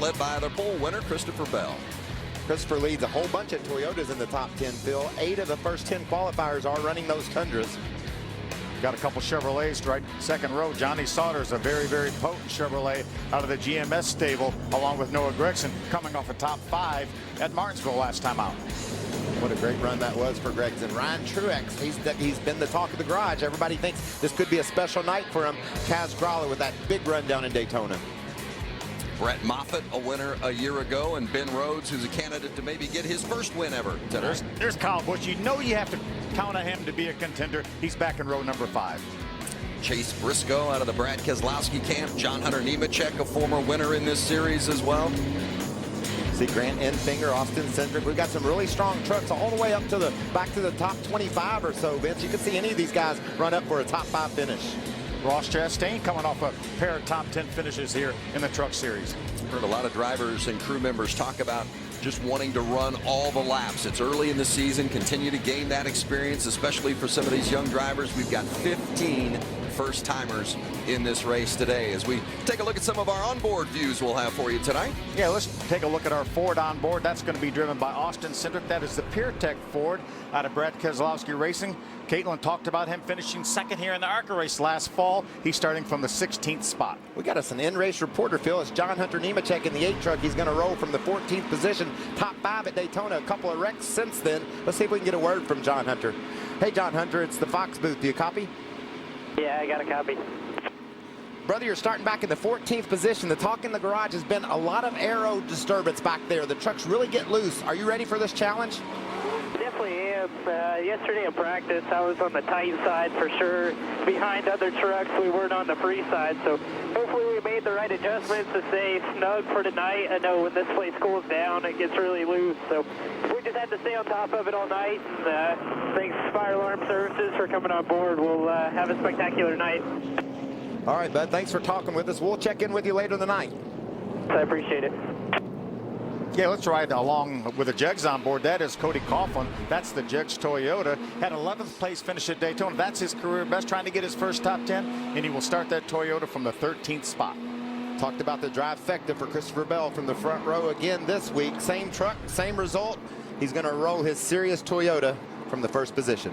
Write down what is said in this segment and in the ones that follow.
led by their pole winner, Christopher Bell. Christopher leads a whole bunch of Toyotas in the top 10, Phil. 8 of the first 10 qualifiers are running those Tundras. Got a couple Chevrolets right second row. Johnny Sauter's a very, very potent Chevrolet out of the GMS stable, along with Noah Gregson, coming off a top 5 at Martinsville last time out. What a great run that was for Gregson. Ryan Truex, he's been the talk of the garage. Everybody thinks this could be a special night for him. Kaz Gralla with that big run down in Daytona. Brett Moffitt, a winner a year ago, and Ben Rhodes, who's a candidate to maybe get his first win ever tonight. There's Kyle Busch. You know you have to count on him to be a contender. He's back in row number 5. Chase Briscoe out of the Brad Keselowski camp. John Hunter Nemechek, a former winner in this series as well. See Grant Enfinger, Austin Cindric. We've got some really strong trucks all the way up to back to the top 25 or so, Vince. You can see any of these guys run up for a top 5 finish. Ross Chastain coming off a pair of top 10 finishes here in the Truck Series. Heard a lot of drivers and crew members talk about just wanting to run all the laps. It's early in the season, continue to gain that experience, especially for some of these young drivers. We've got 15 first-timers in this race today. As we take a look at some of our onboard views we'll have for you tonight. Yeah, let's take a look at our Ford onboard. That's going to be driven by Austin Cindric. That is the PureTech Ford out of Brad Keselowski Racing. Caitlin talked about him finishing second here in the ARCA race last fall. He's starting from the 16th spot. We got us an in-race reporter, Phil. It's John Hunter Nemechek in the 8 truck. He's going to roll from the 14th position, top 5 at Daytona. A couple of wrecks since then. Let's see if we can get a word from John Hunter. Hey, John Hunter, it's the Fox booth. Do you copy? Yeah, I got a copy. Brother, you're starting back in the 14th position. The talk in the garage has been a lot of aero disturbance back there. The trucks really get loose. Are you ready for this challenge? Definitely am. Yesterday in practice, I was on the tight side for sure. Behind other trucks, we weren't on the free side. So hopefully we made the right adjustments to stay snug for tonight. I know when this place cools down, it gets really loose. So we just had to stay on top of it all night. And, thanks Fire Alarm Services for coming on board. We'll have a spectacular night. All right, bud. Thanks for talking with us. We'll check in with you later in the night. I appreciate it. Yeah, let's ride along with the Jegs on board. That is Cody Coughlin. That's the Jegs Toyota. Had 11th place finish at Daytona. That's his career best, trying to get his first top 10, and he will start that Toyota from the 13th spot. Talked about the trifecta for Christopher Bell from the front row again this week. Same truck, same result. He's going to roll his Sirius Toyota from the first position.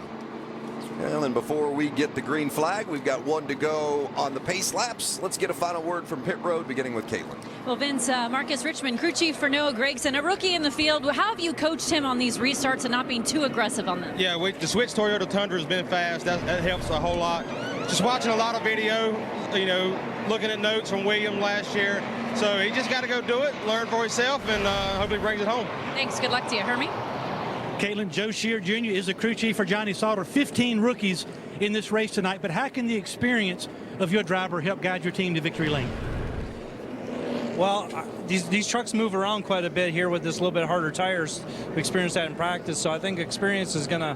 Well, and before we get the green flag, we've got one to go on the pace laps. Let's get a final word from pit road, beginning with Caitlin. Well, Vince, Marcus Richmond, crew chief for Noah Gregson, a rookie in the field. How have you coached him on these restarts and not being too aggressive on them? Yeah, the switch Toyota Tundra has been fast. That helps a whole lot. Just watching a lot of video, you know, looking at notes from William last year. So he just got to go do it, learn for himself, and hopefully brings it home. Thanks. Good luck to you. Hermie? Caitlin, Joe Shear Jr. is the crew chief for Johnny Sauter. 15 rookies in this race tonight, but how can the experience of your driver help guide your team to victory lane? Well, these trucks move around quite a bit here with this little bit harder tires. We experienced that in practice, so I think experience is going to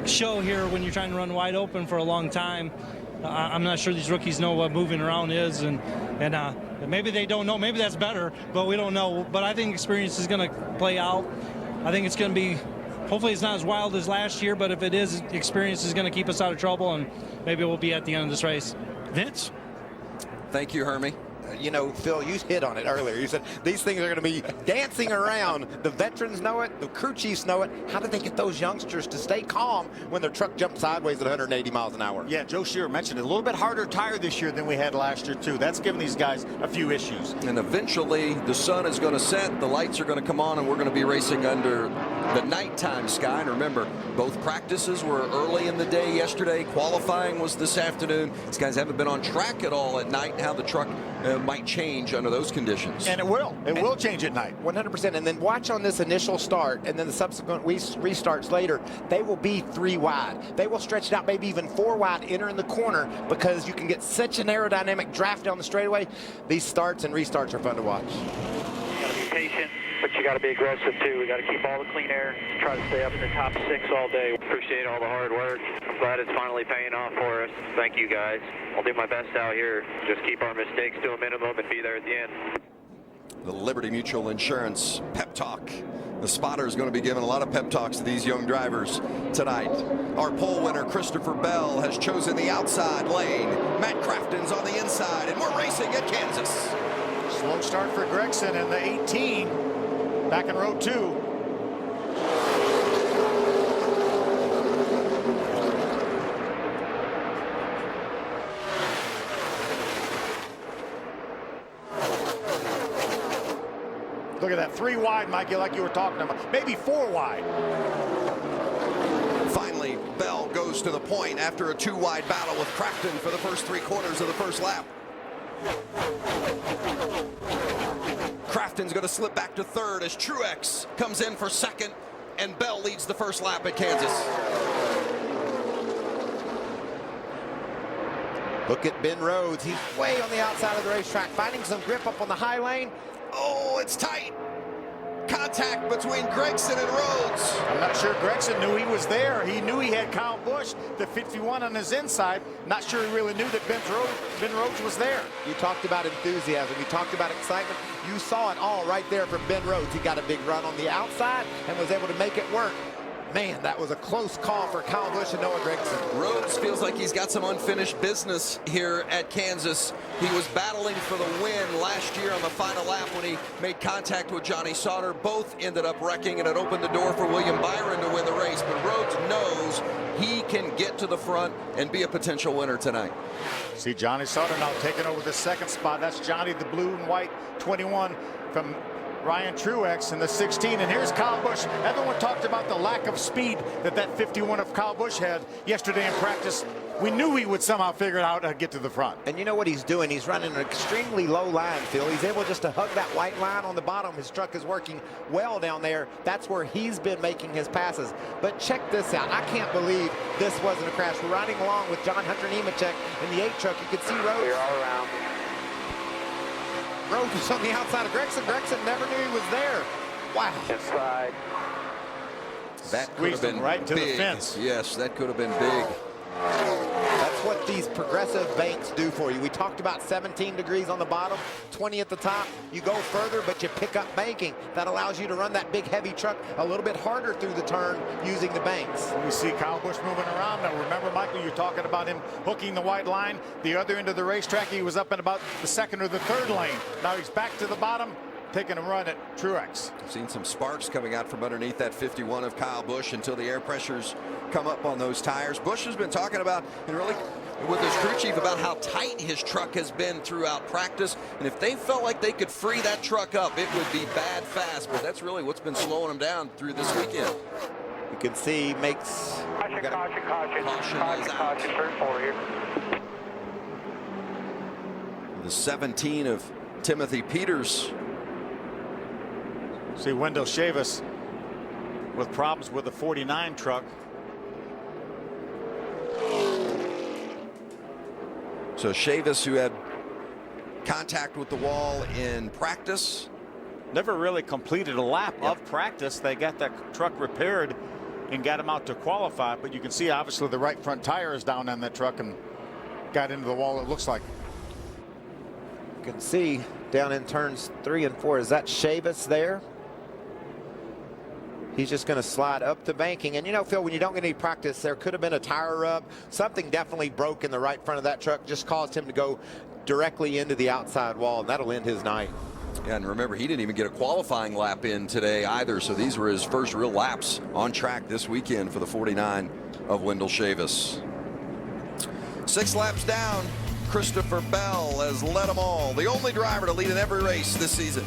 show here when you're trying to run wide open for a long time. I'm not sure these rookies know what moving around is, and maybe they don't know. Maybe that's better, but we don't know. But I think experience is going to play out. I think it's going to be, hopefully it's not as wild as last year, but if it is, experience is going to keep us out of trouble, and maybe we'll be at the end of this race. Vince? Thank you, Hermie. You know, Phil, you hit on it earlier. You said these things are going to be dancing around. The veterans know it. The crew chiefs know it. How do they get those youngsters to stay calm when their truck jumps sideways at 180 miles an hour? Yeah, Joe Shear mentioned it. A little bit harder tire this year than we had last year, too. That's giving these guys a few issues. And eventually, the sun is going to set, the lights are going to come on, and we're going to be racing under the nighttime sky. And remember, both practices were early in the day yesterday. Qualifying was this afternoon. These guys haven't been on track at all at night, and how the truck might change under those conditions. And it will. It will change at night. 100%. And then watch on this initial start and then the subsequent restarts later, they will be 3 wide. They will stretch it out maybe even 4 wide, entering the corner, because you can get such an aerodynamic draft down the straightaway. These starts and restarts are fun to watch. You got to be patient, but you got to be aggressive too. We got to keep all the clean air, try to stay up in the top 6 all day. Appreciate all the hard work. I'm glad it's finally paying off for us. Thank you guys. I'll do my best out here. Just keep our mistakes to a minimum and be there at the end. The Liberty Mutual Insurance pep talk. The spotter is going to be giving a lot of pep talks to these young drivers tonight. Our pole winner, Christopher Bell, has chosen the outside lane. Matt Crafton's on the inside, and we're racing at Kansas. Slow start for Gregson in the 18. Back in row 2. Look at that, 3 wide, Mikey, like you were talking about. Maybe 4 wide. Finally, Bell goes to the point after a 2-wide battle with Crafton for the first 3 quarters of the first lap. Crafton's going to slip back to 3rd as Truex comes in for 2nd, and Bell leads the first lap at Kansas. Look at Ben Rhodes. He's way on the outside of the racetrack, finding some grip up on the high lane. Oh, it's tight. Contact between Gregson and Rhodes. I'm not sure Gregson knew he was there. He knew he had Kyle Busch, the 51 on his inside. Not sure he really knew that Ben Rhodes was there. You talked about enthusiasm. You talked about excitement. You saw it all right there from Ben Rhodes. He got a big run on the outside and was able to make it work. Man, that was a close call for Kyle Busch and Noah Gragson. Rhodes feels like he's got some unfinished business here at Kansas. He was battling for the win last year on the final lap when he made contact with Johnny Sauter. Both ended up wrecking, and it opened the door for William Byron to win the race. But Rhodes knows he can get to the front and be a potential winner tonight. See Johnny Sauter now taking over the 2nd spot. That's Johnny, the blue and white 21 from Ryan Truex in the 16, and here's Kyle Busch. Everyone talked about the lack of speed that 51 of Kyle Busch had yesterday in practice. We knew he would somehow figure out how to get to the front. And you know what he's doing? He's running an extremely low line, Phil. He's able just to hug that white line on the bottom. His truck is working well down there. That's where he's been making his passes. But check this out. I can't believe this wasn't a crash. We're riding along with John Hunter Nemechek in the 8 truck. You can see Rhodes. Clear all around. Rhodes was on the outside of Gregson. Gregson never knew he was there. Wow. Inside. That could have been right to big. the fence. Yes, that could have been big. That's what these progressive banks do for you. We talked about 17 degrees on the bottom, 20 at the top. You go further, but you pick up banking. That allows you to run that big, heavy truck a little bit harder through the turn using the banks. We see Kyle Busch moving around now. Remember, Michael, you're talking about him hooking the white line. The other end of the racetrack, he was up in about the 2nd or the 3rd lane. Now he's back to the bottom, taking a run at Truex. I've seen some sparks coming out from underneath that 51 of Kyle Busch until the air pressures come up on those tires. Busch has been talking about, and really with his crew chief, about how tight his truck has been throughout practice. And if they felt like they could free that truck up, it would be bad fast. But that's really what's been slowing them down through this weekend. You can see makes... Caution, caution, caution. Caution is out. Turn 4 here. The 17 of Timothy Peters. See Wendell Chavis with problems with the 49 truck. So Chavis, who had contact with the wall in practice. Never really completed a lap of practice. They got that truck repaired and got him out to qualify. But you can see obviously the right front tire is down on that truck and got into the wall, it looks like. You can see down in turns 3 and 4. Is that Chavis there? He's just going to slide up the banking. And you know, Phil, when you don't get any practice, there could have been a tire rub. Something definitely broke in the right front of that truck, just caused him to go directly into the outside wall, and that'll end his night. Yeah, and remember, he didn't even get a qualifying lap in today either, so these were his first real laps on track this weekend for the 49 of Wendell Chavis. 6 laps down, Christopher Bell has led them all, the only driver to lead in every race this season.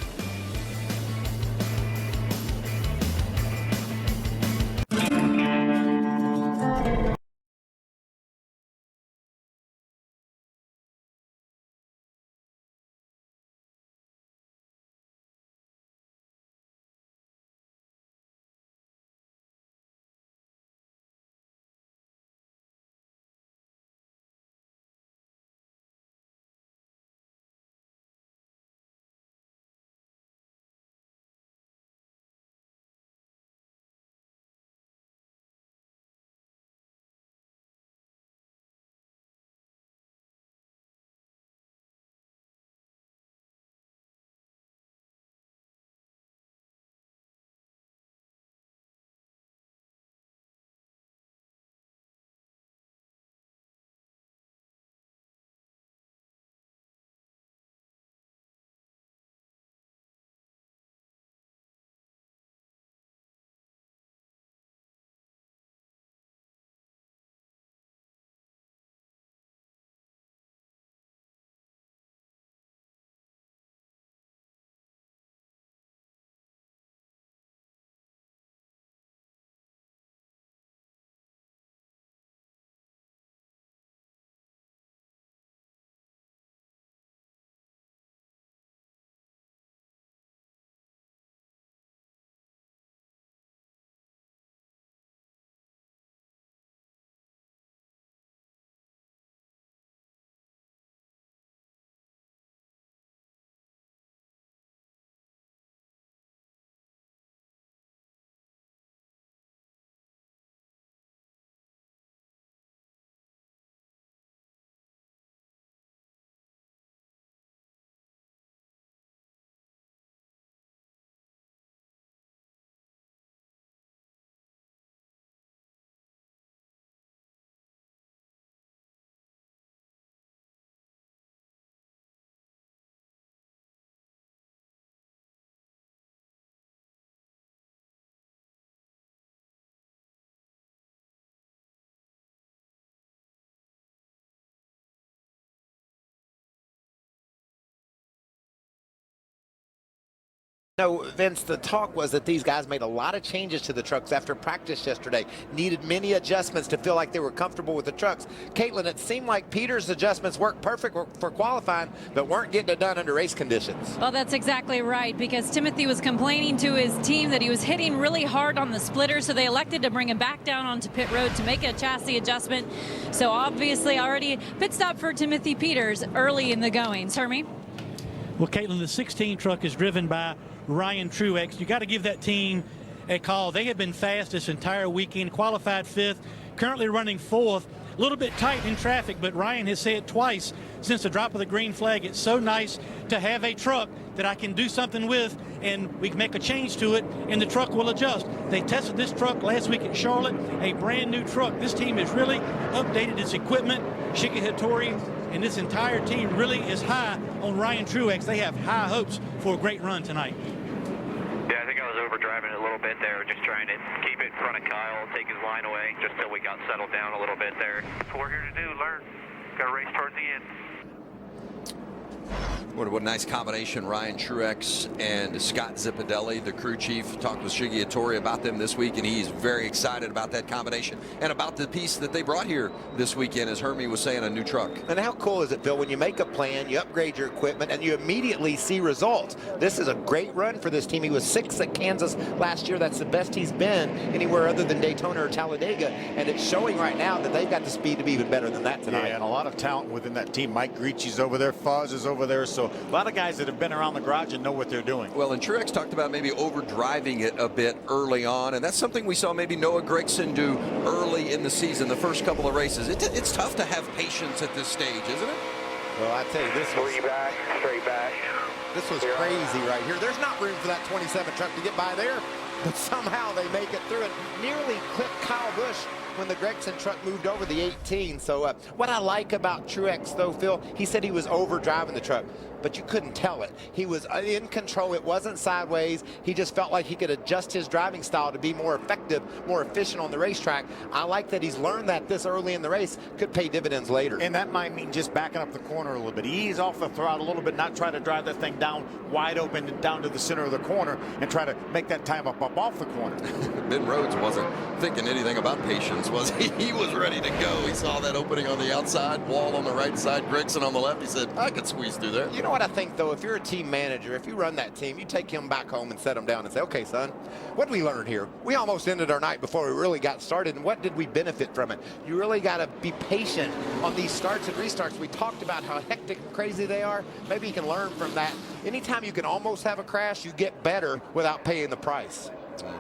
No, Vince, the talk was that these guys made a lot of changes to the trucks after practice yesterday. Needed many adjustments to feel like they were comfortable with the trucks. Caitlin, it seemed like Peter's adjustments worked perfect for qualifying, but weren't getting it done under race conditions. Well, that's exactly right, because Timothy was complaining to his team that he was hitting really hard on the splitter, so they elected to bring him back down onto pit road to make a chassis adjustment. So obviously already pit stop for Timothy Peters early in the goings. Hermie? Well, Caitlin, the 16 truck is driven by Ryan Truex. You got to give that team a call. They have been fast this entire weekend, qualified 5th, currently running 4th. A little bit tight in traffic, but Ryan has said twice since the drop of the green flag, it's so nice to have a truck that I can do something with, and we can make a change to it, and the truck will adjust. They tested this truck last week at Charlotte, a brand new truck. This team has really updated its equipment. Shiki Hattori and this entire team really is high on Ryan Truex. They have high hopes for a great run tonight. Yeah, I think I was overdriving it a little bit there, just trying to keep it in front of Kyle, take his line away, just till we got settled down a little bit there. That's what we're here to do, learn. Got to race towards the end. What a nice combination, Ryan Truex and Scott Zipadelli, the crew chief. Talked with Shigi Hattori about them this week, and he's very excited about that combination and about the piece that they brought here this weekend, as Hermie was saying, a new truck. And how cool is it, Phil, when you make a plan, you upgrade your equipment, and you immediately see results? This is a great run for this team. He was 6th at Kansas last year. That's the best he's been anywhere other than Daytona or Talladega, and it's showing right now that they've got the speed to be even better than that tonight. Yeah, and a lot of talent within that team. Mike Gricci's over there, Fuzz is over there, so a lot of guys that have been around the garage and know what they're doing. Well, and Truex talked about maybe overdriving it a bit early on, and that's something we saw maybe Noah Gragson do early in the season, the first couple of races. It's tough to have patience at this stage, isn't it? Well, I tell you, this was back, straight back. This was crazy right here. There's not room for that 27 truck to get by there, but somehow they make it through it. Nearly clipped Kyle Busch when the Gregson truck moved over the 18. So what I like about Truex, though, Phil, he said he was overdriving the truck, but you couldn't tell it. He was in control. It wasn't sideways. He just felt like he could adjust his driving style to be more effective, more efficient on the racetrack. I like that he's learned that this early in the race. Could pay dividends later. And that might mean just backing up the corner a little bit. Ease off the throttle a little bit, not try to drive that thing down wide open and down to the center of the corner and try to make that time up off the corner. Ben Rhodes wasn't thinking anything about patience, was he? He was ready to go. He saw that opening on the outside, Wall on the right side, Gregson on the left. He said, I could squeeze through there. You know what I think, though? If you're a team manager, if you run that team, you take him back home and set him down and say, okay, son, what did we learn here? We almost ended our night before we really got started, and what did we benefit from it? You really got to be patient on these starts and restarts. We talked about how hectic and crazy they are. Maybe you can learn from that. Anytime you can almost have a crash, you get better without paying the price.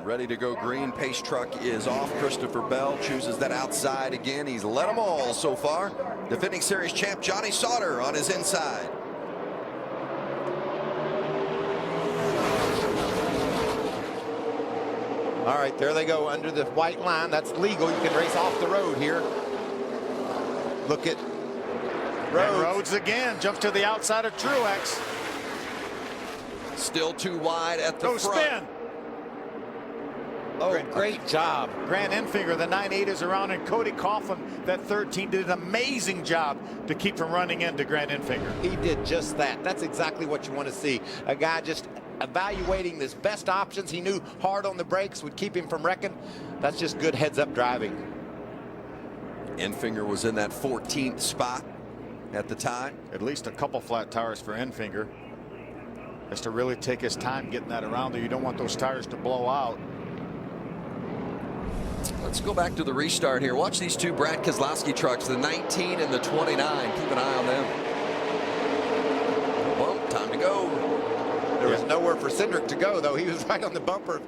Ready to go green. Pace truck is off. Christopher Bell chooses that outside again. He's led them all so far. Defending series champ Johnny Sauter on his inside. All right, there they go under the white line. That's legal. You can race off the road here. Look at Rhodes. Rhodes again jumps to the outside of Truex. Still too wide at the front. Spin. Oh, great job. Grant Enfinger, the 9.8 is around, and Cody Coughlin, that 13, did an amazing job to keep from running into Grant Enfinger. He did just that. That's exactly what you want to see. A guy just evaluating his best options. He knew hard on the brakes would keep him from wrecking. That's just good heads-up driving. Enfinger was in that 14th spot at the time. At least a couple flat tires for Enfinger. Has to really take his time getting that around there. You don't want those tires to blow out. Let's go back to the restart here. Watch these two Brad Keselowski trucks, the 19 and the 29. Keep an eye on them. Well, time to go. There was nowhere for Cindric to go, though. He was right on the bumper.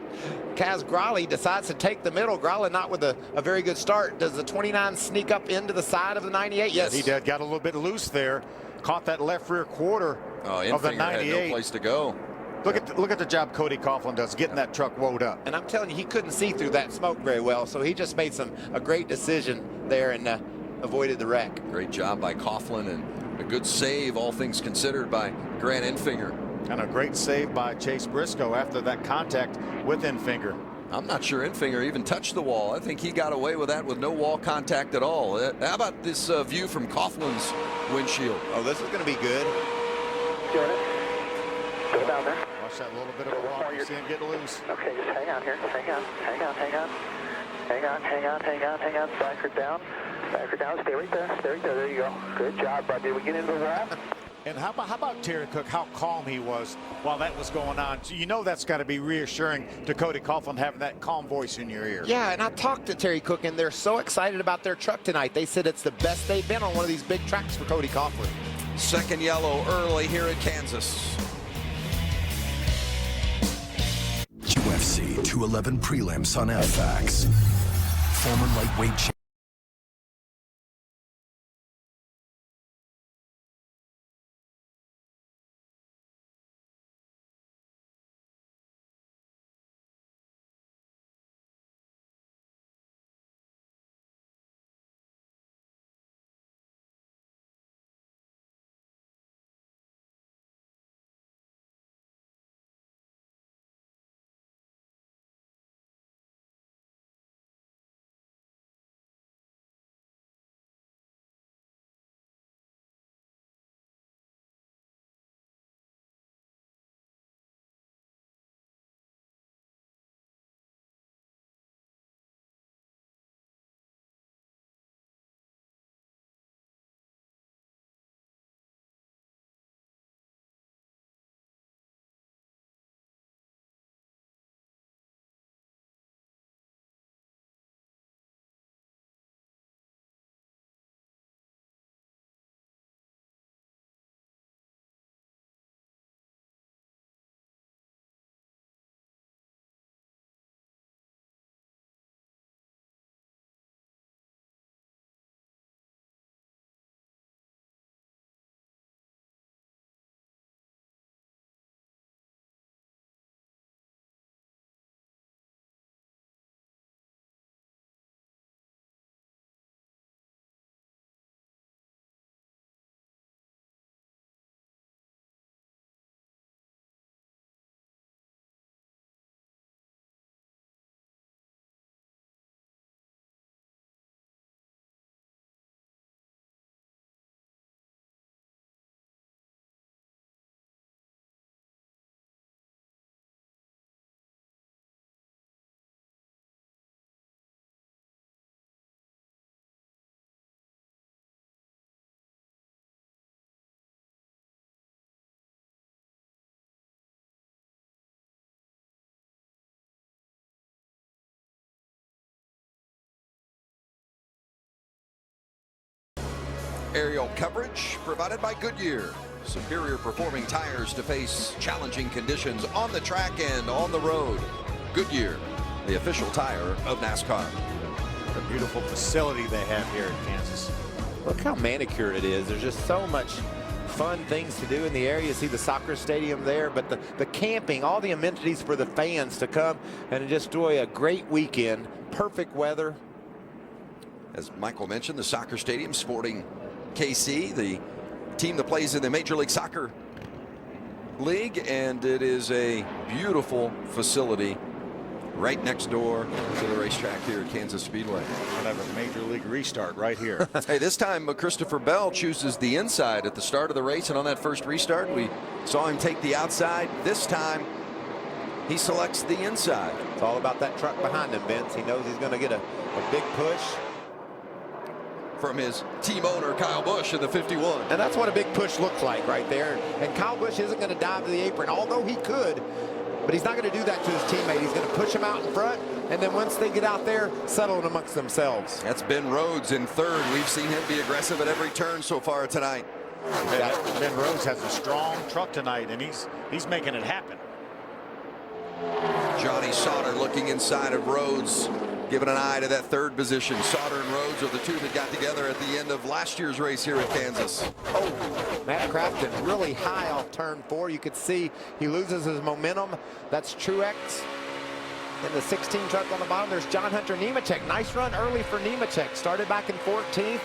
Kaz Grali decides to take the middle. Grali not with a very good start. Does the 29 sneak up into the side of the 98? Yes. He did. Got a little bit loose there. Caught that left rear quarter of the 98. Had no place to go. Look at the job Cody Coughlin does, getting that truck woed up. And I'm telling you, he couldn't see through that smoke very well, so he just made a great decision there and avoided the wreck. Great job by Coughlin, and a good save, all things considered, by Grant Enfinger. And a great save by Chase Briscoe after that contact with Enfinger. I'm not sure Enfinger even touched the wall. I think he got away with that with no wall contact at all. How about this view from Coughlin's windshield? Oh, this is going to be good. Doing it. Go down there. Watch that little bit of a walk. You see him get loose. Okay, just hang on here. Hang on. Back her down. Stay right there. There you go. Good job, bud. Did we get into the wall? And how about Terry Cook, how calm he was while that was going on? So you know that's got to be reassuring to Cody Coughlin, having that calm voice in your ear. Yeah, and I talked to Terry Cook, and they're so excited about their truck tonight. They said it's the best they've been on one of these big tracks for Cody Coughlin. Second yellow early here at Kansas. UFC 211 prelims on FX. Former lightweight champion. Aerial coverage provided by Goodyear. Superior performing tires to face challenging conditions on the track and on the road. Goodyear, the official tire of NASCAR. A beautiful facility they have here in Kansas. Look how manicured it is. There's just so much fun things to do in the area. You see the soccer stadium there, but the camping, all the amenities for the fans to come and just enjoy a great weekend. Perfect weather. As Michael mentioned, the soccer stadium sporting KC, the team that plays in the Major League Soccer League, and it is a beautiful facility right next door to the racetrack here at Kansas Speedway. We'll have a Major League restart right here. Hey, this time Christopher Bell chooses the inside at the start of the race, and on that first restart we saw him take the outside. This time he selects the inside. It's all about that truck behind him, Vince. He knows he's going to get a big push from his team owner, Kyle Busch, in the 51. And that's what a big push looks like right there. And Kyle Busch isn't going to dive to the apron, although he could, but he's not going to do that to his teammate. He's going to push him out in front, and then once they get out there, settle it amongst themselves. That's Ben Rhodes in third. We've seen him be aggressive at every turn so far tonight. Ben Rhodes has a strong truck tonight, and he's making it happen. Johnny Sauter looking inside of Rhodes, giving an eye to that third position. Sauter and Rhodes are the two that got together at the end of last year's race here at Kansas. Oh, Matt Crafton really high off turn 4. You could see he loses his momentum. That's Truex in the 16 truck on the bottom. There's John Hunter Nemechek. Nice run early for Nemechek. Started back in 14th.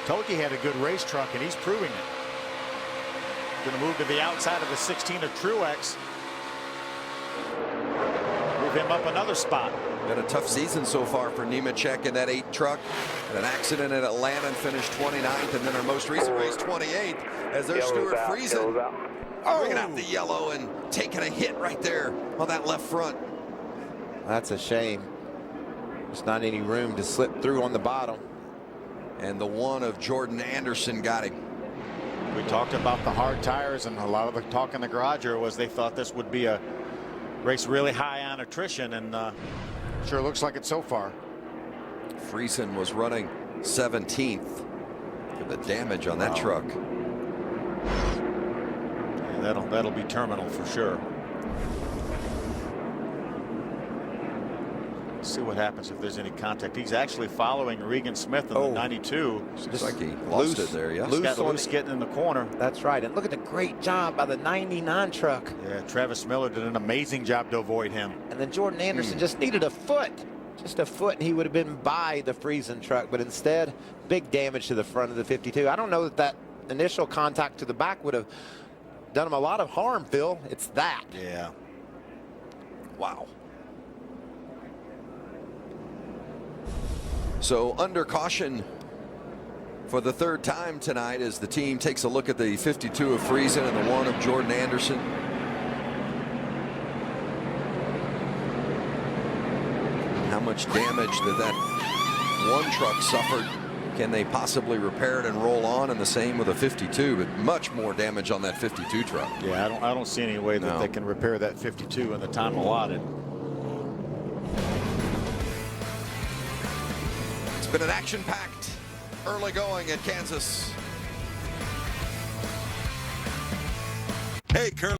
Told you he had a good race truck, and he's proving it. Going to move to the outside of the 16 of Truex. Move him up another spot. Been a tough season so far for Nemechek in that 8 truck. Had an accident in Atlanta and finished 29th, and then our most recent race 28th as their Stuart Friesen bringing out the yellow and taking a hit right there on that left front. That's a shame. There's not any room to slip through on the bottom. And the one of Jordan Anderson got him. We talked about the hard tires, and a lot of the talk in the garage here was they thought this would be a race really high on attrition, and sure looks like it so far. Friesen was running 17th. Look at the damage on that truck. Yeah, that'll be terminal for sure. See what happens if there's any contact. He's actually following Regan Smith in the 92. Looks like he lost it there. Yeah, got loose getting in the corner. That's right. And look at the great job by the 99 truck. Yeah, Travis Miller did an amazing job to avoid him. And then Jordan Anderson just needed a foot. Just a foot, and he would have been by the Friesen truck. But instead, big damage to the front of the 52. I don't know that initial contact to the back would have done him a lot of harm, Phil. It's that. Yeah. Wow. So under caution for the third time tonight as the team takes a look at the 52 of Friesen and the one of Jordan Anderson. How much damage that one truck suffered? Can they possibly repair it and roll on? And the same with a 52, but much more damage on that 52 truck. Yeah, I don't see any way that they can repair that 52 in the time allotted. It's been an action-packed early going at Kansas. Hey, Curly.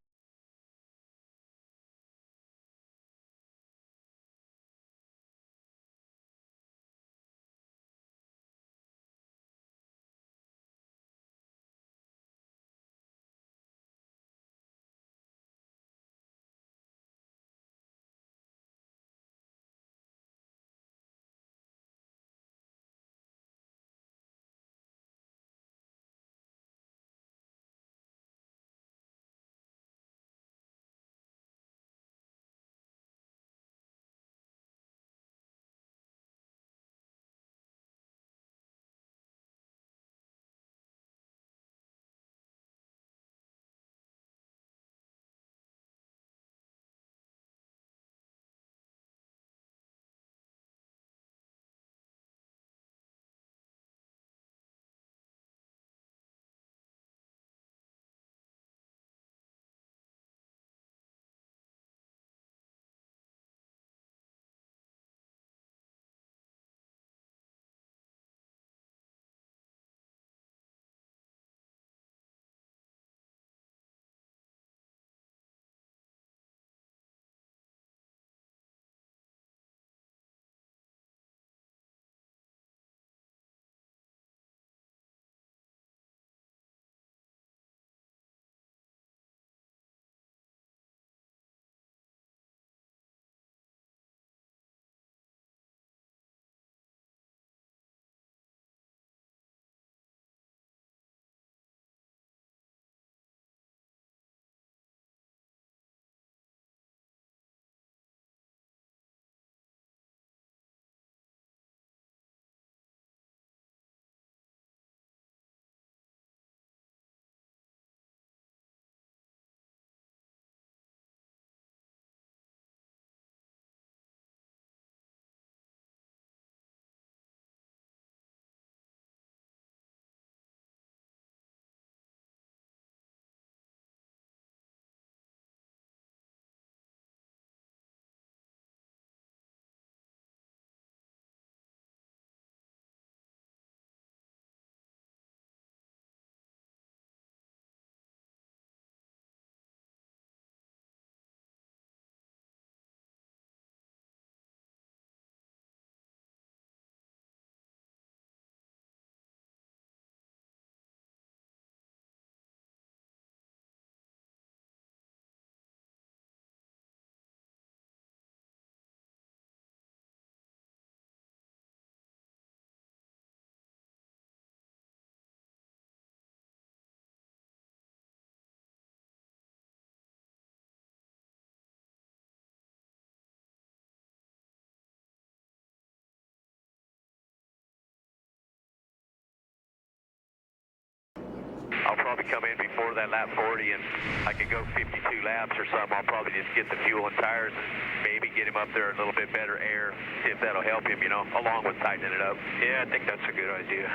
probably come in before that lap 40, and I could go 52 laps or something. I'll probably just get the fuel and tires and maybe get him up there a little bit better air, see if that'll help him, you know, along with tightening it up. Yeah, I think that's a good idea.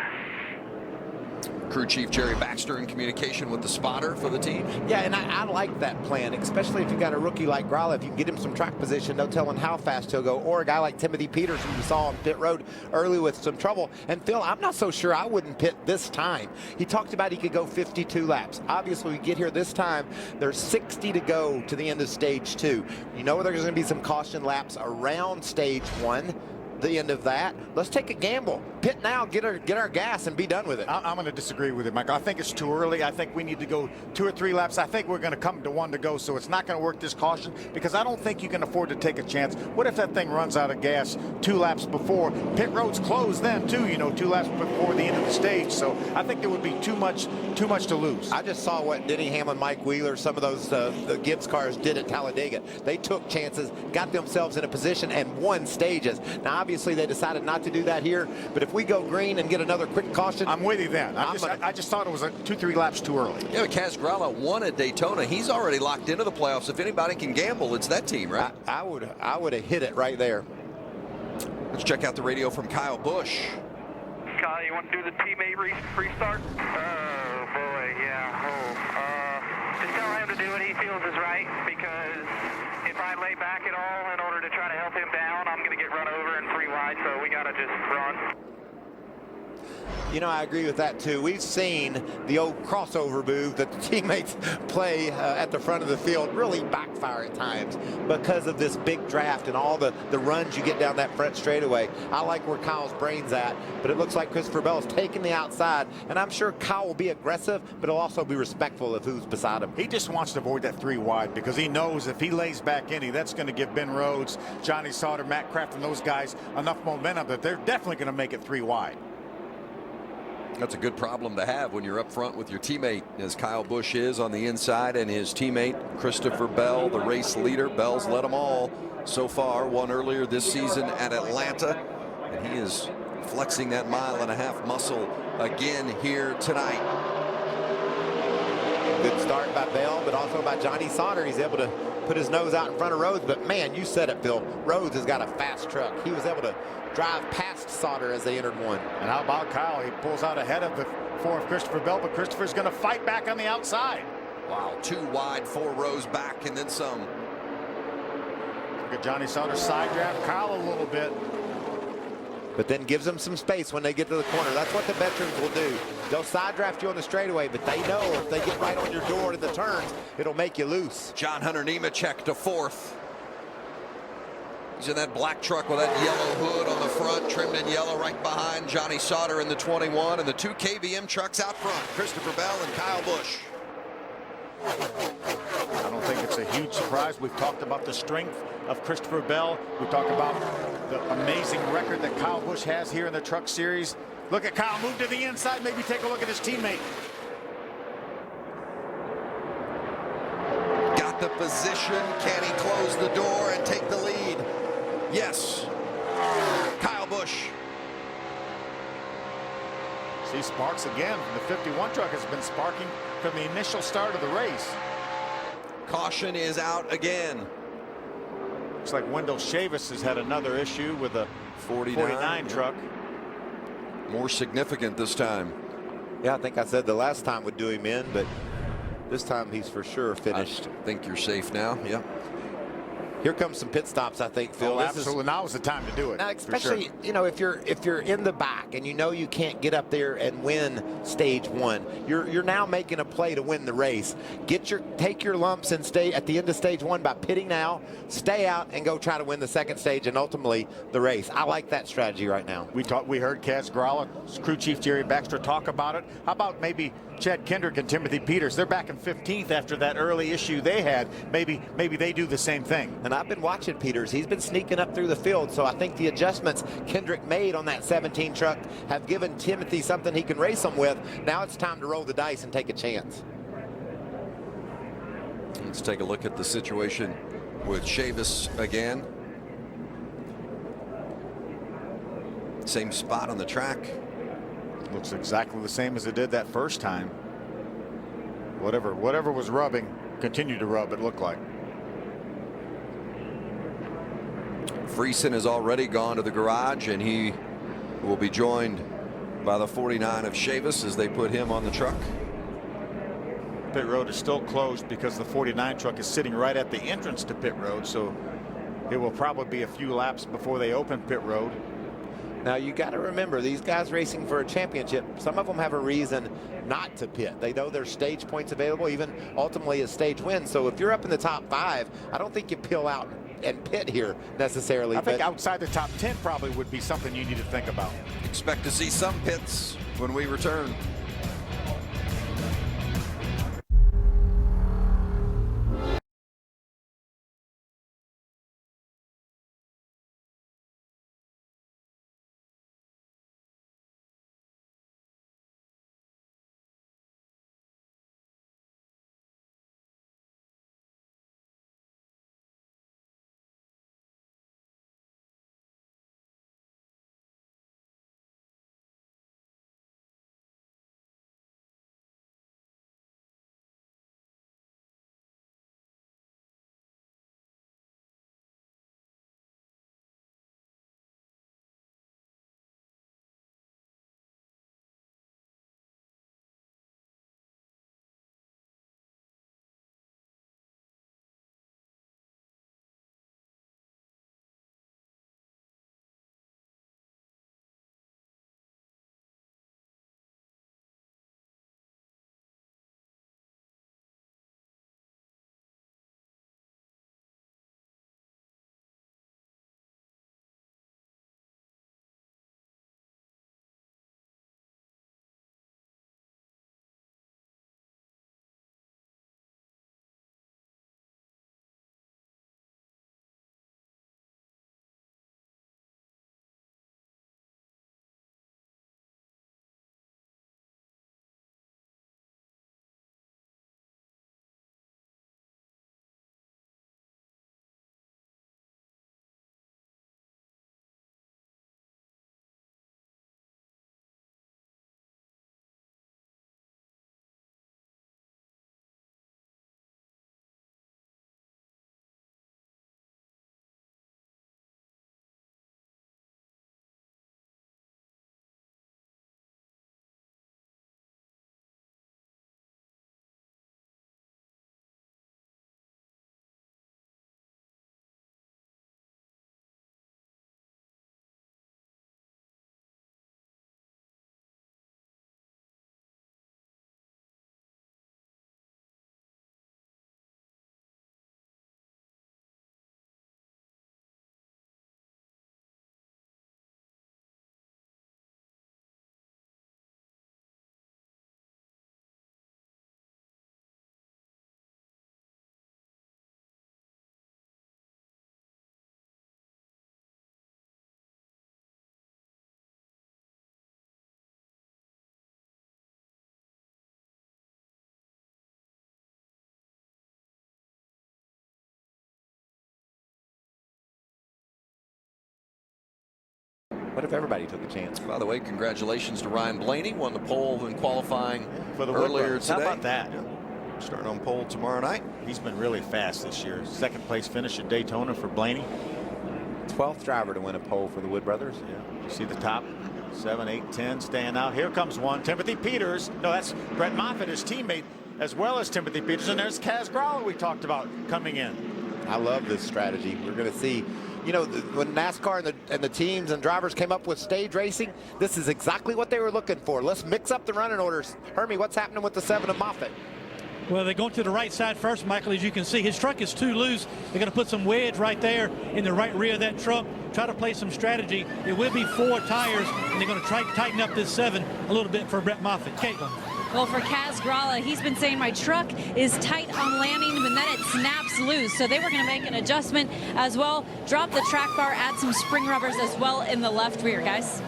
Crew Chief Jerry Baxter in communication with the spotter for the team. Yeah, and I like that plan, especially if you got a rookie like Gralla. If you can get him some track position, no telling how fast he'll go. Or a guy like Timothy Peters, who you saw on pit road early with some trouble. And Phil, I'm not so sure I wouldn't pit this time. He talked about he could go 52 laps. Obviously, we get here this time, there's 60 to go to the end of stage 2. You know there's going to be some caution laps around stage 1. The end of that. Let's take a gamble. Pit now, get our gas and be done with it. I'm going to disagree with you, Michael. I think it's too early. I think we need to go 2 or 3 laps. I think we're going to come to 1 to go, so it's not going to work this caution because I don't think you can afford to take a chance. What if that thing runs out of gas 2 laps before? Pit road's closed then too, you know, 2 laps before the end of the stage. So I think there would be too much to lose. I just saw what Denny Hamlin, Mike Wheeler, some of those the Gibbs cars did at Talladega. They took chances, got themselves in a position, and won stages. Now, obviously, they decided not to do that here, but if we go green and get another quick caution, I'm with you then. I just thought it was 2-3 laps too early. Yeah, but Kaz Gralla won at Daytona. He's already locked into the playoffs. If anybody can gamble, it's that team, right? I would have hit it right there. Let's check out the radio from Kyle Busch. Kyle, you want to do the teammate restart? Oh, boy, yeah. Just tell him to do what he feels is right, because if I lay back at all in order to try to help him down, I'm going to get run over in 3 wide, so we got to just run. You know, I agree with that too. We've seen the old crossover move that the teammates play at the front of the field really backfire at times because of this big draft and all the runs you get down that front straightaway. I like where Kyle's brain's at, but it looks like Christopher Bell is taking the outside, and I'm sure Kyle will be aggressive, but he'll also be respectful of who's beside him. He just wants to avoid that 3 wide because he knows if he lays back in, that's going to give Ben Rhodes, Johnny Sauter, Matt Kraft, and those guys enough momentum that they're definitely going to make it 3 wide. That's a good problem to have when you're up front with your teammate, as Kyle Busch is on the inside, and his teammate Christopher Bell, the race leader. Bell's led them all so far, won earlier this season at Atlanta, and he is flexing that 1.5 mile muscle again here tonight. Good start by Bell, but also by Johnny Sauter. He's able to put his nose out in front of Rhodes, but man, you said it, Phil. Rhodes has got a fast truck. He was able to drive past Sauter as they entered 1. And how about Kyle? He pulls out ahead of the 4 of Christopher Bell, but Christopher's going to fight back on the outside. Wow, 2 wide, 4 rows back, and then some. Look at Johnny Sauter's side draft Kyle a little bit. But then gives them some space when they get to the corner. That's what the veterans will do. They'll side draft you on the straightaway, but they know if they get right on your door in the turns, it'll make you loose. John Hunter Nemechek to 4th. He's in that black truck with that yellow hood on the front, trimmed in yellow right behind Johnny Sauter in the 21, and the 2 KBM trucks out front, Christopher Bell and Kyle Busch. I don't think it's a huge surprise. We've talked about the strength of Christopher Bell. We've talked about the amazing record that Kyle Busch has here in the Truck Series. Look at Kyle move to the inside. Maybe take a look at his teammate. Got the position. Can he close the door and take the lead? Yes. Kyle Busch. See sparks again. The 51 truck has been sparking from the initial start of the race. Caution is out again. Looks like Wendell Chavis has had another issue with the 49 truck. More significant this time. Yeah, I think I said the last time would do him in, but this time he's for sure finished. I think you're safe now. Yeah. Here comes some pit stops, I think, Phil. Oh, absolutely. Now is the time to do it. Now, especially, you know, if you're in the back and you know you can't get up there and win stage 1, you're now making a play to win the race. Take your lumps and stay at the end of stage 1 by pitting now, stay out, and go try to win the second stage and ultimately the race. I like that strategy right now. We heard Kaz Gralla, crew chief Jerry Baxter talk about it. How about maybe Chad Kendrick and Timothy Peters? They're back in 15th after that early issue they had. Maybe they do the same thing. And I've been watching Peters. He's been sneaking up through the field, so I think the adjustments Kendrick made on that 17 truck have given Timothy something he can race them with. Now it's time to roll the dice and take a chance. Let's take a look at the situation with Chavis again. Same spot on the track. Looks exactly the same as it did that first time. Whatever was rubbing continued to rub, it looked like. Friesen has already gone to the garage, and he will be joined by the 49 of Chavis as they put him on the truck. Pit road is still closed because the 49 truck is sitting right at the entrance to pit road, so it will probably be a few laps before they open pit road. Now you got to remember, these guys racing for a championship, some of them have a reason not to pit. They know there's stage points available, even ultimately a stage win. So if you're up in the top 5, I don't think you peel out and pit here necessarily. I think outside the top 10 probably would be something you need to think about. Expect to see some pits when we return. What if everybody took a chance? By the way, congratulations to Ryan Blaney, won the pole in qualifying For the earlier Wood today. How about that? Starting on pole tomorrow night. He's been really fast this year. Second place finish at Daytona for Blaney. 12th driver to win a pole for the Wood brothers. Yeah. You see the top 7, 8, 10 staying out. Here comes one. Timothy Peters. No, that's Brett Moffitt, his teammate, as well as Timothy Peters. And there's Kaz Gralla we talked about coming in. I love this strategy. We're going to see, you know, when NASCAR and the teams and drivers came up with stage racing, this is exactly what they were looking for. Let's mix up the running orders. Hermie, what's happening with the 7 of Moffitt? Well, they're going to the right side first, Michael. As you can see, his truck is too loose. They're going to put some wedge right there in the right rear of that truck, try to play some strategy. It will be 4 tires, and they're going to try to tighten up this 7 a little bit for Brett Moffitt. Caitlin. Well, for Kaz Gralla, he's been saying my truck is tight on landing, but then it snaps loose. So they were going to make an adjustment as well, drop the track bar, add some spring rubbers as well in the left rear, guys.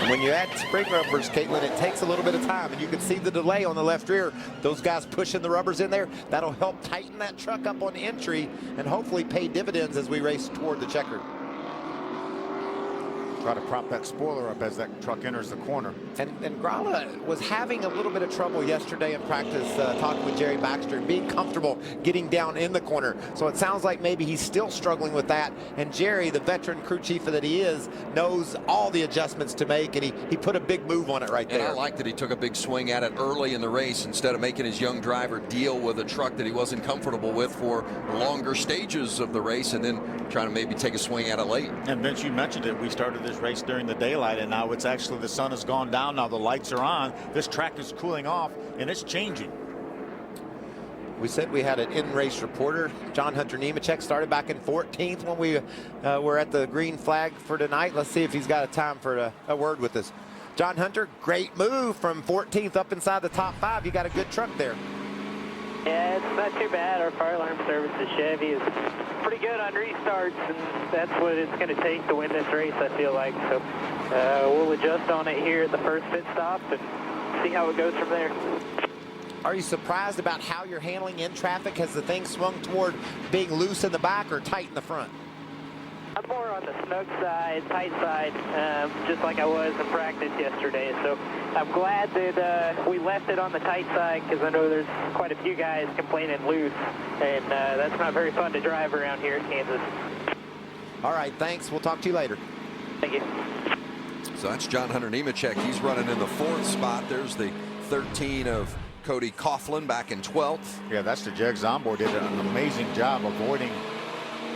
And when you add spring rubbers, Caitlin, it takes a little bit of time, and you can see the delay on the left rear. Those guys pushing the rubbers in there, that'll help tighten that truck up on entry and hopefully pay dividends as we race toward the checker. Try to prop that spoiler up as that truck enters the corner. And Gralla was having a little bit of trouble yesterday in practice, talking with Jerry Baxter and being comfortable getting down in the corner. So it sounds like maybe he's still struggling with that. And Jerry, the veteran crew chief that he is, knows all the adjustments to make, and he put a big move on it right there. And I like that he took a big swing at it early in the race instead of making his young driver deal with a truck that he wasn't comfortable with for longer stages of the race, and then trying to maybe take a swing at it late. And Vince, you mentioned it. We started this race during the daylight, and now it's actually the sun has gone down. Now the lights are on. This track is cooling off, and it's changing. We said we had an in-race reporter. John Hunter Nemechek started back in 14th when we were at the green flag for tonight. Let's see if he's got a time for a word with us. John Hunter, great move from 14th up inside the top 5. You got a good truck there. Yeah, it's not too bad. Our fire alarm service at Chevy is pretty good on restarts, and that's what it's going to take to win this race, I feel like. So we'll adjust on it here at the first pit stop and see how it goes from there. Are you surprised about how you're handling in traffic? Has the thing swung toward being loose in the back or tight in the front? I'm more on the snug side, tight side, just like I was in practice yesterday. So I'm glad that we left it on the tight side, because I know there's quite a few guys complaining loose, and that's not very fun to drive around here in Kansas. All right, thanks. We'll talk to you later. Thank you. So that's John Hunter Nemechek. He's running in the 4th spot. There's the 13 of Cody Coughlin back in 12th. Yeah, that's the Jegs onboard. Did an amazing job avoiding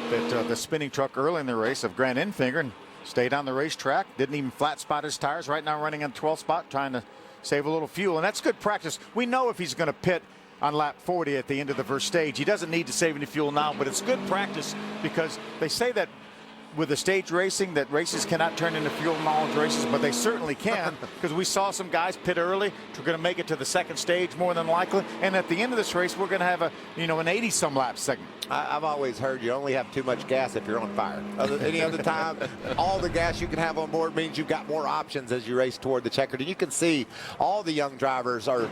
the spinning truck early in the race of Grant Enfinger and stayed on the racetrack. Didn't even flat spot his tires. Right now running on 12th spot, trying to save a little fuel. And that's good practice. We know if he's going to pit on lap 40 at the end of the first stage, he doesn't need to save any fuel now, but it's good practice, because they say that with the stage racing that races cannot turn into fuel mileage races, but they certainly can, because we saw some guys pit early. We're going to make it to the second stage more than likely, and at the end of this race we're going to have an 80-some lap segment. I've always heard you only have too much gas if you're on fire. Any other time, all the gas you can have on board means you've got more options as you race toward the checkered. And you can see all the young drivers are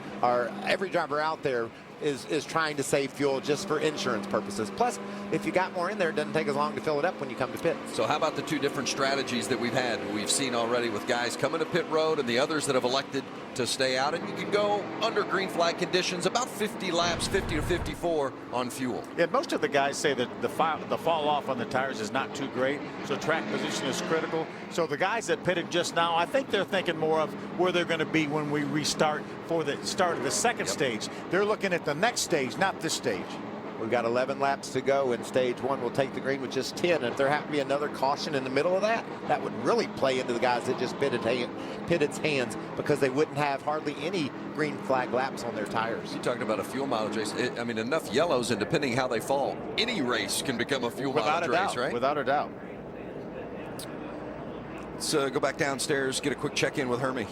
every driver out there is trying to save fuel just for insurance purposes. Plus, if you got more in there, it doesn't take as long to fill it up when you come to pit. So how about the two different strategies that we've had? We've seen already with guys coming to pit road and the others that have elected to stay out. And you can go under green flag conditions about 50 laps, 50 to 54 on fuel. Yeah, most of the guys say that the fall off on the tires is not too great, so track position is critical. So the guys that pitted just now, I think they're thinking more of where they're going to be when we restart for the start of the second stage. They're looking at the next stage, not this stage. We've got 11 laps to go in stage 1. We'll take the green with just 10. And if there happened to be another caution in the middle of that, that would really play into the guys that just pitted hands, because they wouldn't have hardly any green flag laps on their tires. You're talking about a fuel mileage race. I mean, enough yellows, and depending how they fall, any race can become a fuel mileage race, right? Without a doubt. Let's go back downstairs, get a quick check-in with Hermie.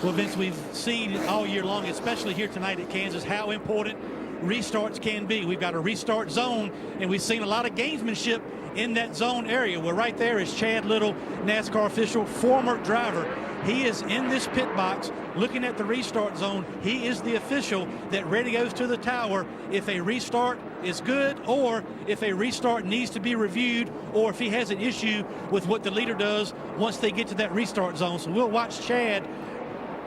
Well, Vince, we've seen all year long, especially here tonight at Kansas, how important restarts can be. We've got a restart zone, and we've seen a lot of gamesmanship in that zone area. Well, right there is Chad Little, NASCAR official, former driver. He is in this pit box looking at the restart zone. He is the official that radios to the tower if a restart is good, or if a restart needs to be reviewed, or if he has an issue with what the leader does once they get to that restart zone. So we'll watch Chad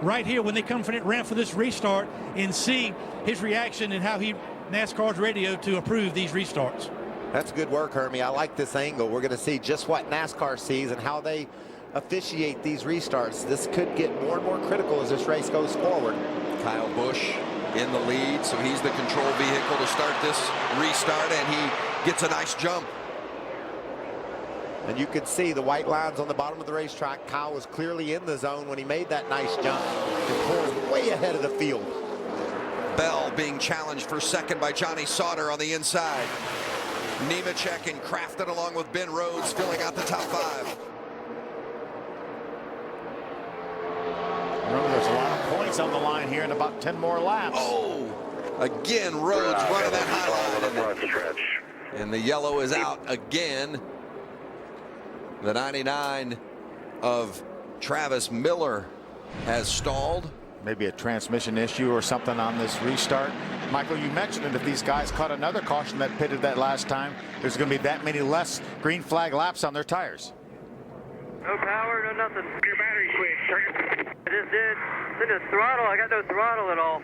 right here when they come ran for this restart and see his reaction and how he NASCAR's radio to approve these restarts. That's good work, Hermie. I like this angle. We're going to see just what NASCAR sees and how they officiate these restarts. This could get more and more critical as this race goes forward. Kyle Busch in the lead, so he's the control vehicle to start this restart, and he gets a nice jump. And you could see the white lines on the bottom of the racetrack. Kyle was clearly in the zone when he made that nice jump and pulled way ahead of the field. Bell being challenged for second by Johnny Sauter on the inside. Nemechek and Crafton along with Ben Rhodes filling out the top 5. Remember, there's a lot of points on the line here in about 10 more laps. Oh, again, Rhodes running that high line. And the yellow is out again. The 99 of Travis Miller has stalled. Maybe a transmission issue or something on this restart. Michael, you mentioned it. If these guys caught another caution that pitted that last time, there's going to be that many less green flag laps on their tires. No power, no nothing. Your battery switch. I just did. It's in the throttle. I got no throttle at all.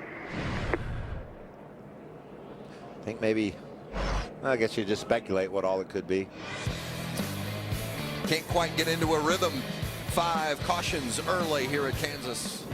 I think maybe, I guess you just speculate what all it could be. Can't quite get into a rhythm. 5 cautions early here at Kansas.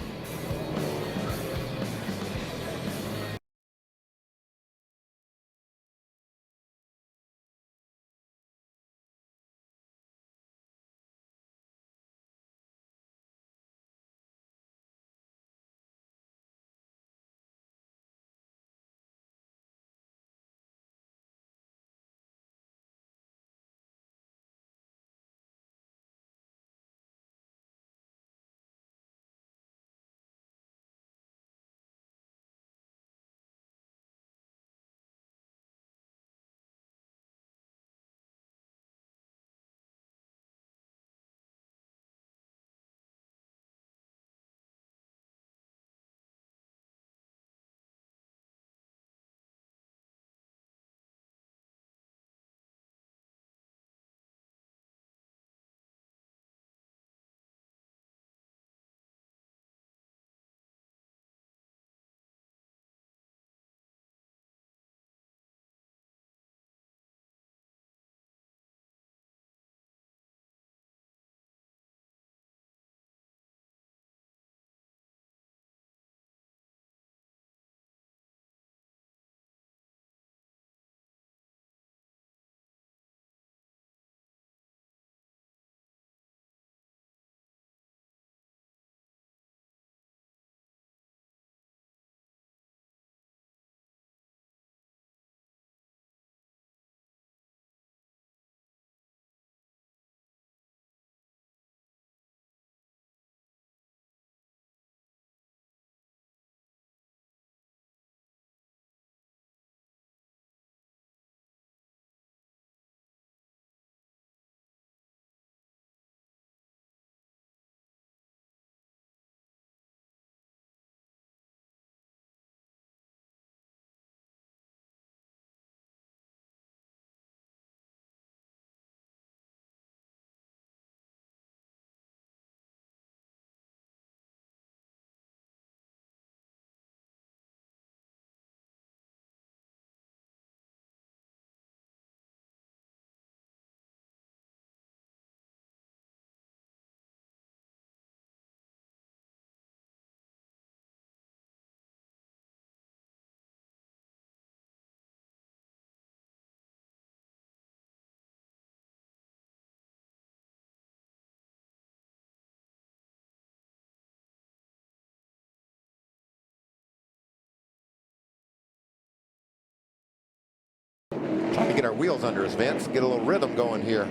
Trying to get our wheels under us, Vince, get a little rhythm going here.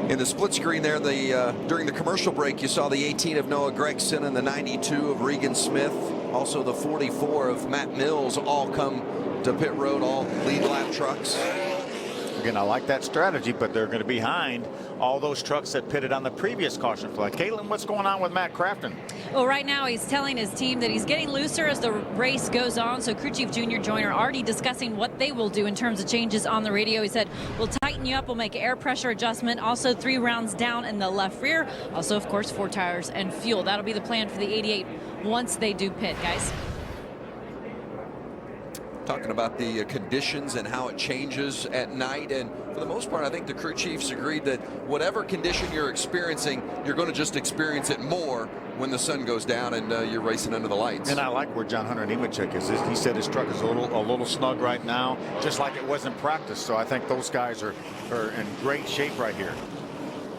In the split screen there, during the commercial break, you saw the 18 of Noah Gregson and the 92 of Regan Smith, also the 44 of Matt Mills, all come to pit road, all lead lap trucks. Again, I like that strategy, but they're going to be behind all those trucks that pitted on the previous caution flag. Caitlin, what's going on with Matt Crafton? Well, right now he's telling his team that he's getting looser as the race goes on. So crew chief Junior Joyner already discussing what they will do in terms of changes on the radio. He said, we'll tighten you up. We'll make air pressure adjustment. Also 3 rounds down in the left rear. Also, of course, 4 tires and fuel. That'll be the plan for the 88 once they do pit, guys. Talking about the conditions and how it changes at night, and for the most part I think the crew chiefs agreed that whatever condition you're experiencing, you're going to just experience it more when the sun goes down and you're racing under the lights. And I like where John Hunter Nemechek is. He said his truck is a little snug right now, just like it was in practice. So I think those guys are in great shape right here.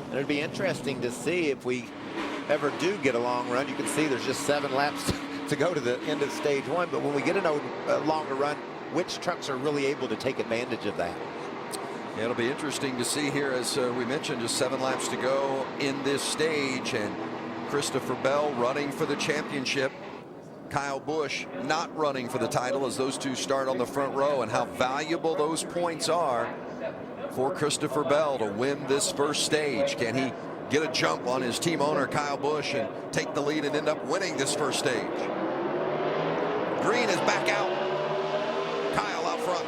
And it'd be interesting to see if we ever do get a long run. You can see there's just 7 laps to go to the end of stage 1, but when we get a longer run, which trucks are really able to take advantage of that? Yeah, it'll be interesting to see here, as we mentioned, just 7 laps to go in this stage, and Christopher Bell running for the championship. Kyle Busch not running for the title, as those two start on the front row, and how valuable those points are for Christopher Bell to win this first stage. Can he get a jump on his team owner Kyle Busch and take the lead and end up winning this first stage? Green is back out. Kyle out front.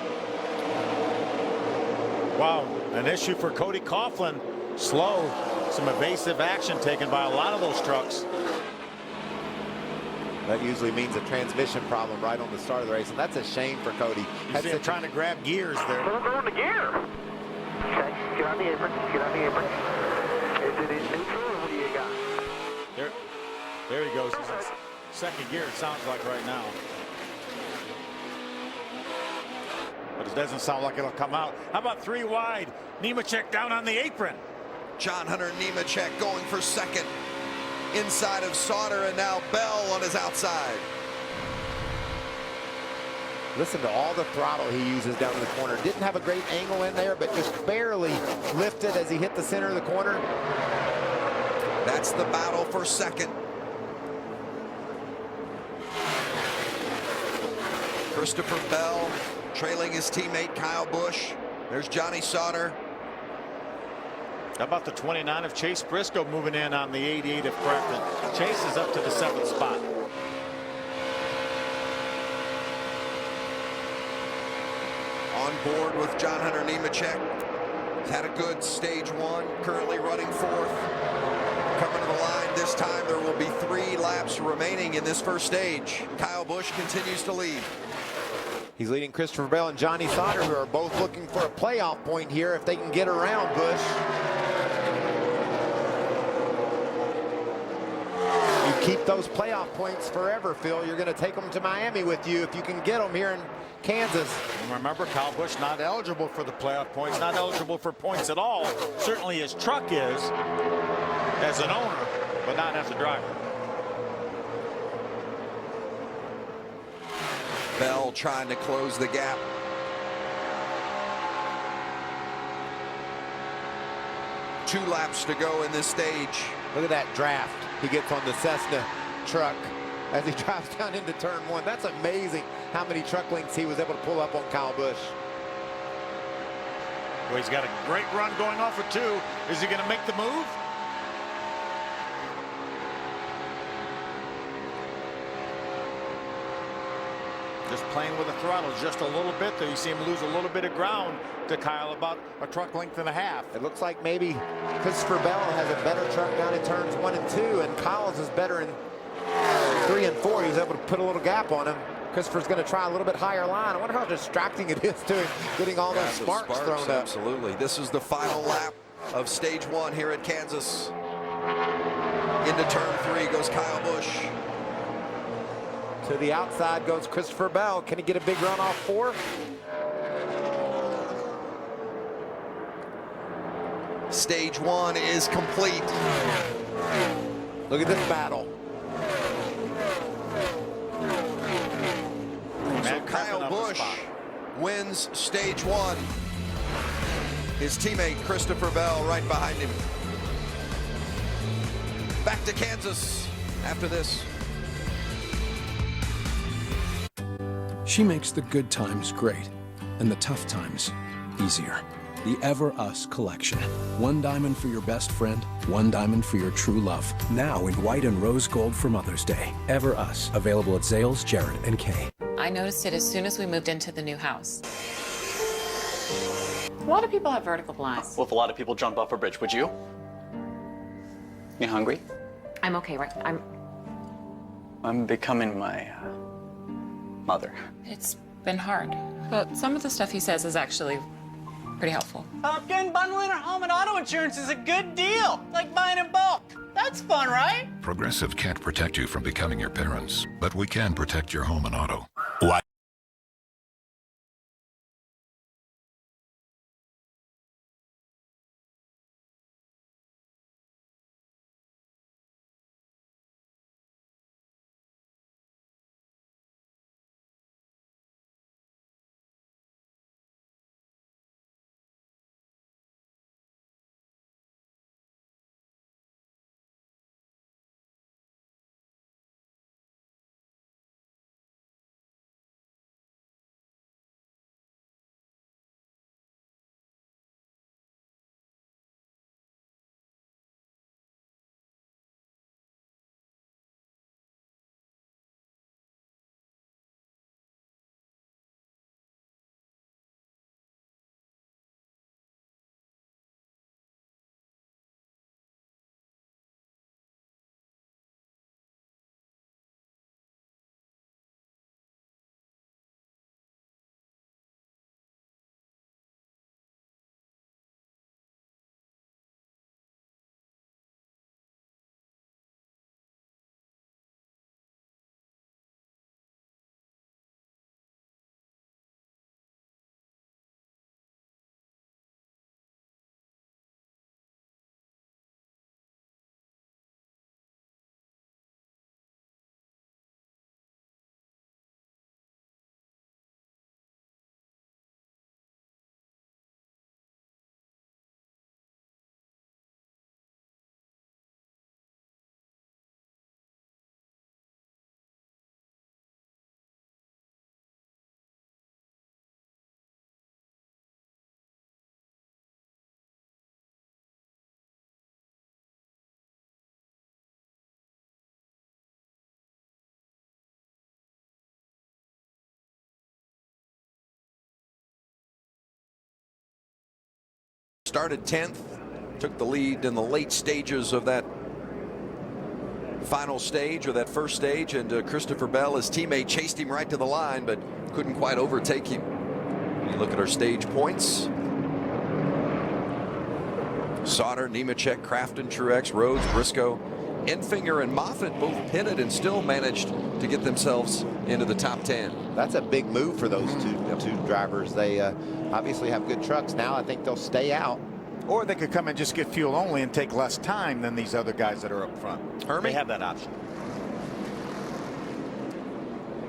Wow, an issue for Cody Coughlin. slow. Some evasive action taken by a lot of those trucks. That usually means a transmission problem right on the start of the race, and that's a shame for Cody. You see him trying to grab gears there. We're going to gear. Okay, get on the apron. Get on the apron. Is it in neutral or what do you got? There he goes. He's in second gear, it sounds like right now. But it doesn't sound like it'll come out. How about 3 wide? Nemechek down on the apron. John Hunter Nemechek going for second. Inside of Sauter, and now Bell on his outside. Listen to all the throttle he uses down in the corner. Didn't have a great angle in there, but just barely lifted as he hit the center of the corner. That's the battle for second. Christopher Bell trailing his teammate Kyle Busch. There's Johnny Sauter. How about the 29 of Chase Briscoe moving in on the 88 of Crafton? Chase is up to the 7th spot. On board with John Hunter Nemechek. He's had a good stage 1, currently running 4th. Coming to the line this time, there will be 3 laps remaining in this first stage. Kyle Busch continues to lead. He's leading Christopher Bell and Johnny Sauter, who are both looking for a playoff point here if they can get around Busch. You keep those playoff points forever, Phil. You're going to take them to Miami with you if you can get them here in Kansas. And remember, Kyle Busch not eligible for the playoff points, not eligible for points at all. Certainly his truck is as an owner, but not as a driver. Bell trying to close the gap. Two laps to go in this stage. Look at that draft he gets on the Cessna truck as he drives down into turn 1. That's amazing how many truck lengths he was able to pull up on Kyle Busch. Well, he's got a great run going off of 2. Is he going to make the move? Just playing with the throttle just a little bit there. You see him lose a little bit of ground to Kyle, about a truck length and a half. It looks like maybe Christopher Bell has a better truck down in turns 1 and 2, and Kyle's is better in 3 and 4. He's able to put a little gap on him. Christopher's going to try a little bit higher line. I wonder how distracting it is to him getting all those sparks thrown up. Absolutely. This is the final lap of stage 1 here at Kansas. Into turn 3 goes Kyle Busch. To the outside goes Christopher Bell. Can he get a big run off 4? Stage 1 is complete. Look at this battle. So Kyle Busch wins stage 1. His teammate Christopher Bell right behind him. Back to Kansas after this. She makes the good times great and the tough times easier. The Ever Us collection. 1 diamond for your best friend, 1 diamond for your true love. Now in white and rose gold for Mother's Day. Ever Us. Available at Zales, Jared, and Kay. I noticed it as soon as we moved into the new house. A lot of people have vertical blinds. Well, if a lot of people jump off a bridge, would you? You hungry? I'm okay, right? I'm becoming my mother. It's been hard, but some of the stuff he says is actually pretty helpful. Pumpkin, bundling our home and auto insurance is a good deal. Like buying in bulk. That's fun, right? Progressive can't protect you from becoming your parents, but we can protect your home and auto. Started 10th, took the lead in the late stages of that final stage or that first stage, and Christopher Bell, his teammate, chased him right to the line but couldn't quite overtake him. You look at our stage points. Sauter, Nemechek, Crafton, Truex, Rhodes, Briscoe, Enfinger, and Moffitt both pitted and still managed to get themselves into the top 10. That's a big move for those two drivers. They obviously have good trucks now. I think they'll stay out. Or they could come and just get fuel only and take less time than these other guys that are up front. They have that option.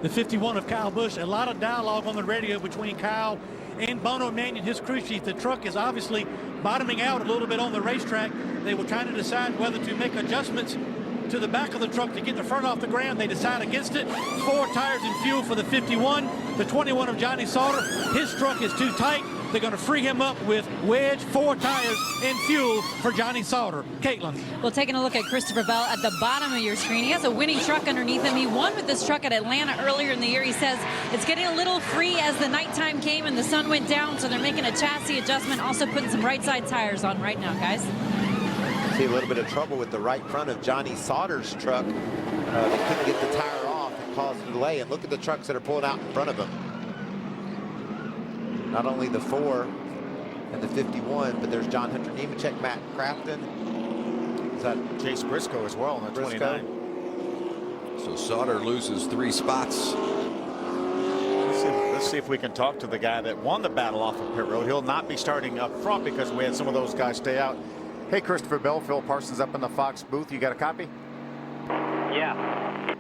The 51 of Kyle Busch, a lot of dialogue on the radio between Kyle and Bono Mannion, his crew chief. The truck is obviously bottoming out a little bit on the racetrack. They were trying to decide whether to make adjustments to the back of the truck to get the front off the ground. They decide against it. 4 tires and fuel for the 51. The 21 of Johnny Sauter, his truck is too tight. They're going to free him up with wedge, 4 tires, and fuel for Johnny Sauter. Caitlin. Well, taking a look at Christopher Bell at the bottom of your screen, he has a winning truck underneath him. He won with this truck at Atlanta earlier in the year. He says it's getting a little free as the nighttime came and the sun went down, so they're making a chassis adjustment, also putting some right side tires on right now, guys. See a little bit of trouble with the right front of Johnny Sauter's truck. They couldn't get the tire off and caused a delay. And look at the trucks that are pulling out in front of him. Not only the 4 and the 51, but there's John Hunter Nemechek, Matt Crafton. Is that Chase Briscoe as well in the 29? So Sauter loses 3 spots. Let's see if we can talk to the guy that won the battle off of pit road. He'll not be starting up front because we had some of those guys stay out. Hey, Christopher Bell, Phil Parsons up in the Fox booth. You got a copy? Yeah.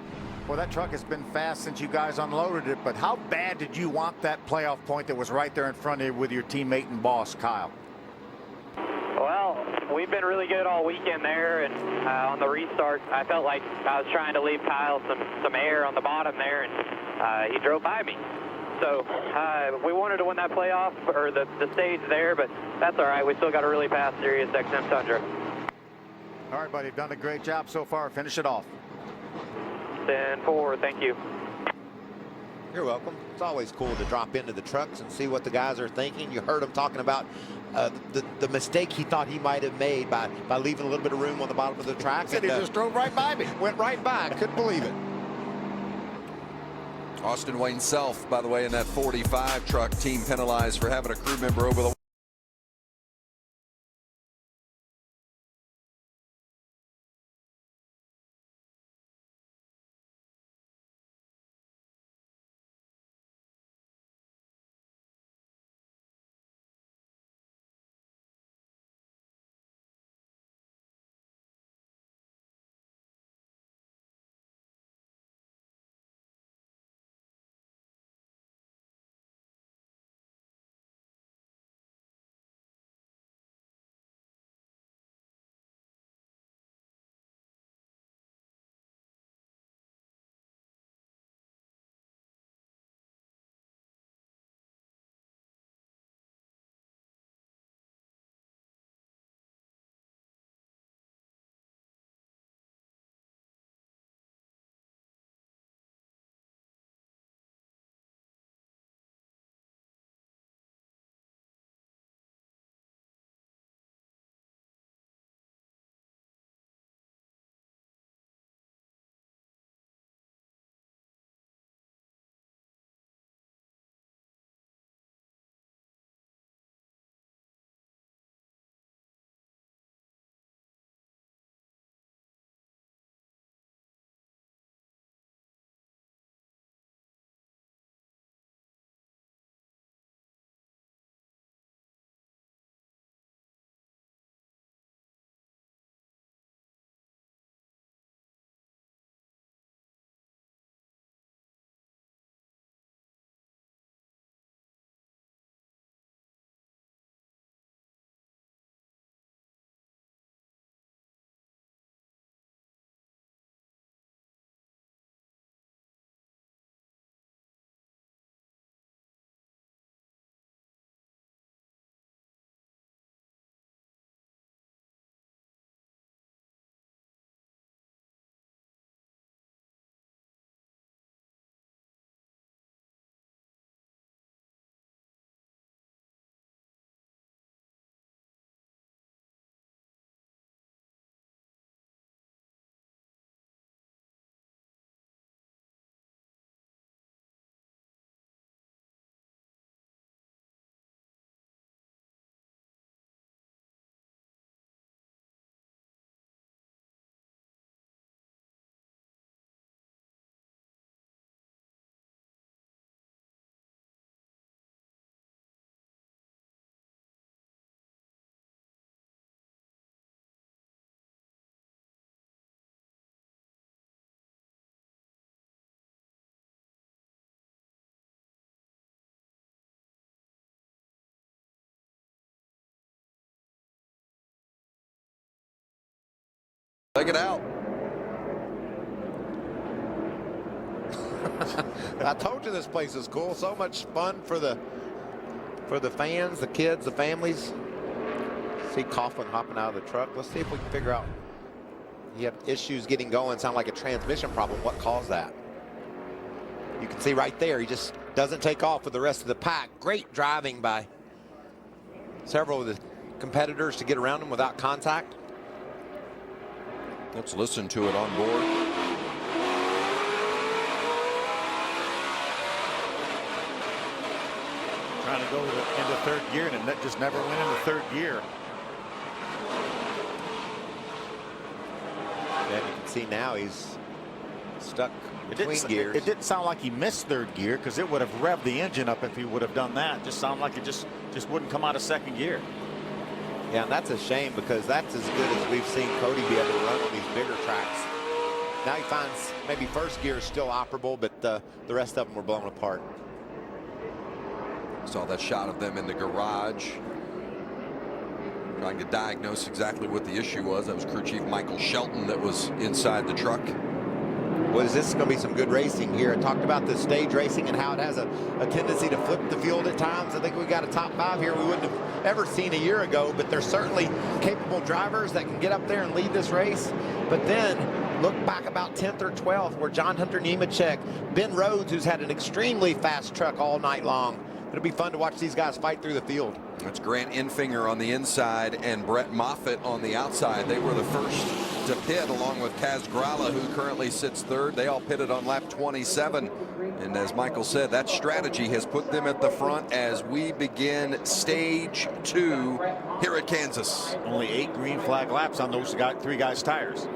Well, that truck has been fast since you guys unloaded it, but how bad did you want that playoff point that was right there in front of you with your teammate and boss, Kyle? Well, we've been really good all weekend there, and on the restart, I felt like I was trying to leave Kyle some air on the bottom there, and he drove by me. So we wanted to win that playoff, or the stage there, but that's all right. We still got a really fast Sirius XM Tundra. All right, buddy, done a great job so far. Finish it off. 10-4, thank you. You're welcome. It's always cool to drop into the trucks and see what the guys are thinking. You heard him talking about the mistake he thought he might have made by leaving a little bit of room on the bottom of the track. And he just drove right by me. Went right by. Couldn't believe it. Austin Wayne Self, by the way, in that 45 truck, team penalized for having a crew member over the Take it out. I told you this place is cool. So much fun for the fans, the kids, the families. See Coughlin hopping out of the truck. Let's see if we can figure out. He had issues getting going. Sound like a transmission problem. What caused that? You can see right there. He just doesn't take off with the rest of the pack. Great driving by several of the competitors to get around him without contact. Let's listen to it on board. Trying to go into third gear, and it just never went into third gear. And you can see now he's stuck between gears. It didn't sound like he missed third gear, because it would have revved the engine up if he would have done that. Just sounded like it just wouldn't come out of second gear. Yeah, and that's a shame, because that's as good as we've seen Cody be able to run on these bigger tracks. Now he finds maybe first gear is still operable, but the rest of them were blown apart. Saw that shot of them in the garage, trying to diagnose exactly what the issue was. That was crew chief Michael Shelton that was inside the truck. Well, this is going to be some good racing here. I talked about the stage racing and how it has a tendency to flip the field at times. I think we got a top 5 here we wouldn't have ever seen a year ago, but they're certainly capable drivers that can get up there and lead this race. But then look back about 10th or 12th where John Hunter Nemechek, Ben Rhodes, who's had an extremely fast truck all night long. It'll be fun to watch these guys fight through the field. That's Grant Enfinger on the inside and Brett Moffitt on the outside. They were the first to pit, along with Kaz Grala, who currently sits third. They all pitted on lap 27. And as Michael said, that strategy has put them at the front as we begin stage 2 here at Kansas. Only 8 green flag laps on those 3 guys' tires.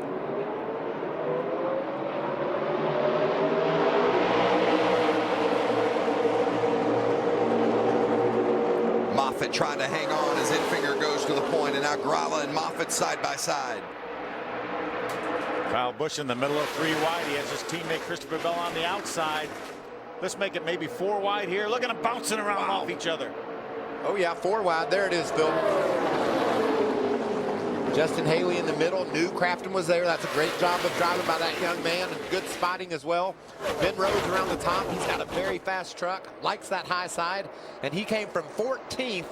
Moffitt trying to hang on as Enfinger goes to the point, and now Grala and Moffitt side by side. Kyle Busch in the middle of 3 wide. He has his teammate Christopher Bell on the outside. Let's make it maybe 4 wide here. Look at them bouncing around off each other. Oh yeah, 4 wide. There it is, Phil. Justin Haley in the middle. Knew Crafton was there. That's a great job of driving by that young man. Good spotting as well. Ben Rhodes around the top. He's got a very fast truck. Likes that high side. And he came from 14th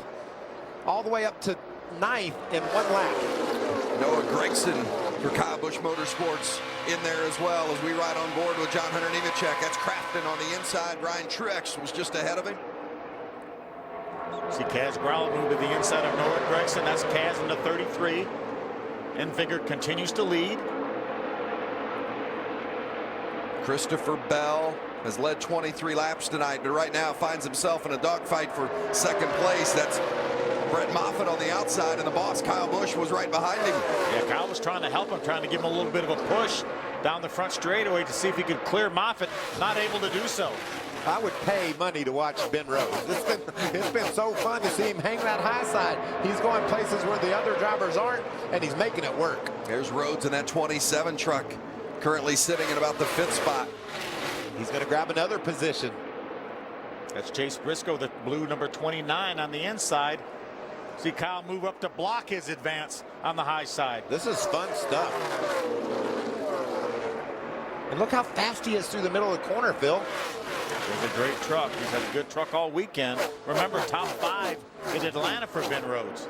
all the way up to 9th in 1 lap. Noah Gregson for Kyle Busch Motorsports in there as well as we ride on board with John Hunter Nemechek. That's Crafton on the inside. Ryan Truex was just ahead of him. See Kaz Grala move to the inside of Noah Gregson. That's Kaz in the 33. Enfinger continues to lead. Christopher Bell has led 23 laps tonight, but right now finds himself in a dogfight for second place. That's Brett Moffitt on the outside, and the boss, Kyle Busch, was right behind him. Yeah, Kyle was trying to help him, trying to give him a little bit of a push down the front straightaway to see if he could clear Moffitt. Not able to do so. I would pay money to watch Ben Rhodes. It's been so fun to see him hang that high side. He's going places where the other drivers aren't, and he's making it work. There's Rhodes in that 27 truck, currently sitting at about the 5th spot. He's going to grab another position. That's Chase Briscoe, the blue number 29 on the inside. See Kyle move up to block his advance on the high side. This is fun stuff. And look how fast he is through the middle of the corner, Phil. He's a great truck. He's had a good truck all weekend. Remember, top 5 in Atlanta for Ben Rhodes.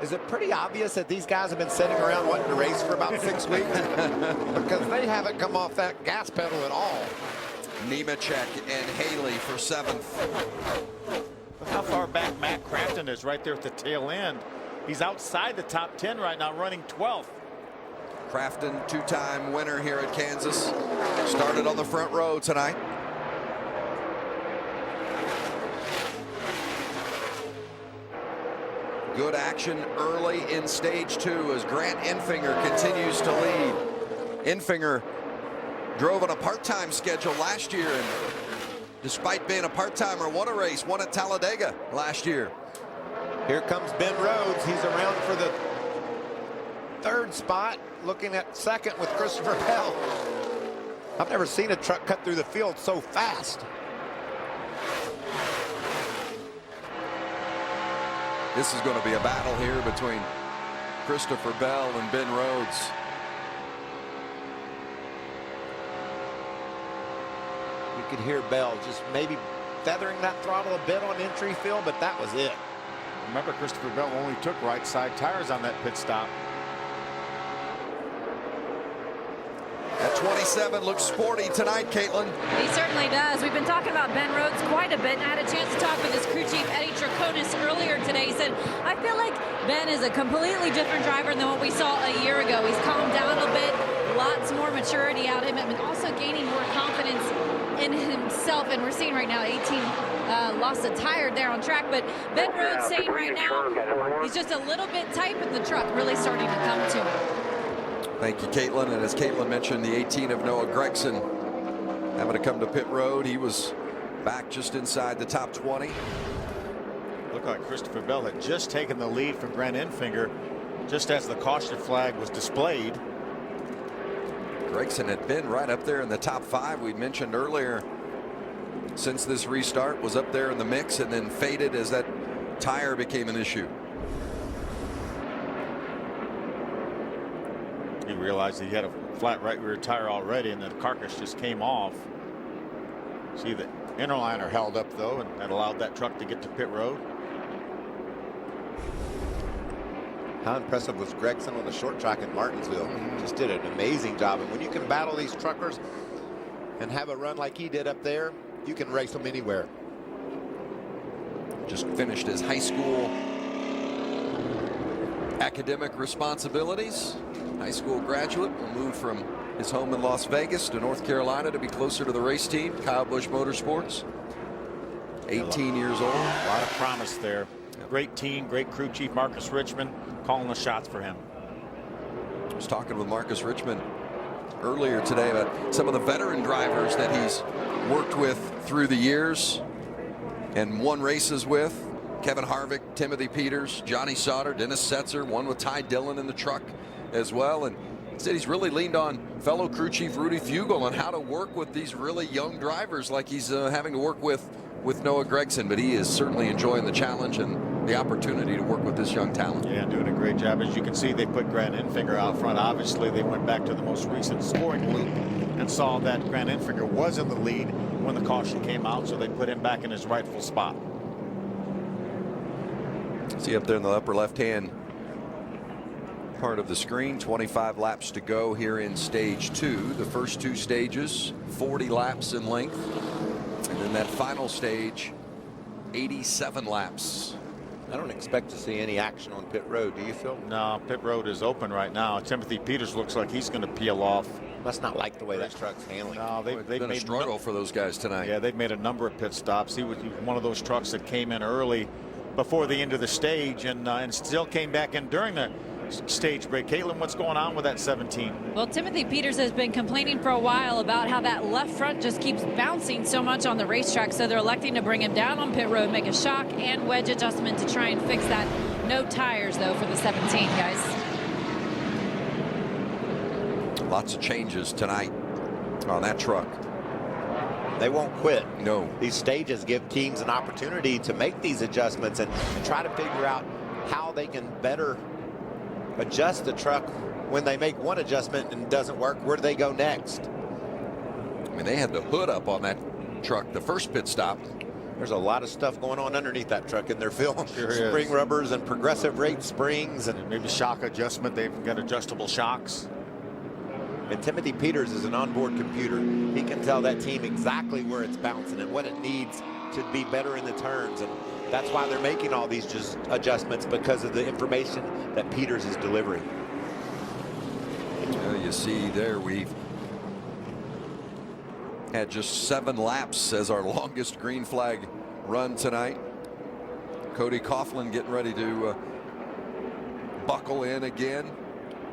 Is it pretty obvious that these guys have been sitting around wanting to race for about 6 weeks? Because they haven't come off that gas pedal at all. Nemechek and Haley for 7th. Look how far back Matt Crafton is right there at the tail end. He's outside the top 10 right now, running 12th. Crafton, 2-time winner here at Kansas. Started on the front row tonight. Good action early in stage 2 as Grant Enfinger continues to lead. Enfinger drove on a part-time schedule last year, and despite being a part-timer, won a race, won at Talladega last year. Here comes Ben Rhodes. He's around for the 3rd spot, looking at 2nd with Christopher Bell. I've never seen a truck cut through the field so fast. This is going to be a battle here between Christopher Bell and Ben Rhodes. could hear Bell just maybe feathering that throttle a bit on entry, Phil, but that was it. Remember, Christopher Bell only took right side tires on that pit stop. That 27 looks sporty tonight, Caitlin. He certainly does. We've been talking about Ben Rhodes quite a bit, and I had a chance to talk with his crew chief, Eddie Traconis, earlier today. He said, I feel like Ben is a completely different driver than what we saw a year ago. He's calmed down a bit, lots more maturity out of him, and also gaining more confidence in himself. And we're seeing right now 18 lost a tire there on track, but Ben Rhodes saying right now he's just a little bit tight, but the truck really starting to come to him. Thank you, Caitlin. And as Caitlin mentioned, the 18 of Noah Gragson having to come to pit road. He was back just inside the top 20. Looked like Christopher Bell had just taken the lead from Grant Enfinger just as the caution flag was displayed. Gragson had been right up there in the top 5 we mentioned earlier. Since this restart, was up there in the mix and then faded as that tire became an issue. He realized he had a flat right rear tire already, and the carcass just came off. See, the inner liner held up though, and that allowed that truck to get to pit road. How impressive was Gragson on the short track in Martinsville? Just did an amazing job. And when you can battle these truckers and have a run like he did up there, you can race them anywhere. Just finished his high school academic responsibilities. High school graduate, will move from his home in Las Vegas to North Carolina to be closer to the race team, Kyle Busch Motorsports. 18 years old. A lot of promise there. Great team, great crew chief Marcus Richmond calling the shots for him. I was talking with Marcus Richmond earlier today about some of the veteran drivers that he's worked with through the years and won races with. Kevin Harvick, Timothy Peters, Johnny Sauter, Dennis Setzer, one with Ty Dillon in the truck as well. And said he's really leaned on fellow crew chief Rudy Fugle on how to work with these really young drivers like he's having to work with Noah Gragson. But he is certainly enjoying the challenge and the opportunity to work with this young talent. Yeah, doing a great job. As you can see, they put Grant Enfinger out front. Obviously, they went back to the most recent scoring loop and saw that Grant Enfinger was in the lead when the caution came out, so they put him back in his rightful spot. See up there in the upper left-hand part of the screen, 25 laps to go here in stage 2. The first 2 stages, 40 laps in length. And then that final stage, 87 laps. I don't expect to see any action on pit road. Do you, Phil? No, pit road is open right now. Timothy Peters looks like he's going to peel off. Must not like the way that truck's handling. No, they've been a struggle for those guys tonight. Yeah, they've made a number of pit stops. He was one of those trucks that came in early before the end of the stage and still came back in during the stage break. Caitlin, what's going on with that 17? Well, Timothy Peters has been complaining for a while about how that left front just keeps bouncing so much on the racetrack, so they're electing to bring him down on pit road, make a shock and wedge adjustment to try and fix that. No tires, though, for the 17, guys. Lots of changes tonight on that truck. They won't quit. No. These stages give teams an opportunity to make these adjustments and try to figure out how they can better adjust the truck when they make one adjustment and it doesn't work. Where do they go next? I mean, they had the hood up on that truck the first pit stop. There's a lot of stuff going on underneath that truck in their film. Sure Spring is. rubbers and progressive rate springs and maybe shock adjustment. They've got adjustable shocks. And Timothy Peters is an onboard computer. He can tell that team exactly where it's bouncing and what it needs to be better in the turns. And that's why they're making all these just adjustments, because of the information that Peters is delivering. You see there, we've had just 7 laps as our longest green flag run tonight. Cody Coughlin getting ready to buckle in again.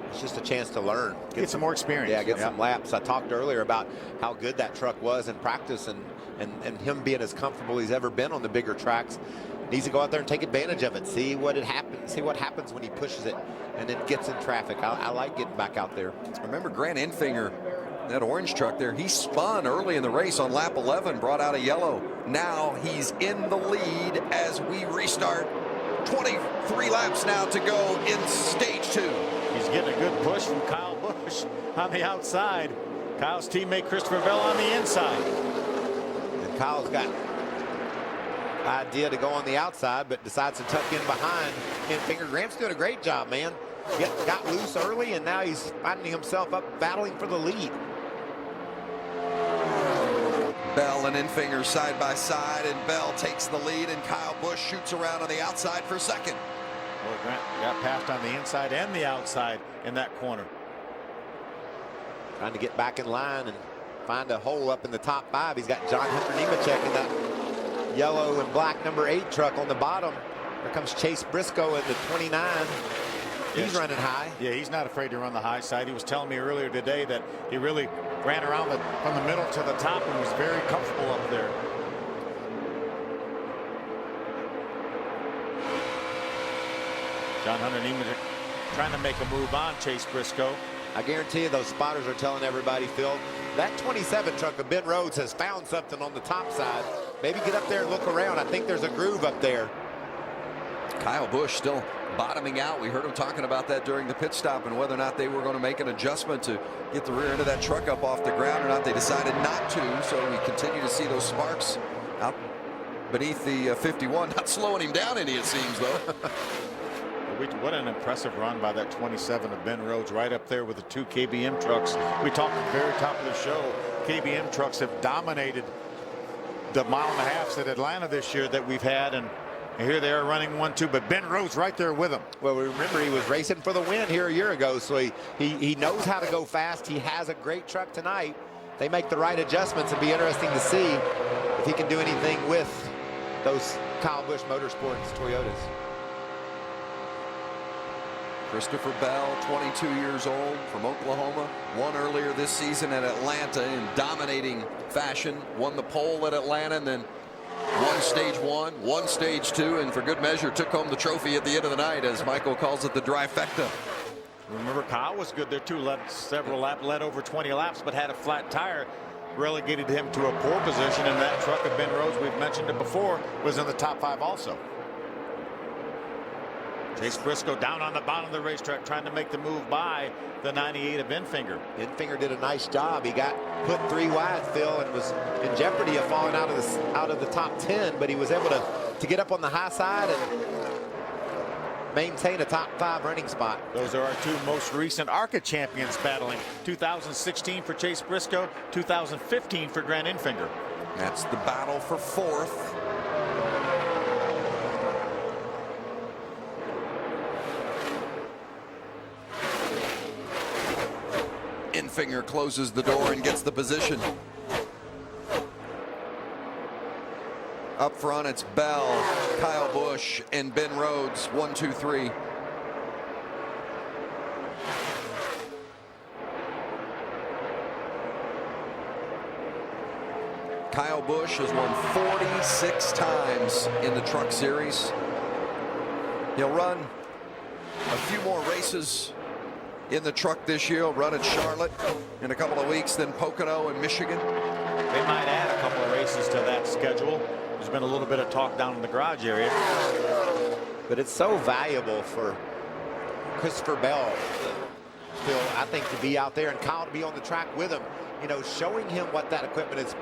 It's just a chance to learn. Get some more experience. Yeah, get some laps. I talked earlier about how good that truck was in practice and him being as comfortable as he's ever been on the bigger tracks. Needs to go out there and take advantage of it. See what happens when he pushes it and it gets in traffic. I like getting back out there. Remember Grant Enfinger, that orange truck there, he spun early in the race on lap 11, brought out a yellow. Now he's in the lead as we restart. 23 laps now to go in stage 2. He's getting a good push from Kyle Busch on the outside. Kyle's teammate Christopher Bell on the inside. Kyle's got idea to go on the outside, but decides to tuck in behind Infinger. Grant's doing a great job, man. Got loose early, and now he's finding himself up battling for the lead. Bell and Infinger side by side, and Bell takes the lead, and Kyle Busch shoots around on the outside for second. Well, Grant got passed on the inside and the outside in that corner. Trying to get back in line and find a hole up in the top 5. He's got John Hunter Nemechek in that yellow and black number 8 truck on the bottom. Here comes Chase Briscoe in the 29. He's running high. Yeah, he's not afraid to run the high side. He was telling me earlier today that he really ran around from the middle to the top and was very comfortable up there. John Hunter Nemechek trying to make a move on Chase Briscoe. I guarantee you those spotters are telling everybody, Phil, that 27 truck of Ben Rhodes has found something on the top side. Maybe get up there and look around. I think there's a groove up there. Kyle Busch still bottoming out. We heard him talking about that during the pit stop and whether or not they were going to make an adjustment to get the rear end of that truck up off the ground or not. They decided not to, so we continue to see those sparks out beneath the 51. Not slowing him down any, it seems, though. What an impressive run by that 27 of Ben Rhodes, right up there with the 2 KBM trucks. We talked at the very top of the show. KBM trucks have dominated the mile-and-a-halfs at Atlanta this year that we've had, and here they are running 1-2, but Ben Rhodes right there with them. Well, remember he was racing for the win here a year ago, so he knows how to go fast. He has a great truck tonight. They make the right adjustments. It'd be interesting to see if he can do anything with those Kyle Busch Motorsports Toyotas. Christopher Bell, 22 years old, from Oklahoma, won earlier this season at Atlanta in dominating fashion, won the pole at Atlanta, and then won stage 1, won stage 2, and for good measure took home the trophy at the end of the night, as Michael calls it, the trifecta. Remember, Kyle was good there too, led over 20 laps, but had a flat tire, relegated him to a poor position, and that truck of Ben Rhodes, we've mentioned it before, was in the top 5 also. Chase Briscoe down on the bottom of the racetrack trying to make the move by the 98 of Infinger. Infinger did a nice job. He got put 3 wide, Phil, and was in jeopardy of falling out of the top 10, but he was able to get up on the high side and maintain a top 5 running spot. Those are our 2 most recent ARCA champions battling. 2016 for Chase Briscoe, 2015 for Grant Infinger. That's the battle for 4th. Infinger closes the door and gets the position. Up front, it's Bell, Kyle Busch, and Ben Rhodes. 1, 2, 3. Kyle Busch has won 46 times in the Truck Series. He'll run a few more races in the truck this year. He'll run at Charlotte in a couple of weeks, then Pocono and Michigan. They might add a couple of races to that schedule. There's been a little bit of talk down in the garage area. But it's so valuable for Christopher Bell, Phil, I think, to be out there and Kyle to be on the track with him, you know, showing him what that equipment is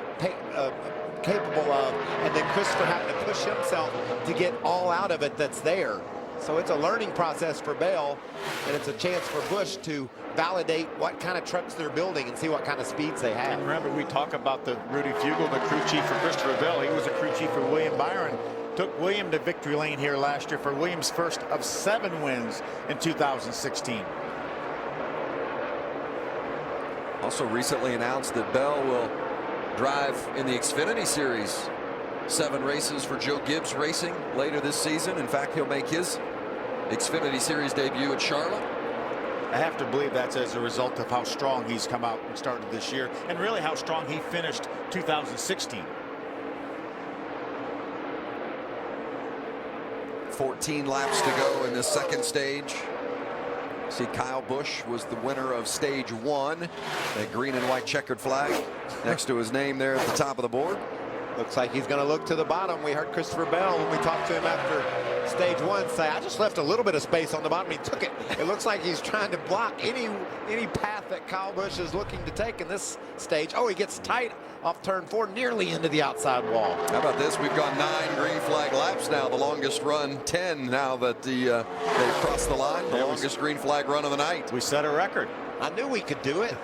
capable of, and then Christopher having to push himself to get all out of it that's there. So it's a learning process for Bell, and it's a chance for Busch to validate what kind of trucks they're building and see what kind of speeds they have. And remember, we talk about the Rudy Fugle, the crew chief for Christopher Bell. He was a crew chief for William Byron. Took William to victory lane here last year for Williams' first of 7 wins in 2016. Also recently announced that Bell will drive in the Xfinity Series. 7 races for Joe Gibbs Racing later this season. In fact, he'll make his Xfinity Series debut at Charlotte. I have to believe that's as a result of how strong he's come out and started this year, and really how strong he finished 2016. 14 laps to go in the second stage. See, Kyle Busch was the winner of stage 1. That green and white checkered flag next to his name there at the top of the board. Looks like he's going to look to the bottom. We heard Christopher Bell when we talked to him after stage one say, I just left a little bit of space on the bottom. He took it. It looks like he's trying to block any path that Kyle Busch is looking to take in this stage. Oh, he gets tight off turn 4, nearly into the outside wall. How about this? We've gone 9 green flag laps now. The longest run, 10 now that they've crossed the line. The longest green flag run of the night. We set a record. I knew we could do it.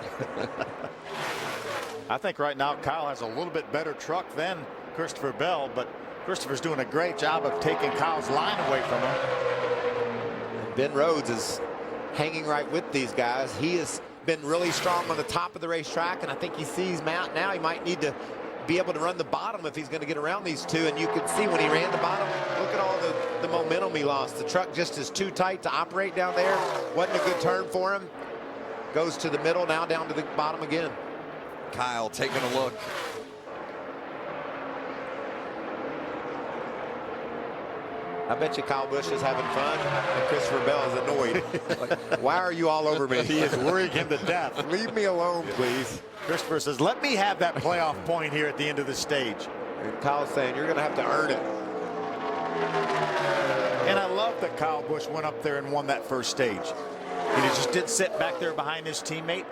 I think right now Kyle has a little bit better truck than Christopher Bell, but Christopher's doing a great job of taking Kyle's line away from him. Ben Rhodes is hanging right with these guys. He has been really strong on the top of the racetrack, and I think he sees Matt now. He might need to be able to run the bottom if he's going to get around these two. And you can see when he ran the bottom, look at all the momentum he lost. The truck just is too tight to operate down there. Wasn't a good turn for him. Goes to the middle, now down to the bottom again. Kyle taking a look. I bet you Kyle Busch is having fun and Christopher Bell is annoyed. Like, why are you all over me? He is worrying him to death. Leave me alone, please. Christopher says, let me have that playoff point here at the end of the stage. And Kyle's saying, you're going to have to earn it. And I love that Kyle Busch went up there and won that first stage. And he just didn't sit back there behind his teammate.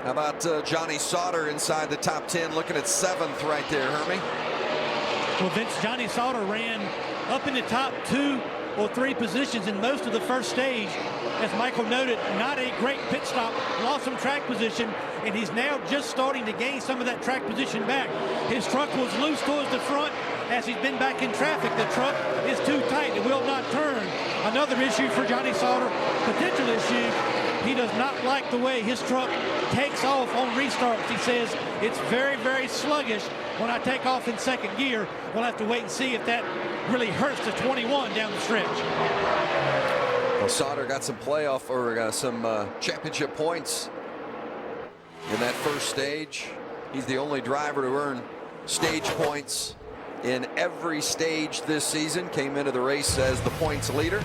How about Johnny Sauter inside the top 10, looking at 7th right there, Hermie? Well, Vince, Johnny Sauter ran up in the top 2 or 3 positions in most of the first stage. As Michael noted, not a great pit stop, lost some track position, and he's now just starting to gain some of that track position back. His truck was loose towards the front. As he's been back in traffic, the truck is too tight. It will not turn. Another issue for Johnny Sauter, potential issue. He does not like the way his truck takes off on restarts. He says it's very, very sluggish when I take off in second gear. We'll have to wait and see if that really hurts the 21 down the stretch. Well, Sauter got some playoff or some championship points in that first stage. He's the only driver to earn stage points in every stage this season. Came into the race as the points leader.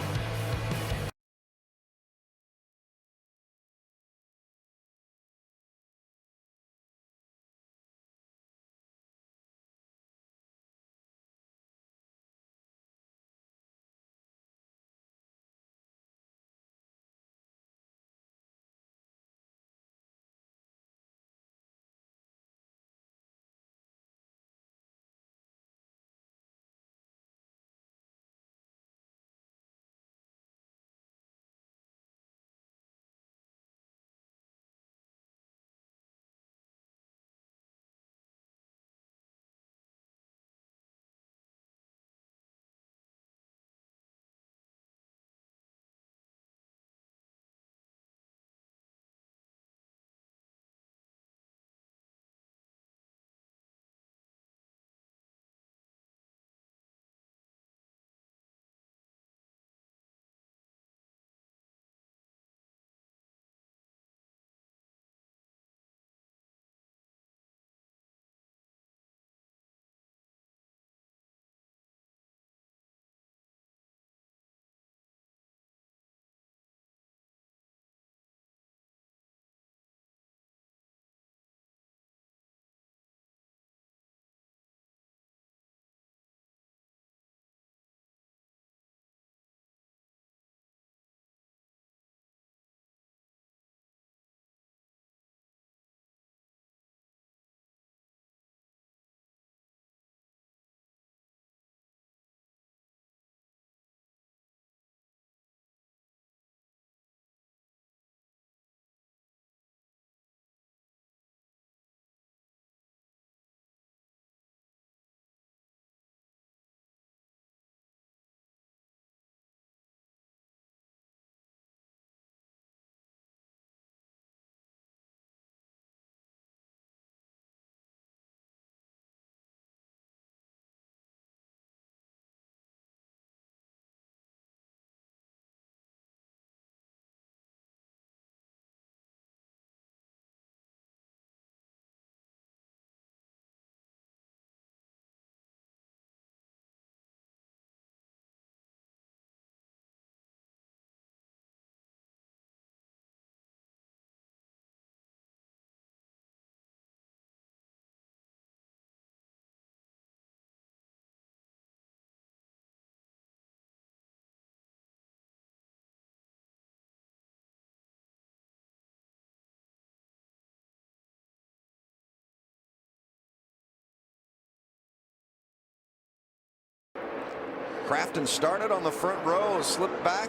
Crafton started on the front row, slipped back.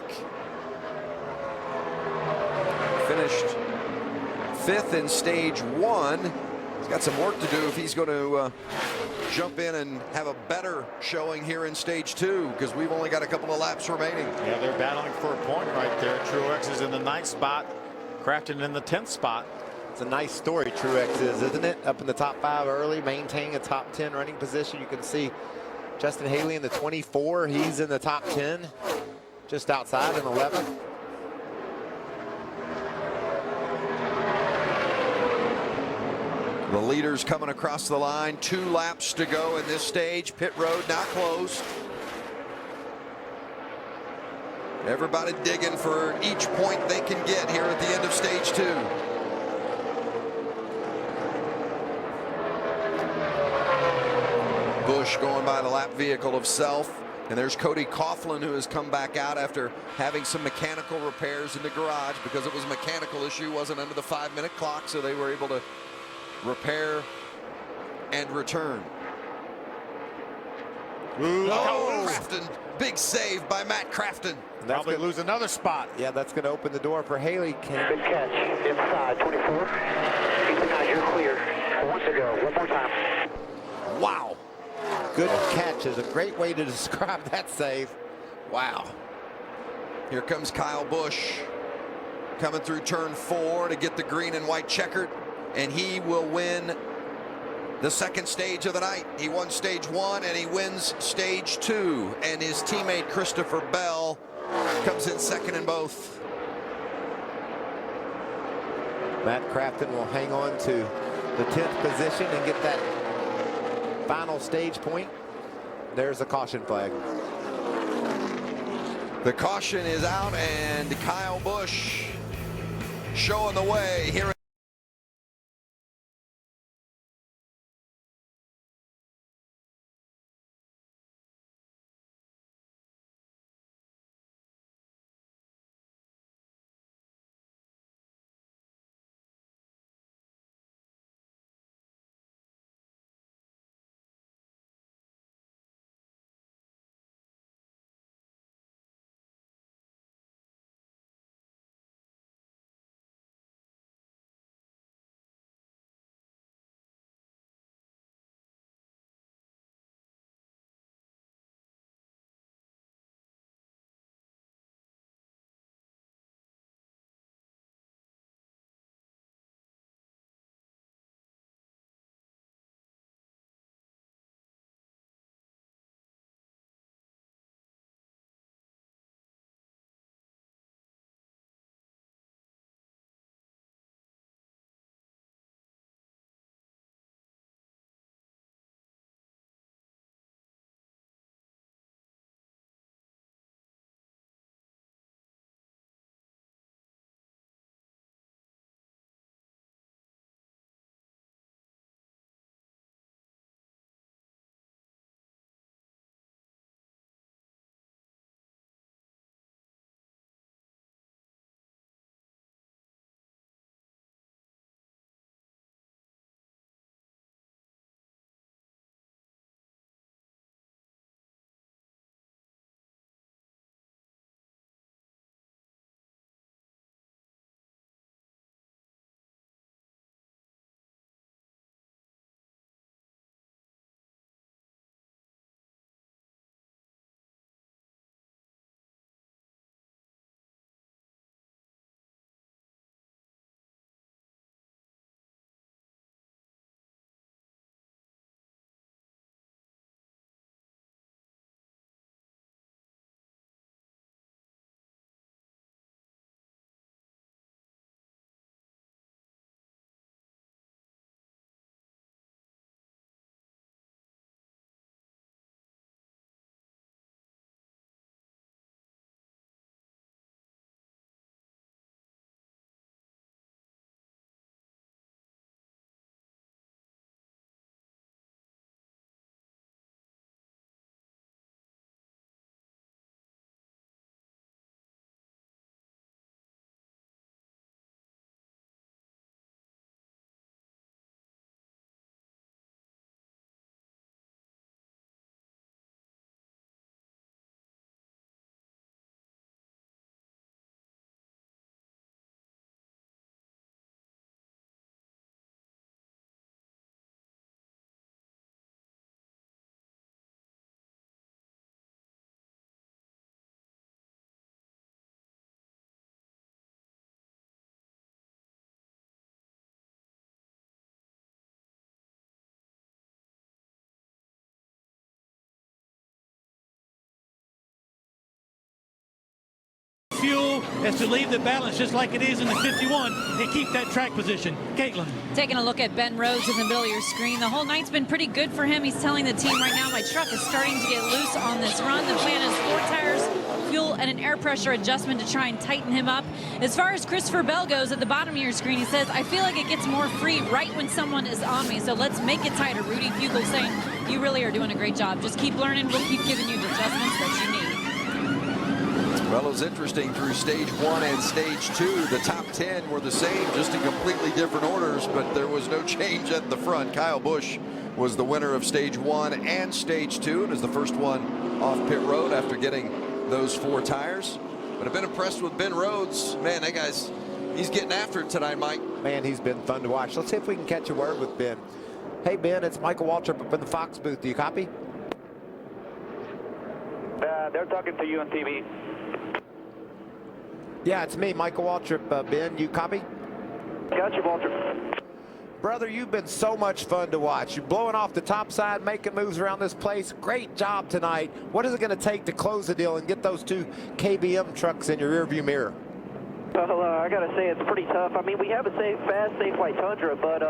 Finished 5th in stage 1. He's got some work to do if he's going to jump in and have a better showing here in stage 2, because we've only got a couple of laps remaining. Yeah, they're battling for a point right there. Truex is in the 9th spot, Crafton in the 10th spot. It's a nice story, Truex is, isn't it? Up in the top 5 early, maintaining a top 10 running position. You can see Justin Haley in the 24. He's in the top 10, just outside in 11th. The leaders coming across the line. 2 laps to go in this stage. Pit road now closed. Everybody digging for each point they can get here at the end of stage 2. Busch going by the lap vehicle of Self. And there's Cody Coughlin, who has come back out after having some mechanical repairs in the garage, because it was a mechanical issue, wasn't under the 5-minute clock, so they were able to repair and return. Crafton, big save by Matt Crafton. Probably lose another spot. Yeah, that's going to open the door for Haley. Good catch. Inside 24. You're clear. 1 to go. One more time. Wow. Good catch is a great way to describe that save. Wow. Here comes Kyle Busch coming through turn 4 to get the green and white checkered, and he will win the 2nd stage of the night. He won stage 1 and he wins stage 2, and his teammate Christopher Bell comes in 2nd in both. Matt Crafton will hang on to the 10th position and get that final stage point. There's a caution flag. The caution is out, and Kyle Busch showing the way here. is to leave the balance just like it is in the 51 and keep that track position. Caitlin. Taking a look at Ben Rhodes in the middle of your screen. The whole night's been pretty good for him. He's telling the team right now, my truck is starting to get loose on this run. The plan is 4 tires, fuel, and an air pressure adjustment to try and tighten him up. As far as Christopher Bell goes, at the bottom of your screen, he says, I feel like it gets more free right when someone is on me, so let's make it tighter. Rudy Fugel saying, you really are doing a great job. Just keep learning. We'll keep giving you the adjustments that you need. Well, it was interesting through stage 1 and stage 2. The top 10 were the same, just in completely different orders, but there was no change at the front. Kyle Busch was the winner of stage 1 and stage 2 and is the first one off pit road after getting those 4 tires. But I've been impressed with Ben Rhodes. Man, that guy's, he's getting after it tonight, Mike. Man, he's been fun to watch. Let's see if we can catch a word with Ben. Hey, Ben, it's Michael Waltrip up in the Fox booth. Do you copy? They're talking to you on TV. Yeah, it's me, Michael Waltrip. Ben, you copy? Got you, Waltrip. Brother, you've been so much fun to watch. You're blowing off the top side, making moves around this place. Great job tonight. What is it going to take to close the deal and get those 2 KBM trucks in your rearview mirror? Well, I got to say it's pretty tough. I mean, we have a fast, safe white Tundra, but,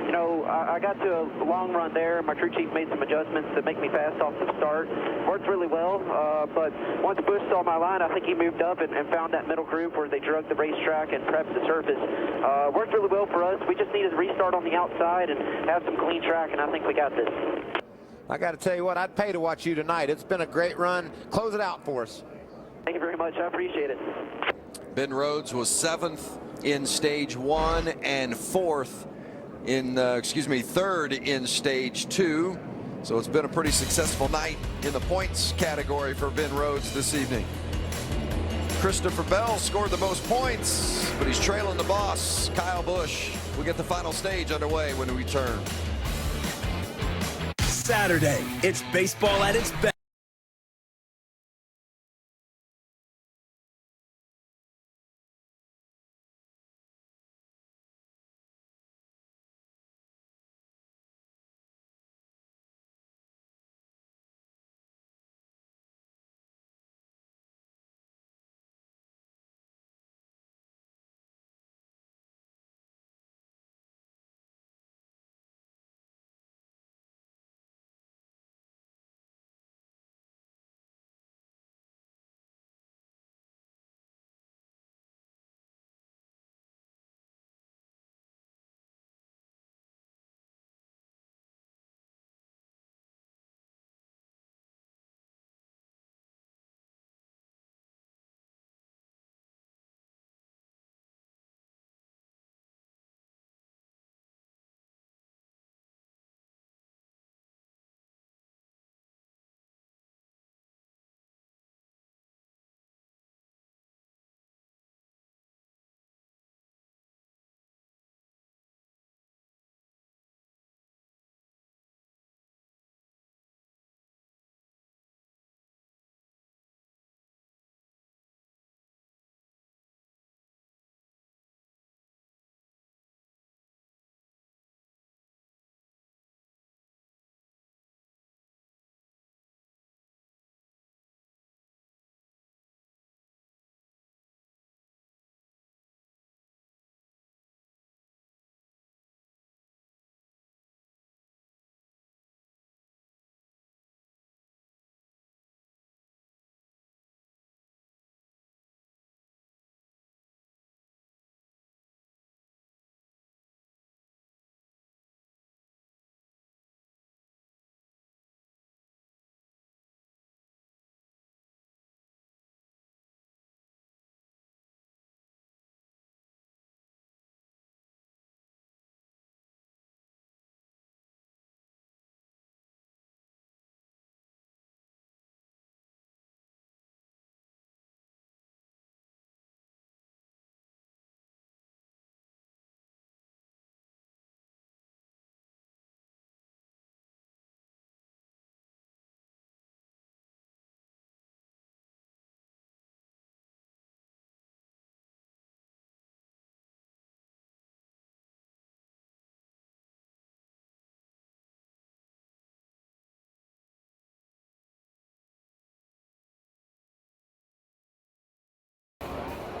you know, I got to a long run there. My crew chief made some adjustments to make me fast off the start. Worked really well, but once Busch saw my line, I think he moved up and found that middle group where they drug the racetrack and prepped the surface. Worked really well for us. We just needed to restart on the outside and have some clean track, and I think we got this. I got to tell you what, I'd pay to watch you tonight. It's been a great run. Close it out for us. Thank you very much. I appreciate it. Ben Rhodes was 7th in stage 1 and 4th in, third in stage 2. So it's been a pretty successful night in the points category for Ben Rhodes this evening. Christopher Bell scored the most points, but he's trailing the boss, Kyle Busch. We get the final stage underway when we return. Saturday, it's baseball at its best.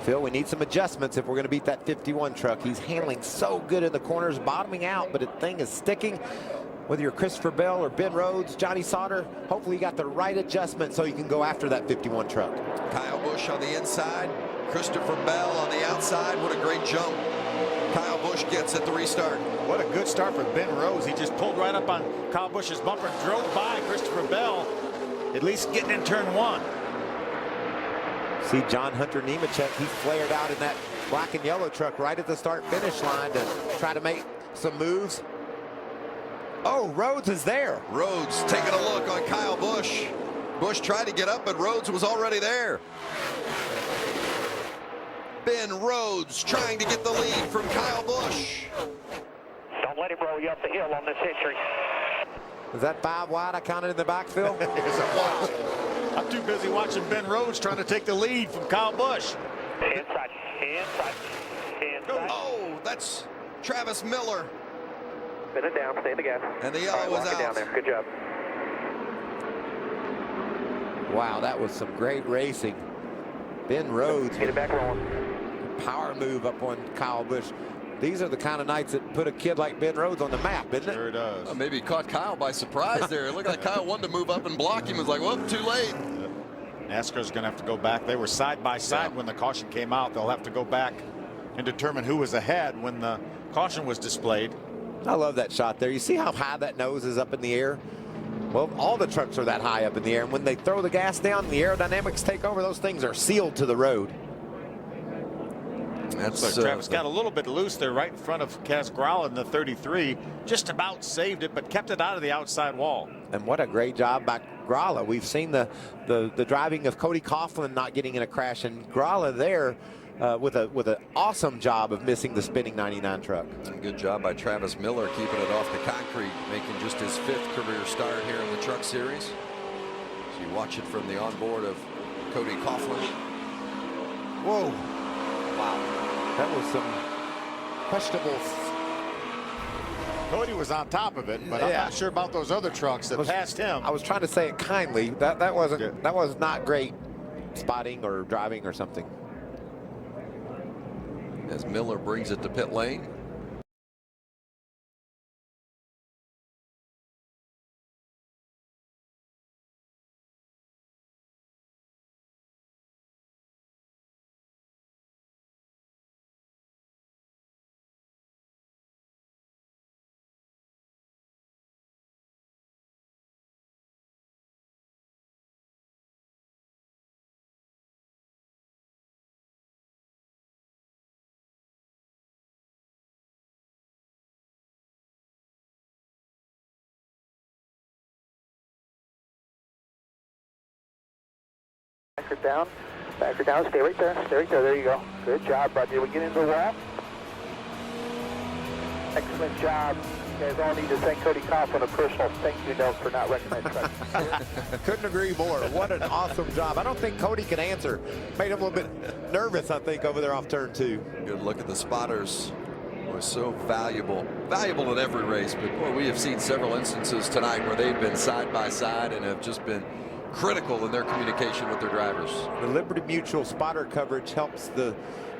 Phil, we need some adjustments if we're going to beat that 51 truck. He's handling so good in the corners, bottoming out, but the thing is sticking. Whether you're Christopher Bell or Ben Rhodes, Johnny Sauter, hopefully you got the right adjustment so you can go after that 51 truck. Kyle Busch on the inside, Christopher Bell on the outside. What a great jump Kyle Busch gets at the restart. What a good start for Ben Rhodes. He just pulled right up on Kyle Busch's bumper and drove by Christopher Bell, at least getting in turn 1. See John Hunter Nemechek, he flared out in that black and yellow truck right at the start-finish line to try to make some moves. Oh, Rhodes is there. Rhodes taking a look on Kyle Busch. Busch tried to get up, but Rhodes was already there. Ben Rhodes trying to get the lead from Kyle Busch. Don't let him roll you up the hill on this entry. Is that 5 wide I counted in the backfield? I'm too busy watching Ben Rhodes trying to take the lead from Kyle Busch. Inside. Oh, that's Travis Miller. Spin it down, stay in the gas. And the yellow was out. Down there. Good job. Wow, that was some great racing. Ben Rhodes. Get it back rolling. Power move up on Kyle Busch. These are the kind of nights that put a kid like Ben Rhodes on the map, isn't it? Sure does. Well, maybe he caught Kyle by surprise there. It looked like Kyle wanted to move up and block him. It was like, whoop, too late. NASCAR's going to have to go back. They were side by side when the caution came out. They'll have to go back and determine who was ahead when the caution was displayed. I love that shot there. You see how high that nose is up in the air? Well, all the trucks are that high up in the air, and when they throw the gas down and the aerodynamics take over, those things are sealed to the road. That's Travis got a little bit loose there right in front of Kaz Grala in the 33. Just about saved it, but kept it out of the outside wall. And what a great job by Grala. We've seen the driving of Cody Coughlin not getting in a crash, and Grala there with an awesome job of missing the spinning 99 truck. And good job by Travis Miller keeping it off the concrete, making just his 5th career start here in the Truck Series. So you watch it from the onboard of Cody Coughlin. Whoa. Wow. That was some questionable. Cody was on top of it, but I'm not sure about those other trucks that passed him. I was trying to say it kindly. That was not great spotting or driving or something. As Miller brings it to pit lane. Back her down, stay right there, there you go. Good job, bud. Did we get into the wall? Excellent job. You guys all need to thank Cody Coughlin a personal thank you note for not wrecking that truck. Couldn't agree more. What an awesome job. I don't think Cody can answer. Made him a little bit nervous, I think, over there off turn 2. Good look at the spotters. Was so valuable in every race, but boy, we have seen several instances tonight where they've been side by side and have just been critical in their communication with their drivers. The Liberty Mutual spotter coverage helps the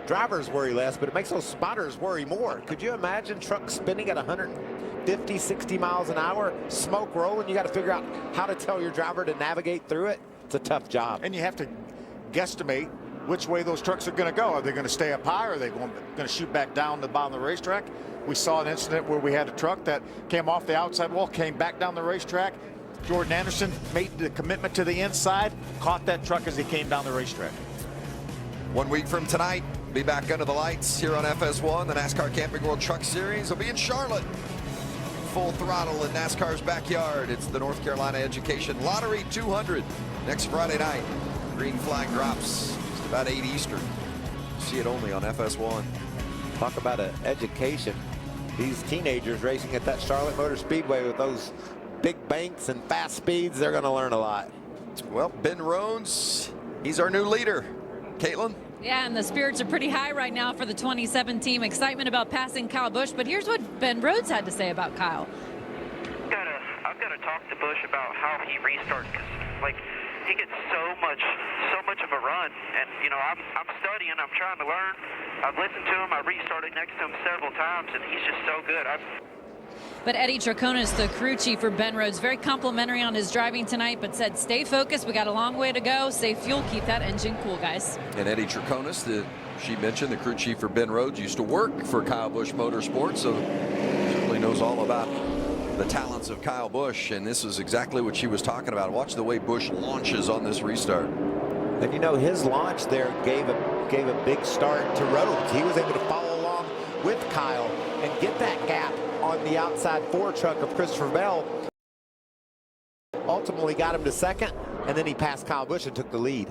drivers worry less, but it makes those spotters worry more. Could you imagine trucks spinning at 150, 60 miles an hour, smoke rolling? You got to figure out how to tell your driver to navigate through it. It's a tough job. And you have to guesstimate which way those trucks are going to go. Are they going to stay up high, or are they going to shoot back down the bottom of the racetrack? We saw an incident where we had a truck that came off the outside wall, came back down the racetrack. Jordan Anderson made the commitment to the inside, caught that truck as he came down the racetrack. 1 week from tonight, be back under the lights here on FS1. The NASCAR Camping World Truck Series will be in Charlotte. Full throttle in NASCAR's backyard. It's the North Carolina Education Lottery 200 next Friday night. Green flag drops just about 8 Eastern. See it only on FS1. Talk about an education. These teenagers racing at that Charlotte Motor Speedway with those big banks and fast speeds, they're going to learn a lot. Well, Ben Rhodes, he's our new leader. Caitlin? Yeah, and the spirits are pretty high right now for the 27 team. Excitement about passing Kyle Busch, but here's what Ben Rhodes had to say about Kyle. I've got to talk to Busch about how he restarts, because, like, he gets so much of a run. And you know, I'm studying, I'm trying to learn. I've listened to him, I've restarted next to him several times, and he's just so good. But Eddie Troconis, the crew chief for Ben Rhodes, very complimentary on his driving tonight, but said stay focused. We got a long way to go. Save fuel, keep that engine cool, guys. And Eddie Troconis, she mentioned, the crew chief for Ben Rhodes, used to work for Kyle Busch Motorsports, so certainly knows all about the talents of Kyle Busch, and this is exactly what she was talking about. Watch the way Busch launches on this restart. And you know, his launch there gave a big start to Rhodes. He was able to follow along with Kyle and get that gap on the outside 4 truck of Christopher Bell. Ultimately got him to second, and then he passed Kyle Busch and took the lead.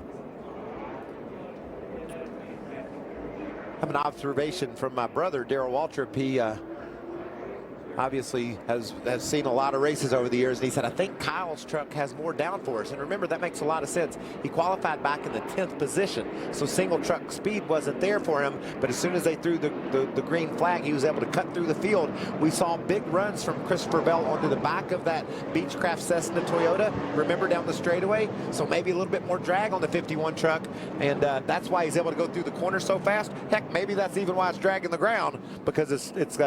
I have an observation from my brother, Darrell Waltrip. He obviously has seen a lot of races over the years, and he said, I think Kyle's truck has more downforce. And remember, that makes a lot of sense. He qualified back in the 10th position, so single truck speed wasn't there for him, but as soon as they threw the green flag, he was able to cut through the field. We saw big runs from Christopher Bell onto the back of that Beechcraft Cessna Toyota, remember, down the straightaway, so maybe a little bit more drag on the 51 truck, and that's why he's able to go through the corner so fast. Heck, maybe that's even why it's dragging the ground, because it's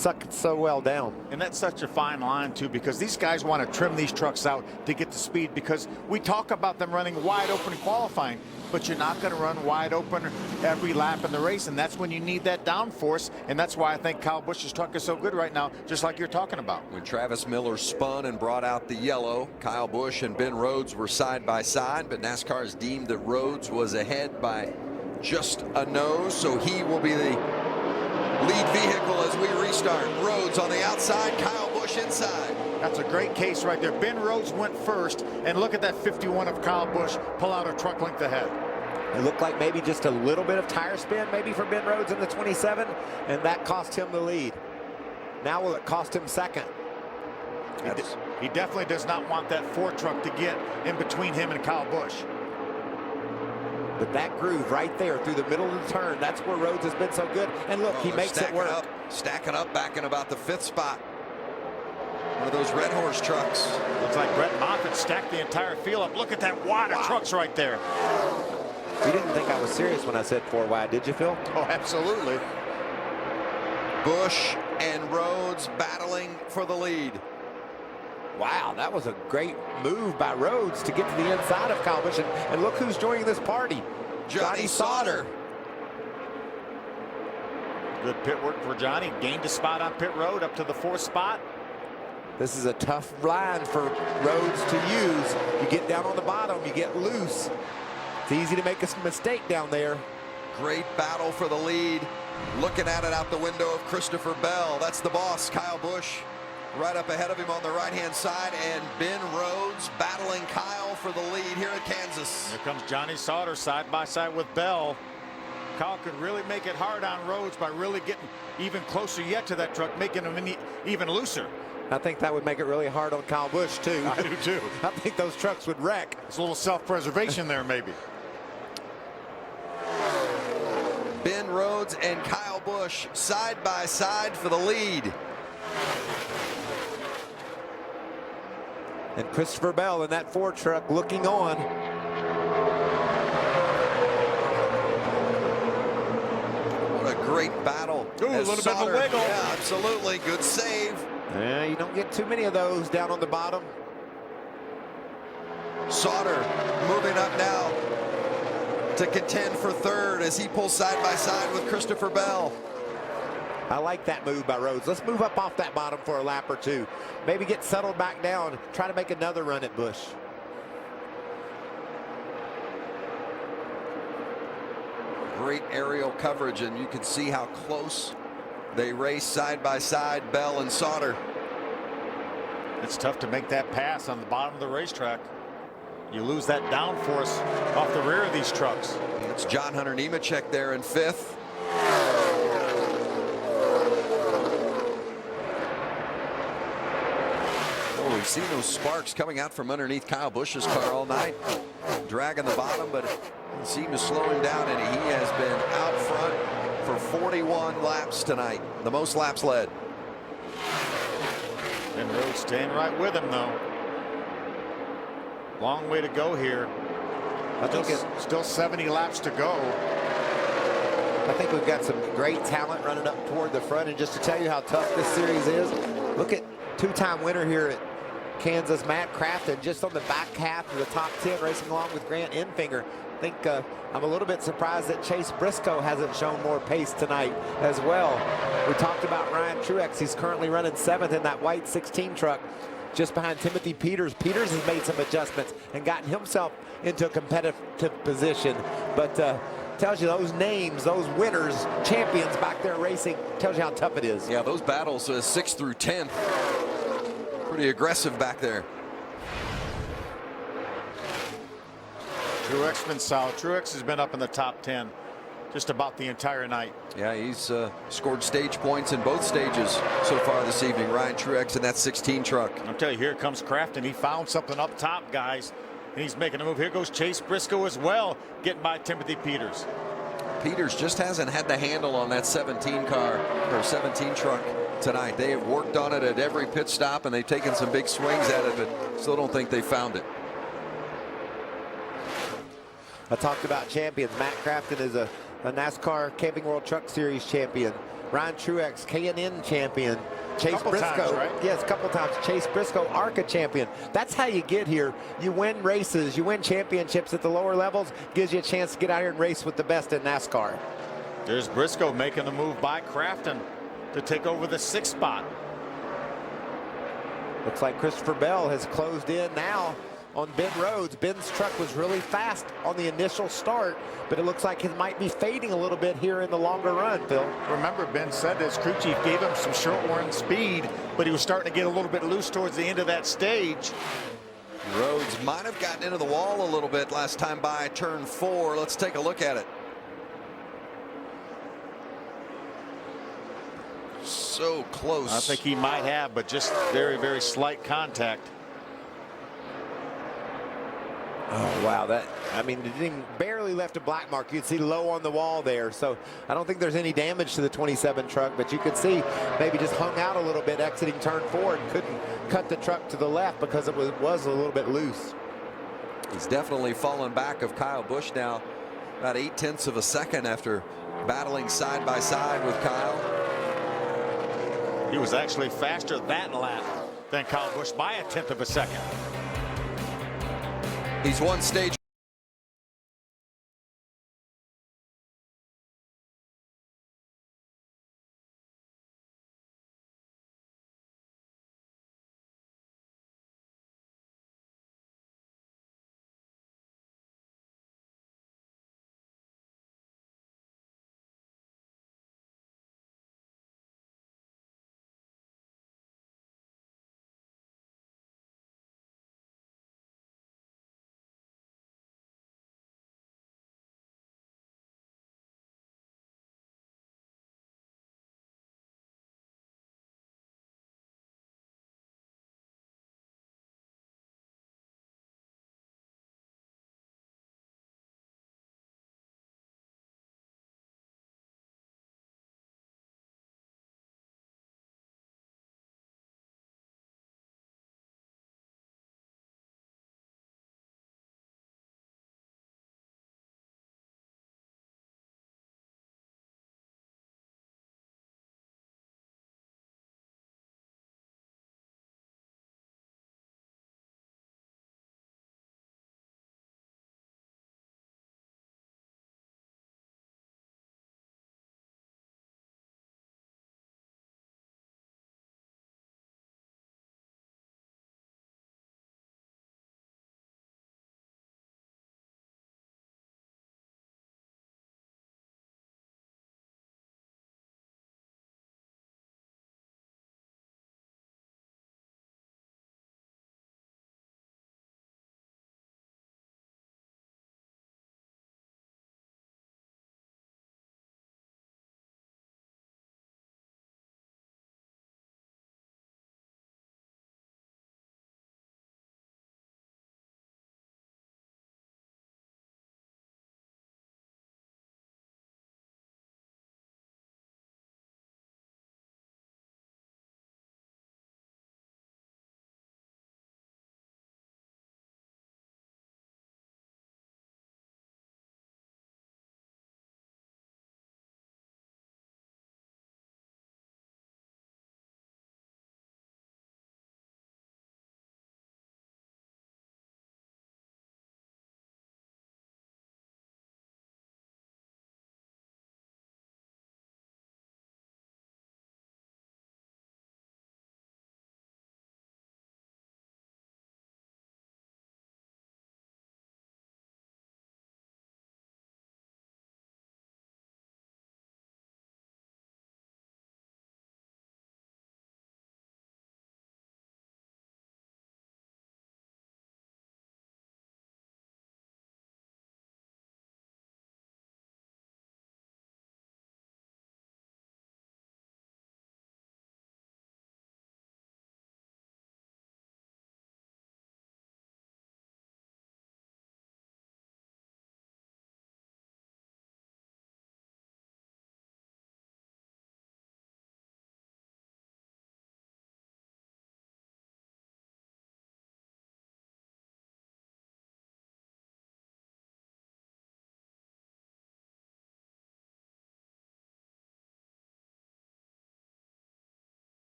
sucked so well down. And that's such a fine line too, because these guys want to trim these trucks out to get the speed, because we talk about them running wide open in qualifying, but you're not going to run wide open every lap in the race, and that's when you need that downforce, and that's why I think Kyle Busch's truck is so good right now, just like you're talking about. When Travis Miller spun and brought out the yellow, Kyle Busch and Ben Rhodes were side by side, but NASCAR has deemed that Rhodes was ahead by just a nose, so he will be the lead vehicle as we restart. Rhodes on the outside, Kyle Busch inside. That's a great case right there. Ben Rhodes went first, and look at that 51 of Kyle Busch pull out a truck length ahead. It looked like maybe just a little bit of tire spin maybe for Ben Rhodes in the 27, and that cost him the lead. Now will it cost him second? He definitely does not want that 4 truck to get in between him and Kyle Busch. But that groove right there through the middle of the turn, that's where Rhodes has been so good. And look, he makes it work. Stacking up back in about the 5th spot. One of those Red Horse trucks. Looks like Brett Moffitt stacked the entire field up. Look at that wad of trucks right there. You didn't think I was serious when I said 4 wide, did you, Phil? Oh, absolutely. Busch and Rhodes battling for the lead. Wow, that was a great move by Rhodes to get to the inside of Kyle Busch. And look who's joining this party. Johnny Sauter. Good pit work for Johnny. Gained a spot on pit road up to the 4th spot. This is a tough line for Rhodes to use. You get down on the bottom, you get loose. It's easy to make a mistake down there. Great battle for the lead. Looking at it out the window of Christopher Bell. That's the boss, Kyle Busch. Right up ahead of him on the right-hand side, and Ben Rhodes battling Kyle for the lead here at Kansas. Here comes Johnny Sauter side by side with Bell. Kyle could really make it hard on Rhodes by really getting even closer yet to that truck, making him even looser. I think that would make it really hard on Kyle Busch, too. I do, too. I think those trucks would wreck. It's a little self-preservation there, maybe. Ben Rhodes and Kyle Busch side by side for the lead. And Christopher Bell in that 4 truck looking on. What a great battle. Ooh, a little bit of a wiggle. Yeah, absolutely. Good save. Yeah, you don't get too many of those down on the bottom. Sauter moving up now to contend for 3rd as he pulls side by side with Christopher Bell. I like that move by Rhodes. Let's move up off that bottom for a lap or 2. Maybe get settled back down. Try to make another run at Busch. Great aerial coverage, and you can see how close they race side by side, Bell and Sauter. It's tough to make that pass on the bottom of the racetrack. You lose that downforce off the rear of these trucks. It's John Hunter Nemechek there in 5th. Oh, we've seen those sparks coming out from underneath Kyle Busch's car all night, dragging the bottom, but it seemed to slow him down, and he has been out front for 41 laps tonight, the most laps led. And Rhodes staying right with him, though. Long way to go here. I think it's still 70 laps to go. I think we've got some great talent running up toward the front. And just to tell you how tough this series is, look at two-time winner here at Kansas, Matt Crafton, just on the back half of the top 10, racing along with Grant Enfinger. I think I'm a little bit surprised that Chase Briscoe hasn't shown more pace tonight as well. We talked about Ryan Truex. He's currently running 7th in that white 16 truck, just behind Timothy Peters. Peters has made some adjustments and gotten himself into a competitive position. But tells you those names, those winners, champions back there racing, tells you how tough it is. Yeah, those battles 6th through 10th. Pretty aggressive back there. Truex been solid. Truex has been up in the top 10 just about the entire night. Yeah, he's scored stage points in both stages so far this evening. Ryan Truex in that 16 truck. I'll tell you, here comes Crafton. He found something up top, guys, and he's making a move. Here goes Chase Briscoe as well, getting by Timothy Peters. Peters just hasn't had the handle on that 17 car or 17 truck tonight. They have worked on it at every pit stop, and they've taken some big swings at it, but still don't think they found it. I talked about champions. Matt Crafton is a NASCAR Camping World Truck Series champion. Ryan Truex, K&N champion. Chase Briscoe, times, right? Yes, a couple times. Chase Briscoe, ARCA champion. That's how you get here. You win races, you win championships at the lower levels, gives you a chance to get out here and race with the best in NASCAR. There's Briscoe making the move by Crafton to take over the 6th spot. Looks like Christopher Bell has closed in now on Ben Rhodes. Ben's truck was really fast on the initial start, but it looks like it might be fading a little bit here in the longer run, Phil. Remember, Ben said his crew chief gave him some short run speed, but he was starting to get a little bit loose towards the end of that stage. Rhodes might have gotten into the wall a little bit last time by turn 4. Let's take a look at it. So close. I think he might have, but just very, very slight contact. Oh, wow. That, I mean, it didn't, barely left a black mark. You can see low on the wall there. So I don't think there's any damage to the 27 truck, but you could see maybe just hung out a little bit exiting turn 4 and couldn't cut the truck to the left because it was a little bit loose. He's definitely fallen back of Kyle Busch now, about 0.8 of a second after battling side by side with Kyle. He was actually faster that lap than Kyle Busch by 1/10 of a second. He's one stage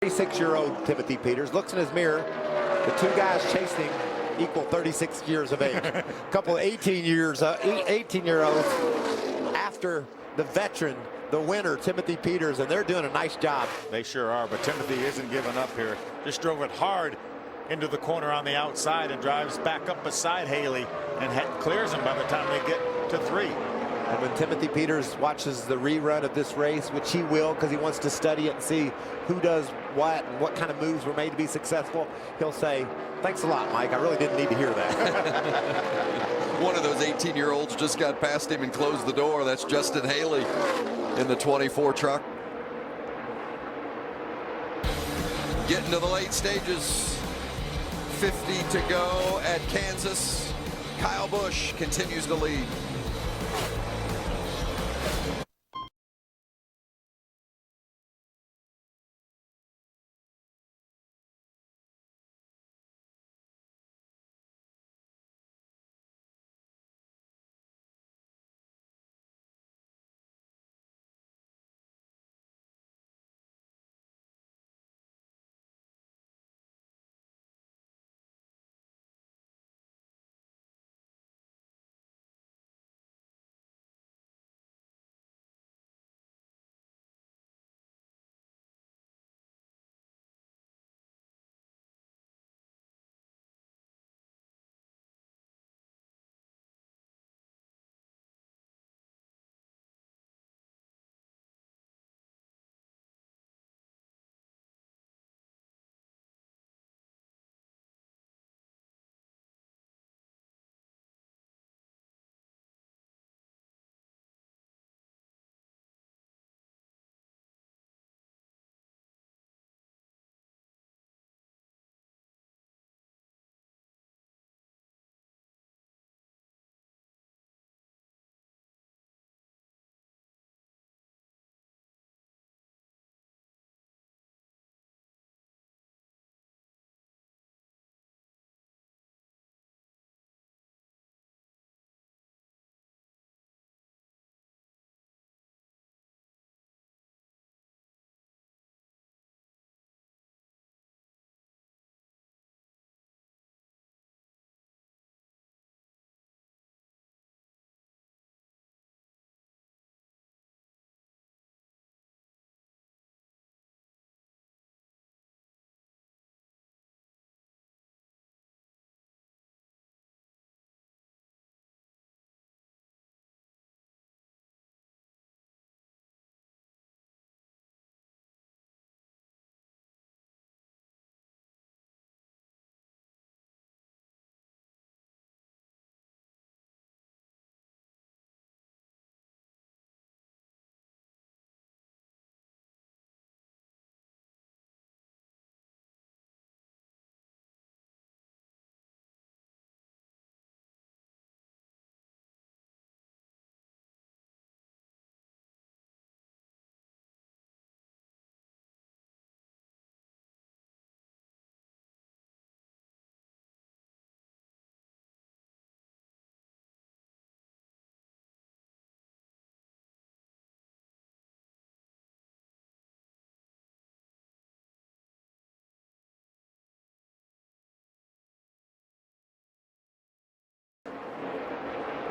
36-year-old Timothy Peters looks in his mirror. The two guys chasing him equal 36 years of age. A couple of 18-year-olds after the veteran, the winner, Timothy Peters, and they're doing a nice job. They sure are, but Timothy isn't giving up here. Just drove it hard into the corner on the outside and drives back up beside Haley and clears him by the time they get to 3. And when Timothy Peters watches the rerun of this race, which he will because he wants to study it and see who does what and what kind of moves were made to be successful, he'll say, thanks a lot, Mike. I really didn't need to hear that. One of those 18-year-olds just got past him and closed the door. That's Justin Haley in the 24 truck. Getting to the late stages. 50 to go at Kansas. Kyle Busch continues to lead.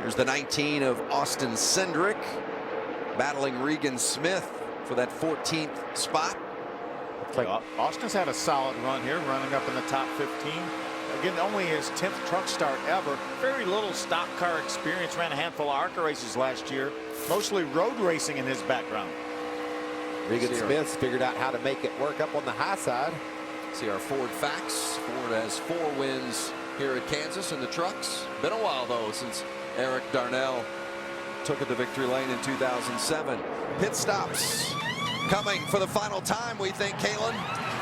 Here's the 19 of Austin Cindric battling Regan Smith for that 14th spot. Looks like Austin's had a solid run here, running up in the top 15. Again, only his 10th truck start ever. Very little stock car experience. Ran a handful of ARCA races last year. Mostly road racing in his background. Regan Smith's figured out how to make it work up on the high side. See our Ford facts. Ford has 4 wins here at Kansas in the trucks. Been a while though since Eric Darnell took it to victory lane in 2007. Pit stops coming for the final time, we think, Kaylin.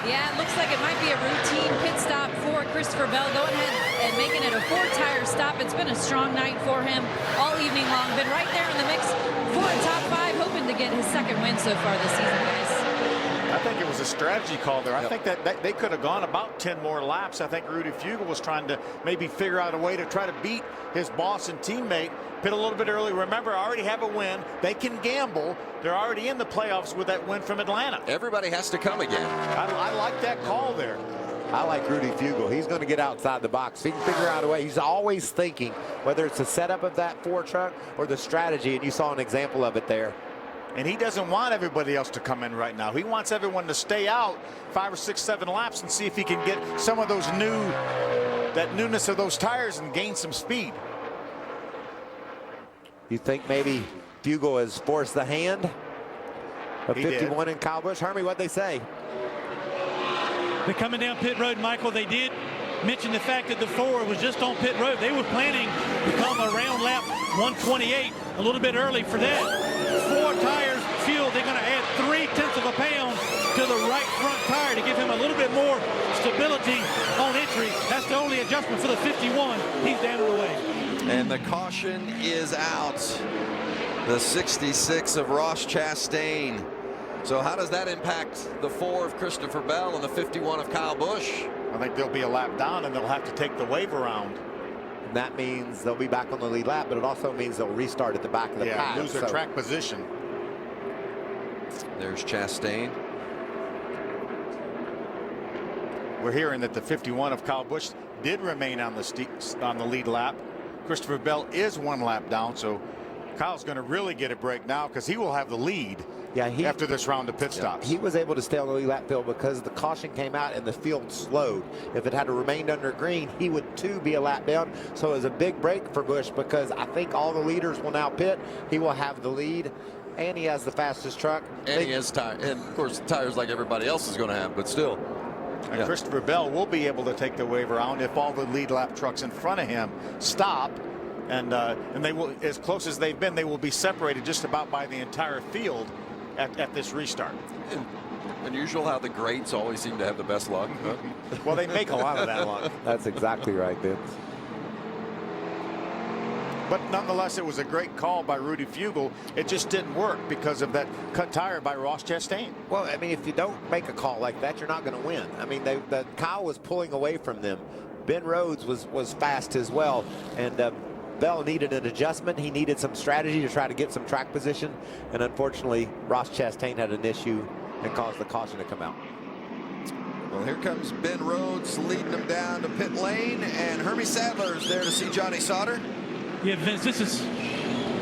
Yeah, it looks like it might be a routine pit stop for Christopher Bell, going ahead and making it a 4-tire stop. It's been a strong night for him all evening long. Been right there in the mix for a top 5, hoping to get his 2nd win so far this season, guys. think it was a strategy call there. I think that they could have gone about 10 more laps. I think Rudy Fugle was trying to maybe figure out a way to try to beat his boss and teammate. Pit a little bit early. Remember, I already have a win. They can gamble. They're already in the playoffs with that win from Atlanta. Everybody has to come again. I like that call there. I like Rudy Fugle. He's going to get outside the box. He can figure out a way. He's always thinking, whether it's the setup of that Ford truck or the strategy, and you saw an example of it there. And he doesn't want everybody else to come in right now. He wants everyone to stay out 5 or 6, 7 laps and see if he can get some of those that newness of those tires and gain some speed. You think maybe Fugle has forced the hand of 51 and Kyle Busch? Hermie, what'd they say? They're coming down pit road, Michael. They did mention the fact that the Ford was just on pit road. They were planning to come around lap 128 a little bit early for that. 4 tires, fuel. They're going to add 3/10 of a pound to the right front tire to give him a little bit more stability on entry. That's the only adjustment for the 51. He's down and away. And the caution is out. The 66 of Ross Chastain. So how does that impact the 4 of Christopher Bell and the 51 of Kyle Busch? I think they'll be a lap down and they'll have to take the wave around. And that means they'll be back on the lead lap, but it also means they'll restart at the back of the pack. Lose their track position. There's Chastain. We're hearing that the 51 of Kyle Busch did remain on the lead lap. Christopher Bell is 1 lap down, so Kyle's going to really get a break now because he will have the lead after this round of pit stops. He was able to stay on the lead lap field because the caution came out and the field slowed. If it had remained under green, he would too be a lap down. So it was a big break for Busch because I think all the leaders will now pit. He will have the lead, and he has the fastest truck. And he has tires, and of course tires like everybody else is going to have, but still. And Christopher Bell will be able to take the wave around if all the lead lap trucks in front of him stop. And they will, as close as they've been, they will be separated just about by the entire field at this restart. Unusual how the greats always seem to have the best luck. Well, they make a lot of that luck. That's exactly right, Vince. But nonetheless, it was a great call by Rudy Fugle. It just didn't work because of that cut tire by Ross Chastain. Well, I mean, if you don't make a call like that, you're not going to win. I mean, Kyle was pulling away from them. Ben Rhodes was fast as well, and Bell needed an adjustment. He needed some strategy to try to get some track position, and unfortunately, Ross Chastain had an issue and caused the caution to come out. Well, here comes Ben Rhodes leading them down to pit lane, and Hermie Sadler's there to see Johnny Sauter. Yeah, Vince, this is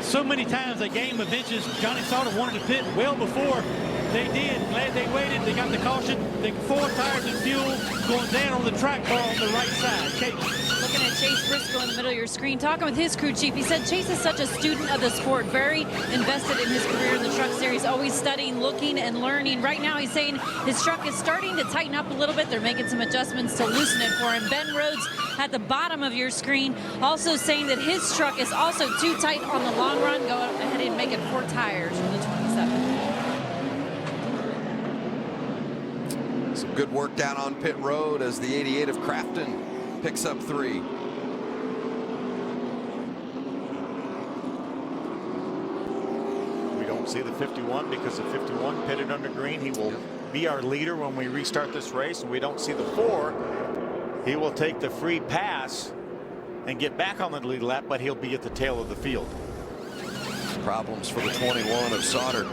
so many times a game of inches. Johnny Sauter wanted to pit well before they did. Glad they waited. They got the caution. The 4 tires and fuel going down on the track bar on the right side. Kate. Looking at Chase Briscoe in the middle of your screen, talking with his crew chief. He said Chase is such a student of the sport, very invested in his career in the truck series, always studying, looking, and learning. Right now, he's saying his truck is starting to tighten up a little bit. They're making some adjustments to loosen it for him. Ben Rhodes at the bottom of your screen also saying that his truck is also too tight on the long run. Go ahead and make it 4 tires for the 27. Some good work down on pit road as the 88 of Crafton picks up 3. We don't see the 51 because the 51 pitted under green. He will be our leader when we restart this race. And we don't see the 4. He will take the free pass and get back on the lead lap, but he'll be at the tail of the field. Problems for the 21 of Sauter.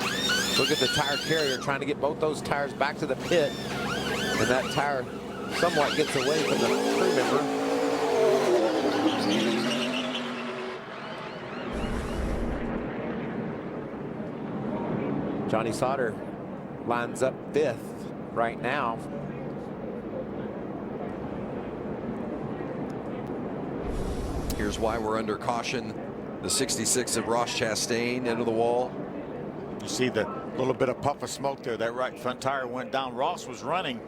Look at the tire carrier trying to get both those tires back to the pit, and that tire somewhat gets away from the crew member. Johnny Sauter lines up 5th right now. Here's why we're under caution. The 66 of Ross Chastain into the wall. You see the little bit of puff of smoke there. That right front tire went down. Ross was running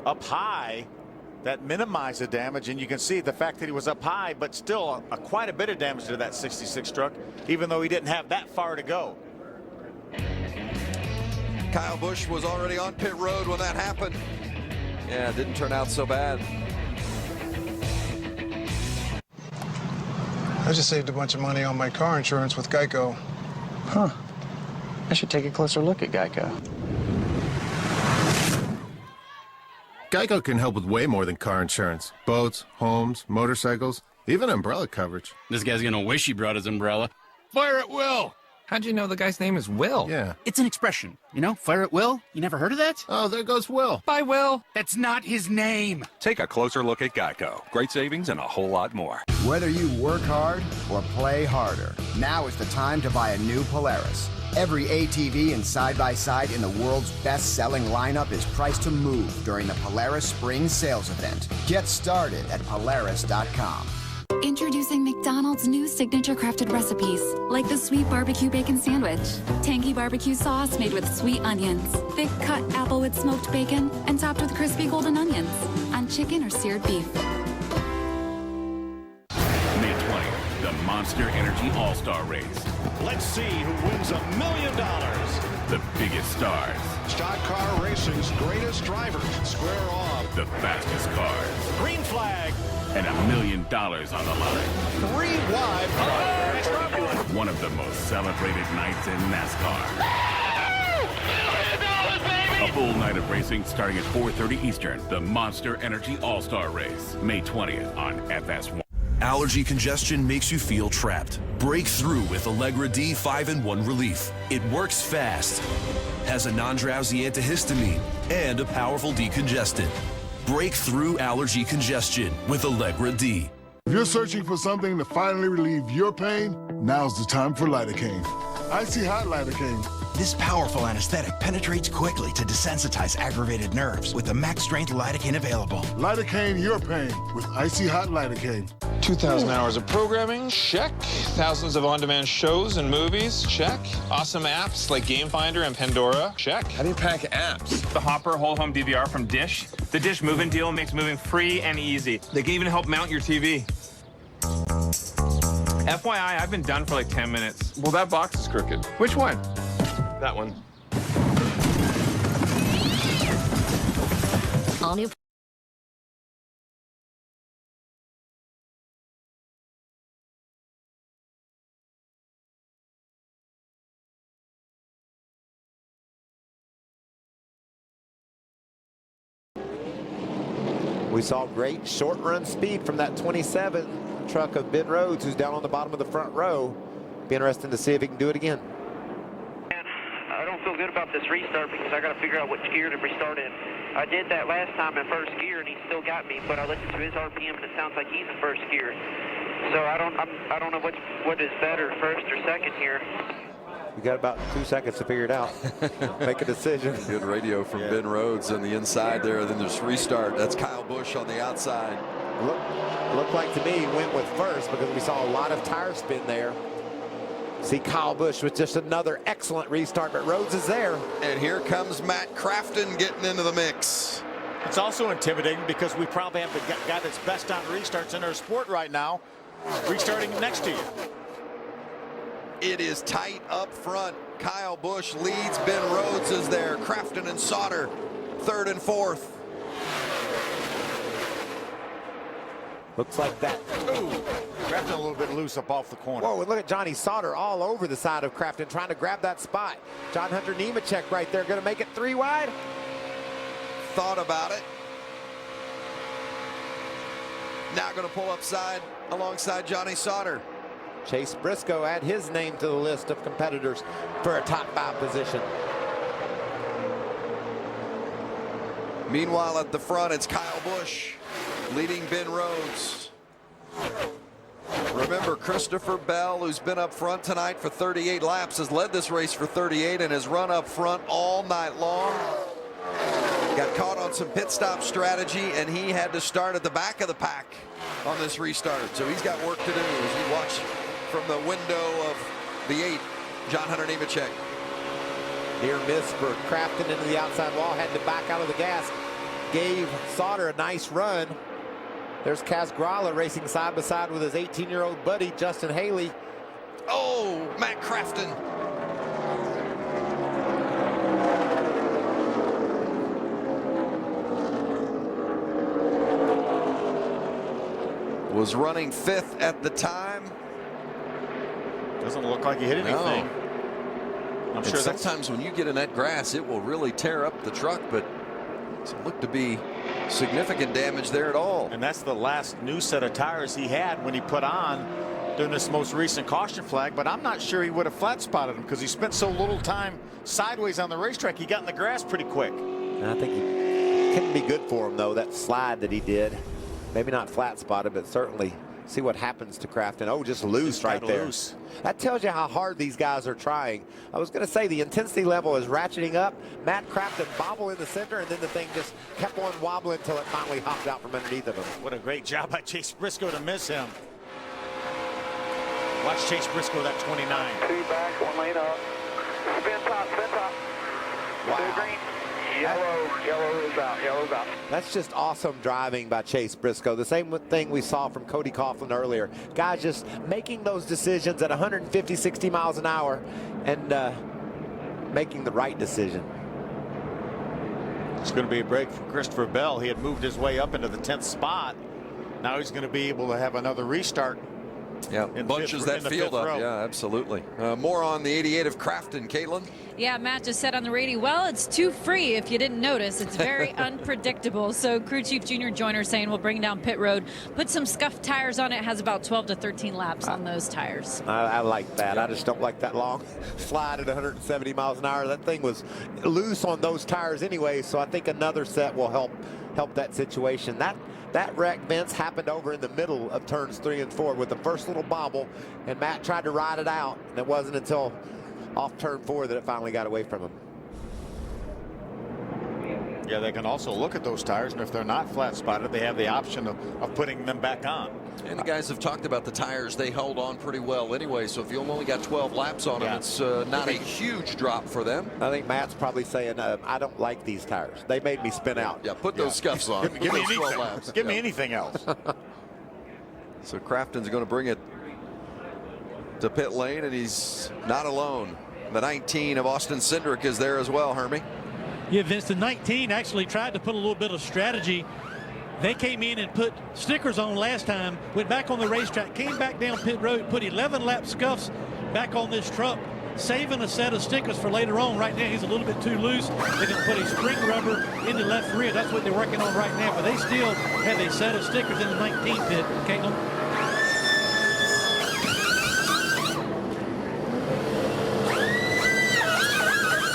up high. That minimized the damage, and you can see the fact that he was up high, but still quite a bit of damage to that 66 truck, even though he didn't have that far to go. Kyle Busch was already on pit road when that happened. Yeah, it didn't turn out so bad. I just saved a bunch of money on my car insurance with Geico. Huh. I should take a closer look at Geico. Geico can help with way more than car insurance. Boats, homes, motorcycles, even umbrella coverage. This guy's gonna wish he brought his umbrella. Fire at will! How'd you know the guy's name is Will? Yeah. It's an expression, you know, fire at will. You never heard of that? Oh, there goes Will. Bye, Will. That's not his name. Take a closer look at Geico. Great savings and a whole lot more. Whether you work hard or play harder, now is the time to buy a new Polaris. Every ATV and side-by-side in the world's best-selling lineup is priced to move during the Polaris Spring Sales Event. Get started at Polaris.com. Introducing McDonald's new signature crafted recipes, like the sweet barbecue bacon sandwich, tangy barbecue sauce made with sweet onions, thick cut applewood smoked bacon, and topped with crispy golden onions on chicken or seared beef. May 20th, the Monster Energy All-Star Race. Let's see who wins $1 million. The biggest stars. Stock car racing's greatest drivers square off. The fastest cars. Green flag. And $1 million on the line. 3 wide. One of the most celebrated nights in NASCAR. A full night of racing starting at 4:30 Eastern. The Monster Energy All-Star Race. May 20th on FS1. Allergy congestion makes you feel trapped. Break through with Allegra D 5-in-1 Relief. It works fast, has a non-drowsy antihistamine, and a powerful decongestant. Break through allergy congestion with Allegra D. If you're searching for something to finally relieve your pain, now's the time for lidocaine. Icy Hot lidocaine. This powerful anesthetic penetrates quickly to desensitize aggravated nerves with the max-strength lidocaine available. Lidocaine your pain with Icy Hot lidocaine. 2,000 hours of programming, check. Thousands of on-demand shows and movies, check. Awesome apps like Game Finder and Pandora, check. How do you pack apps? The Hopper whole home DVR from Dish. The Dish Move-In deal makes moving free and easy. They can even help mount your TV. FYI, I've been done for like 10 minutes. Well, that box is crooked. Which one? That one. All new. We saw great short run speed from that 27 truck of Ben Rhodes, who's down on the bottom of the front row. Be interesting to see if he can do it again. I don't feel good about this restart because I got to figure out which gear to restart in. I did that last time in first gear and he still got me, but I listened to his RPM and it sounds like he's in first gear. So I don't know what is better, first or second here. We got about 2 seconds to figure it out. Make a decision. Good radio from Ben Rhodes on the inside there. Then there's restart. That's Kyle Busch on the outside. Looked like to me he went with first because we saw a lot of tire spin there. See Kyle Busch with just another excellent restart, but Rhodes is there. And here comes Matt Crafton getting into the mix. It's also intimidating because we probably have the guy that's best on restarts in our sport right now restarting next to you. It is tight up front. Kyle Busch leads. Ben Rhodes is there. Crafton and Sauter, third and fourth. Looks like that. Ooh, Crafton a little bit loose up off the corner. Whoa, and look at Johnny Sauter all over the side of Crafton trying to grab that spot. John Hunter Nemechek right there, going to make it 3 wide. Thought about it. Now going to pull upside alongside Johnny Sauter. Chase Briscoe add his name to the list of competitors for a top 5 position. Meanwhile, at the front, it's Kyle Busch leading Ben Rhodes. Remember, Christopher Bell, who's been up front tonight for 38 laps, has led this race for 38 and has run up front all night long. Got caught on some pit stop strategy, and he had to start at the back of the pack on this restart. So he's got work to do as we watch from the window of the 8, John Hunter Nemechek. Near miss for Crafton into the outside wall, had to back out of the gas. Gave Sauter a nice run. There's Kaz Grala racing side by side with his 18-year-old buddy, Justin Haley. Oh, Matt Crafton. Was running 5th at the time. Doesn't look like he hit anything. No. I'm sure sometimes when you get in that grass, it will really tear up the truck, but it looked to be significant damage there at all. And that's the last new set of tires he had when he put on during this most recent caution flag. But I'm not sure he would have flat spotted him because he spent so little time sideways on the racetrack. He got in the grass pretty quick. And I think it couldn't be good for him, though, that slide that he did. Maybe not flat spotted, but certainly see what happens to Crafton. Oh, just loose right there. Loose. That tells you how hard these guys are trying. I was going to say the intensity level is ratcheting up. Matt Crafton bobble in the center, and then the thing just kept on wobbling until it finally hopped out from underneath of him. What a great job by Chase Briscoe to miss him. Watch Chase Briscoe, that 29. 2 back, 1 lane up. Spin top, spin top. Wow. 2 green. Yellow is out, yellow's out. That's just awesome driving by Chase Briscoe. The same thing we saw from Cody Coughlin earlier. Guys just making those decisions at 150, 60 miles an hour and making the right decision. It's going to be a break for Christopher Bell. He had moved his way up into the 10th spot. Now he's going to be able to have another restart. Yeah, bunches that field up. Yeah, absolutely. More on the 88 of Crafton, Caitlin. Yeah, Matt just said on the radio, well, it's too free if you didn't notice. It's very unpredictable. So Crew Chief Junior Joyner saying we'll bring down pit road, put some scuffed tires on it, has about 12 to 13 laps on those tires. I like that. I just don't like that long slide at 170 miles an hour. That thing was loose on those tires anyway, so I think another set will help that situation. That wreck, Vince, happened over in the middle of turns 3 and 4 with the first little bobble, and Matt tried to ride it out, and it wasn't until off turn 4 that it finally got away from him. Yeah, they can also look at those tires, and if they're not flat spotted, they have the option of putting them back on. And the guys have talked about the tires. They held on pretty well anyway, so if you only got 12 laps on them, it's not a huge drop for them. I think Matt's probably saying, I don't like these tires. They made me spin out. Yeah, put those scuffs on. Give me anything. Laps. Give me anything else. So Crafton's going to bring it to pit lane, and he's not alone. The 19 of Austin Cindric is there as well, Hermie. Yeah, Vince, the 19 actually tried to put a little bit of strategy. They came in and put stickers on last time, went back on the racetrack, came back down pit road, put 11 lap scuffs back on this truck, saving a set of stickers for later on. Right now, he's a little bit too loose. They're going to put a spring rubber in the left rear. That's what they're working on right now, but they still have a set of stickers in the 19 pit, Caitlin.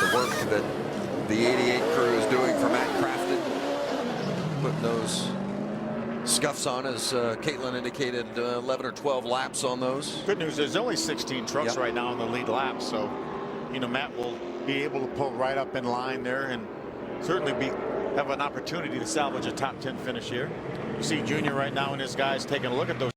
The work that the 88 crew is doing for Matt Crafton, putting those scuffs on, as Caitlin indicated, 11 or 12 laps on those. Good news, there's only 16 trucks right now in the lead lap, so Matt will be able to pull right up in line there and certainly have an opportunity to salvage a top 10 finish here. You see Junior right now and his guys taking a look at those.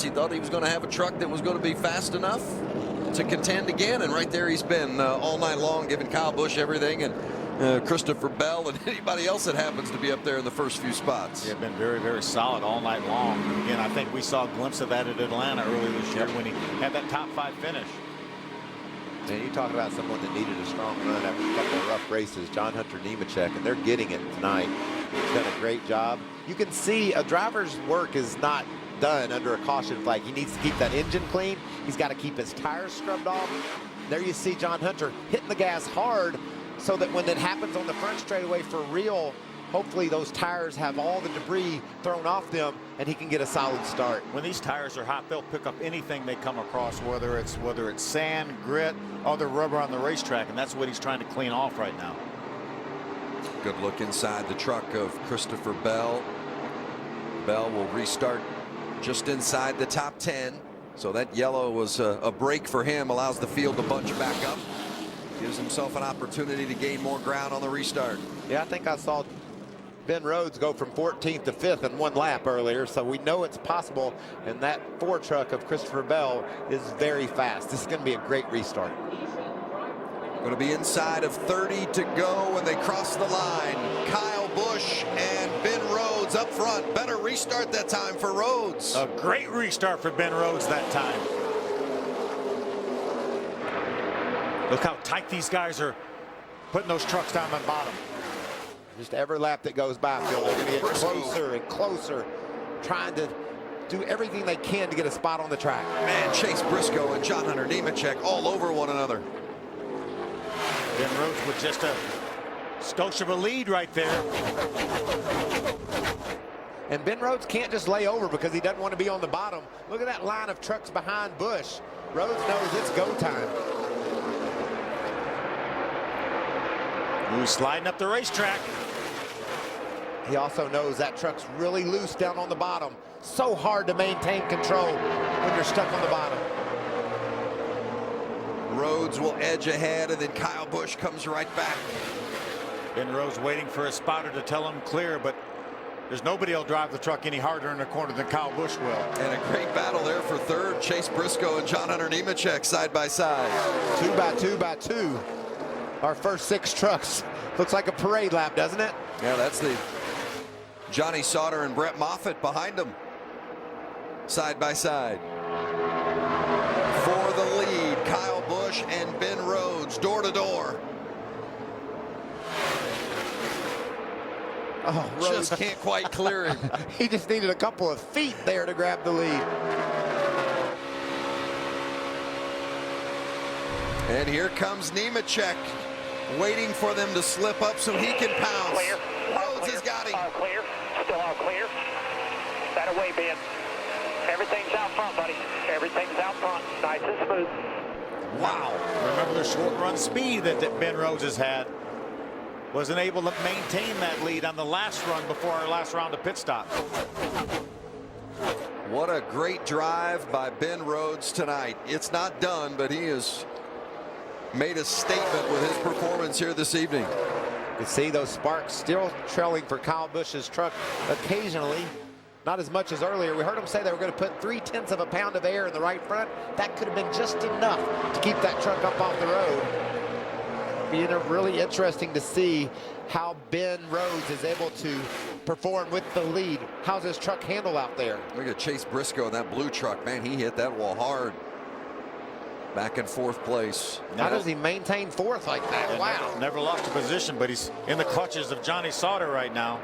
He thought he was going to have a truck that was going to be fast enough to contend again, and right there he's been all night long, giving Kyle Busch everything, and Christopher Bell and anybody else that happens to be up there in the first few spots. They've been very, very solid all night long. Again, I think we saw a glimpse of that at Atlanta earlier this year when he had that top 5 finish. And you talk about someone that needed a strong run after a couple of rough races, John Hunter Nemechek, and they're getting it tonight. He's done a great job. You can see a driver's work is not done under a caution flag. He needs to keep that engine clean. He's got to keep his tires scrubbed off. There you see John Hunter hitting the gas hard so that when it happens on the front straightaway for real, hopefully those tires have all the debris thrown off them and he can get a solid start. When these tires are hot, they'll pick up anything they come across, whether it's sand, grit, other rubber on the racetrack, and that's what he's trying to clean off right now. Good look inside the truck of Christopher Bell. Bell will restart just inside the top 10. So that yellow was a break for him, allows the field to bunch back up. Gives himself an opportunity to gain more ground on the restart. Yeah, I think I saw Ben Rhodes go from 14th to 5th in one lap earlier, so we know it's possible. And that 4 truck of Christopher Bell is very fast. This is going to be a great restart. Going to be inside of 30 to go when they cross the line. Kyle Busch and Ben Rhodes up front. Better restart that time for Rhodes. A great restart for Ben Rhodes that time. Look how tight these guys are putting those trucks down the bottom. Just every lap that goes by, Phil, they're going to get closer and closer, trying to do everything they can to get a spot on the track. Man, Chase Briscoe and John Hunter Nemechek all over one another. Ben Rhodes with just a skosh of a lead right there. And Ben Rhodes can't just lay over because he doesn't want to be on the bottom. Look at that line of trucks behind Busch. Rhodes knows it's go time. Who's sliding up the racetrack. He also knows that truck's really loose down on the bottom. So hard to maintain control when you're stuck on the bottom. Rhodes will edge ahead, and then Kyle Busch comes right back. Ben Rhodes waiting for a spotter to tell him clear, but there's nobody will drive the truck any harder in the corner than Kyle Busch will. And a great battle there for third. Chase Briscoe and John Hunter Nemechek side by side. 2 by 2 by 2. Our first 6 trucks. Looks like a parade lap, doesn't it? Yeah, that's the Johnny Sauter and Brett Moffitt behind them. Side by side. For the lead, Kyle Busch and Ben Rhodes, door to door. Oh, Rhodes just can't quite clear him. He just needed a couple of feet there to grab the lead. And here comes Nemechek, waiting for them to slip up so he can pounce. Clear. Rhodes has got him. All clear. Still all clear. That away, Ben. Everything's out front, buddy. Everything's out front. Nice and smooth. Wow. Remember the short run speed that Ben Rhodes has had. Wasn't able to maintain that lead on the last run before our last round of pit stop. What a great drive by Ben Rhodes tonight. It's not done, but he has made a statement with his performance here this evening. You see those sparks still trailing for Kyle Busch's truck occasionally. Not as much as earlier. We heard him say they were going to put 0.3 of a pound of air in the right front. That could have been just enough to keep that truck up off the road. Being really interesting to see how Ben Rhodes is able to perform with the lead. How's his truck handle out there? Look at Chase Briscoe in that blue truck. Man, he hit that wall hard. Back in 4th place. How does he maintain 4th like that? Wow. Never lost a position, but he's in the clutches of Johnny Sauter right now.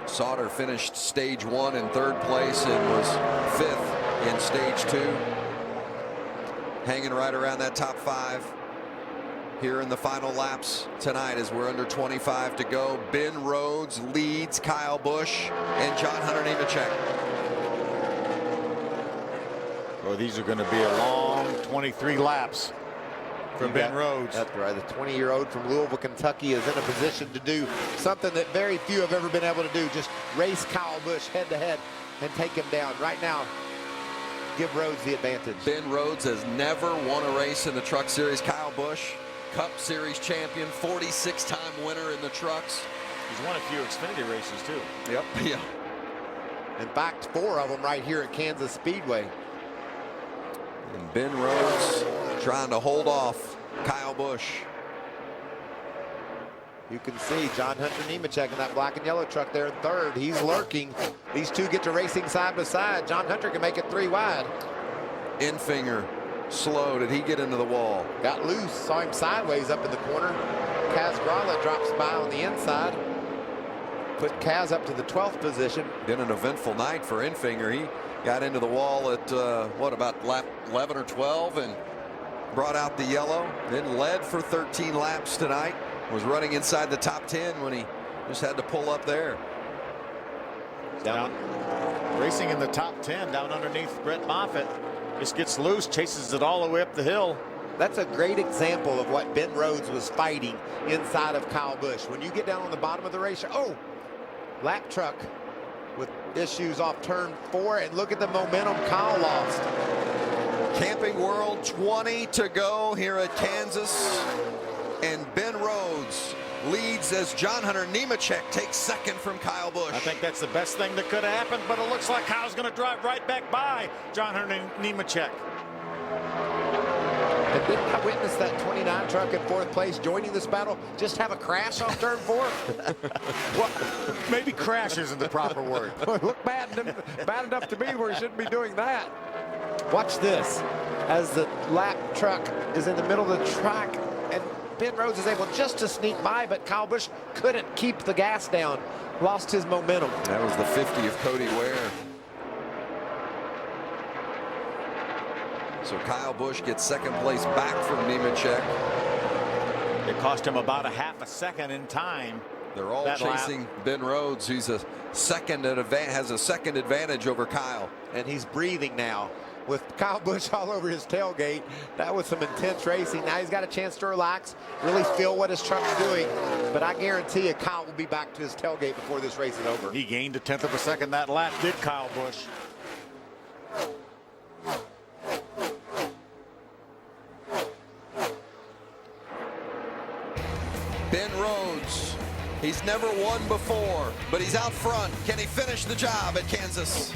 Sauter finished stage 1 in 3rd place and was 5th in stage 2. Hanging right around that top 5 here in the final laps tonight as we're under 25 to go. Ben Rhodes leads Kyle Busch and John Hunter Nemechek. Well, these are going to be a long 23 laps for Ben Rhodes. That's right. The 20-year-old from Louisville, Kentucky is in a position to do something that very few have ever been able to do. Just race Kyle Busch head to head and take him down. Right now, give Rhodes the advantage. Ben Rhodes has never won a race in the Truck Series. Kyle Busch, Cup Series champion, 46-time winner in the trucks. He's won a few Xfinity races too. Yep. Yeah. In fact, 4 of them right here at Kansas Speedway. And Ben Rhodes trying to hold off Kyle Busch. You can see John Hunter Nemechek in that black and yellow truck there in 3rd. He's lurking. These two get to racing side by side. John Hunter can make it 3 wide. Infinger slow. Did he get into the wall? Got loose. Saw him sideways up in the corner. Kaz Gralla drops by on the inside. Put Kaz up to the 12th position. Been an eventful night for Infinger. He got into the wall at what, about lap 11 or 12 and brought out the yellow. Then led for 13 laps tonight. Was running inside the top 10 when he just had to pull up there. Down racing in the top 10 down underneath Brett Moffitt. Just gets loose, chases it all the way up the hill. That's a great example of what Ben Rhodes was fighting inside of Kyle Busch. When you get down on the bottom of the race, oh, lap truck with issues off turn 4, and look at the momentum Kyle lost. Camping World 20 to go here at Kansas. And Ben Rhodes leads as John Hunter Nemechek takes second from Kyle Busch. I think that's the best thing that could have happened, but it looks like Kyle's going to drive right back by John Hunter Nemechek. And didn't I witness that 29 truck in 4th place joining this battle just have a crash off turn 4? Well, maybe crash isn't the proper word. Look bad enough to me where he shouldn't be doing that. Watch this as the lap truck is in the middle of the track, and Ben Rhodes is able just to sneak by, but Kyle Busch couldn't keep the gas down, lost his momentum. That was the 50 of Cody Ware. So Kyle Busch gets second place back from Nemechek. It cost him about a half a second in time. They're all chasing Ben Rhodes. He's has a second advantage over Kyle. And he's breathing now. With Kyle Busch all over his tailgate, that was some intense racing. Now he's got a chance to relax, really feel what his truck's doing. But I guarantee you, Kyle will be back to his tailgate before this race is over. He gained a 1/10 of a second that lap, did Kyle Busch. Ben Rhodes, he's never won before, but he's out front. Can he finish the job at Kansas?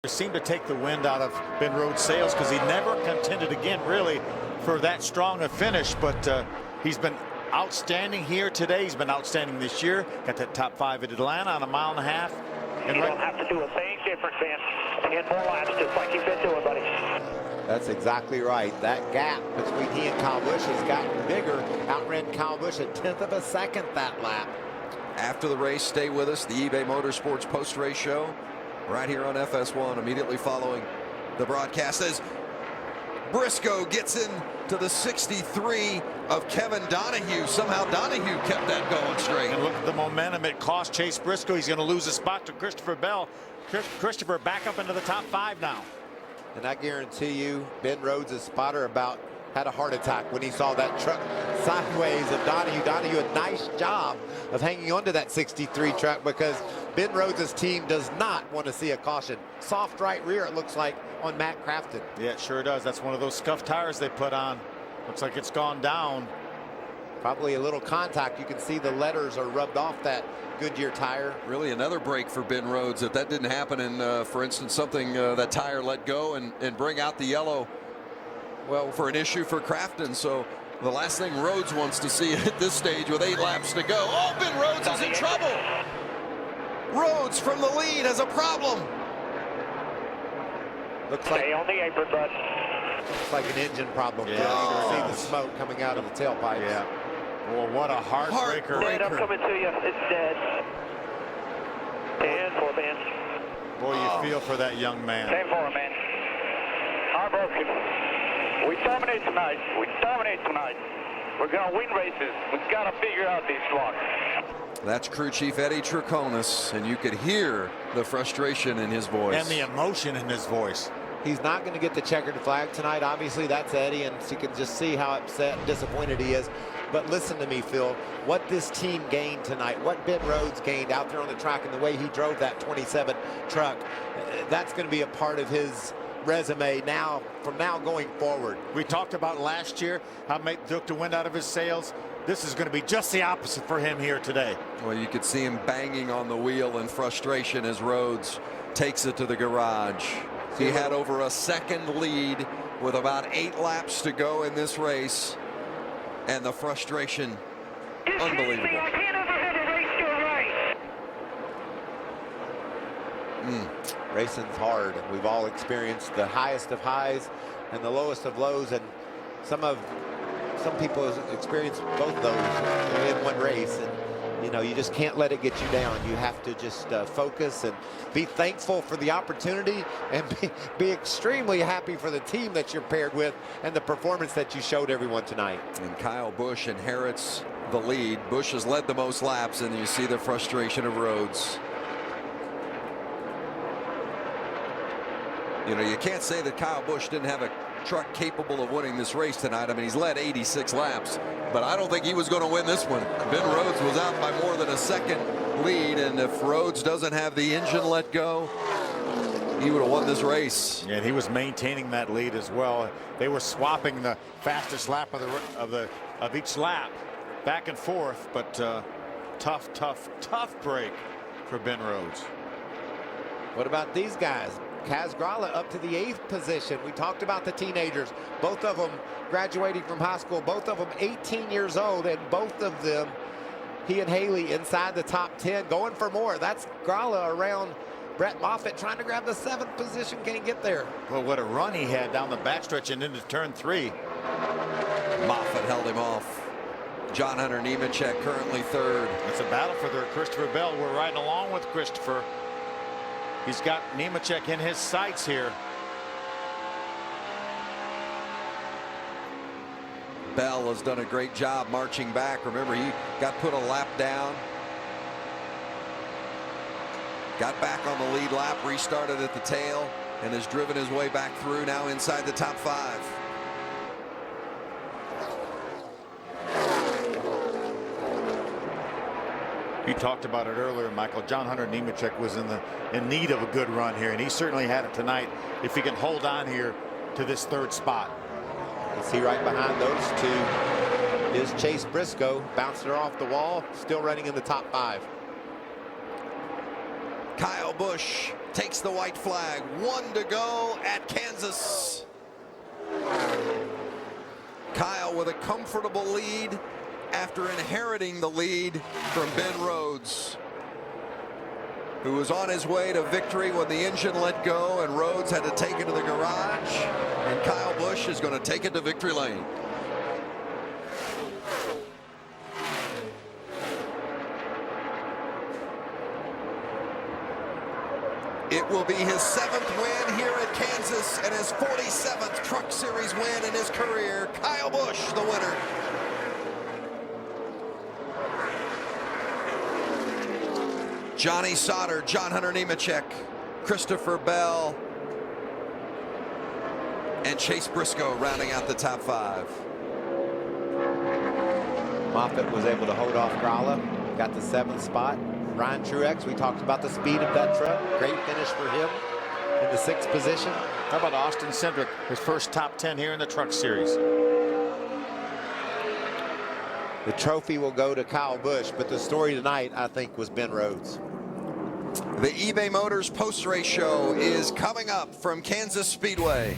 Seemed to take the wind out of Ben Rhodes' sails because he never contended again really for that strong a finish, but he's been outstanding here today. He's been outstanding this year. Got that top 5 at Atlanta on a 1.5 miles. And you don't have to do a thing different, man. Get more laps just like you've been doing, buddy. That's exactly right. That gap between he and Kyle Busch has gotten bigger. Outran Kyle Busch a 1/10 of a second that lap. After the race, stay with us. The eBay Motorsports post-race show right here on FS1 immediately following the broadcast as Briscoe gets into the 63 of Kevin Donahue. Somehow Donahue kept that going straight. And look at the momentum it cost Chase Briscoe. He's going to lose a spot to Christopher Bell. Christopher back up into the top 5 now. And I guarantee you, Ben Rhodes' spotter about had a heart attack when he saw that truck sideways of Donahue. Donahue, a nice job of hanging onto that 63 truck because Ben Rhodes' team does not want to see a caution. Soft right rear, it looks like, on Matt Crafton. Yeah, it sure does. That's one of those scuffed tires they put on. Looks like it's gone down. Probably a little contact. You can see the letters are rubbed off that Goodyear tire. Really another break for Ben Rhodes. If that didn't happen and, for instance, something that tire let go and bring out the yellow, well, for an issue for Crafton. So the last thing Rhodes wants to see at this stage with 8 laps to go. Oh, Ben Rhodes is in trouble. Rhodes from the lead has a problem. Looks like stay on the apron, bud. Looks like an engine problem. Yeah. You can see the smoke coming out of the tailpipe. Yeah. Well, what a heartbreaker. Dead, I'm coming to you. It's dead. 10-4, man. Boy, you feel for that young man. 10-4, man. Heartbroken. We dominate tonight. We dominate tonight. We're going to win races. We've got to figure out these blocks. That's crew chief Eddie Traconis, and you could hear the frustration in his voice. And the emotion in his voice. He's not going to get the checkered flag tonight. Obviously, that's Eddie, and you can just see how upset and disappointed he is. But listen to me, Phil. What this team gained tonight, what Ben Rhodes gained out there on the track and the way he drove that 27 truck, that's going to be a part of his resume now, from now going forward. We talked about last year how Mike took the wind out of his sails. This is going to be just the opposite for him here today. Well, you could see him banging on the wheel in frustration as Rhodes takes it to the garage. He had over a second lead with about 8 laps to go in this race, and the frustration, unbelievable. I can't overhead a race to a race. Racing's hard. We've all experienced the highest of highs and the lowest of lows, and some people have experienced both those in one race, and you know, you just can't let it get you down. You have to just focus and be thankful for the opportunity and be extremely happy for the team that you're paired with and the performance that you showed everyone tonight. And Kyle Busch inherits the lead. Busch has led the most laps, and you see the frustration of Rhodes. You know, you can't say that Kyle Busch didn't have a truck capable of winning this race tonight. I mean, he's led 86 laps, but I don't think he was going to win this one. Ben Rhodes was out by more than a second lead, and if Rhodes doesn't have the engine let go, he would have won this race. Yeah, and he was maintaining that lead as well. They were swapping the fastest lap of each lap back and forth, but tough break for Ben Rhodes. What about these guys? Kaz Grala up to the 8th position. We talked about the teenagers, both of them graduating from high school, both of them 18 years old, and both of them, he and Haley, inside the top 10, going for more. That's Grala around Brett Moffitt trying to grab the 7th position, can't get there. Well, what a run he had down the backstretch and into turn 3. Moffitt held him off. John Hunter Nemechek currently 3rd. It's a battle for their Christopher Bell. We're riding along with Christopher. He's got Nemechek in his sights here. Bell has done a great job marching back. Remember, he got put a lap down. Got back on the lead lap, restarted at the tail, and has driven his way back through, now inside the top 5. You talked about it earlier, Michael. John Hunter Nemechek was in need of a good run here, and he certainly had it tonight if he can hold on here to this 3rd spot. You see right behind those two is Chase Briscoe, bouncing her off the wall, still running in the top 5. Kyle Busch takes the white flag. 1 to go at Kansas. Kyle with a comfortable lead after inheriting the lead from Ben Rhodes, who was on his way to victory when the engine let go and Rhodes had to take it to the garage, and Kyle Busch is going to take it to victory lane. It will be his 7th win here at Kansas and his 47th Truck Series win in his career. Kyle Busch, the winner. Johnny Sauter, John Hunter Nemechek, Christopher Bell, and Chase Briscoe rounding out the top 5. Moffitt was able to hold off Gralla, got the 7th spot. Ryan Truex, we talked about the speed of that truck. Great finish for him in the 6th position. How about Austin Cindric, his first top 10 here in the Truck Series? The trophy will go to Kyle Busch, but the story tonight, I think, was Ben Rhodes. The eBay Motors post-race show is coming up from Kansas Speedway.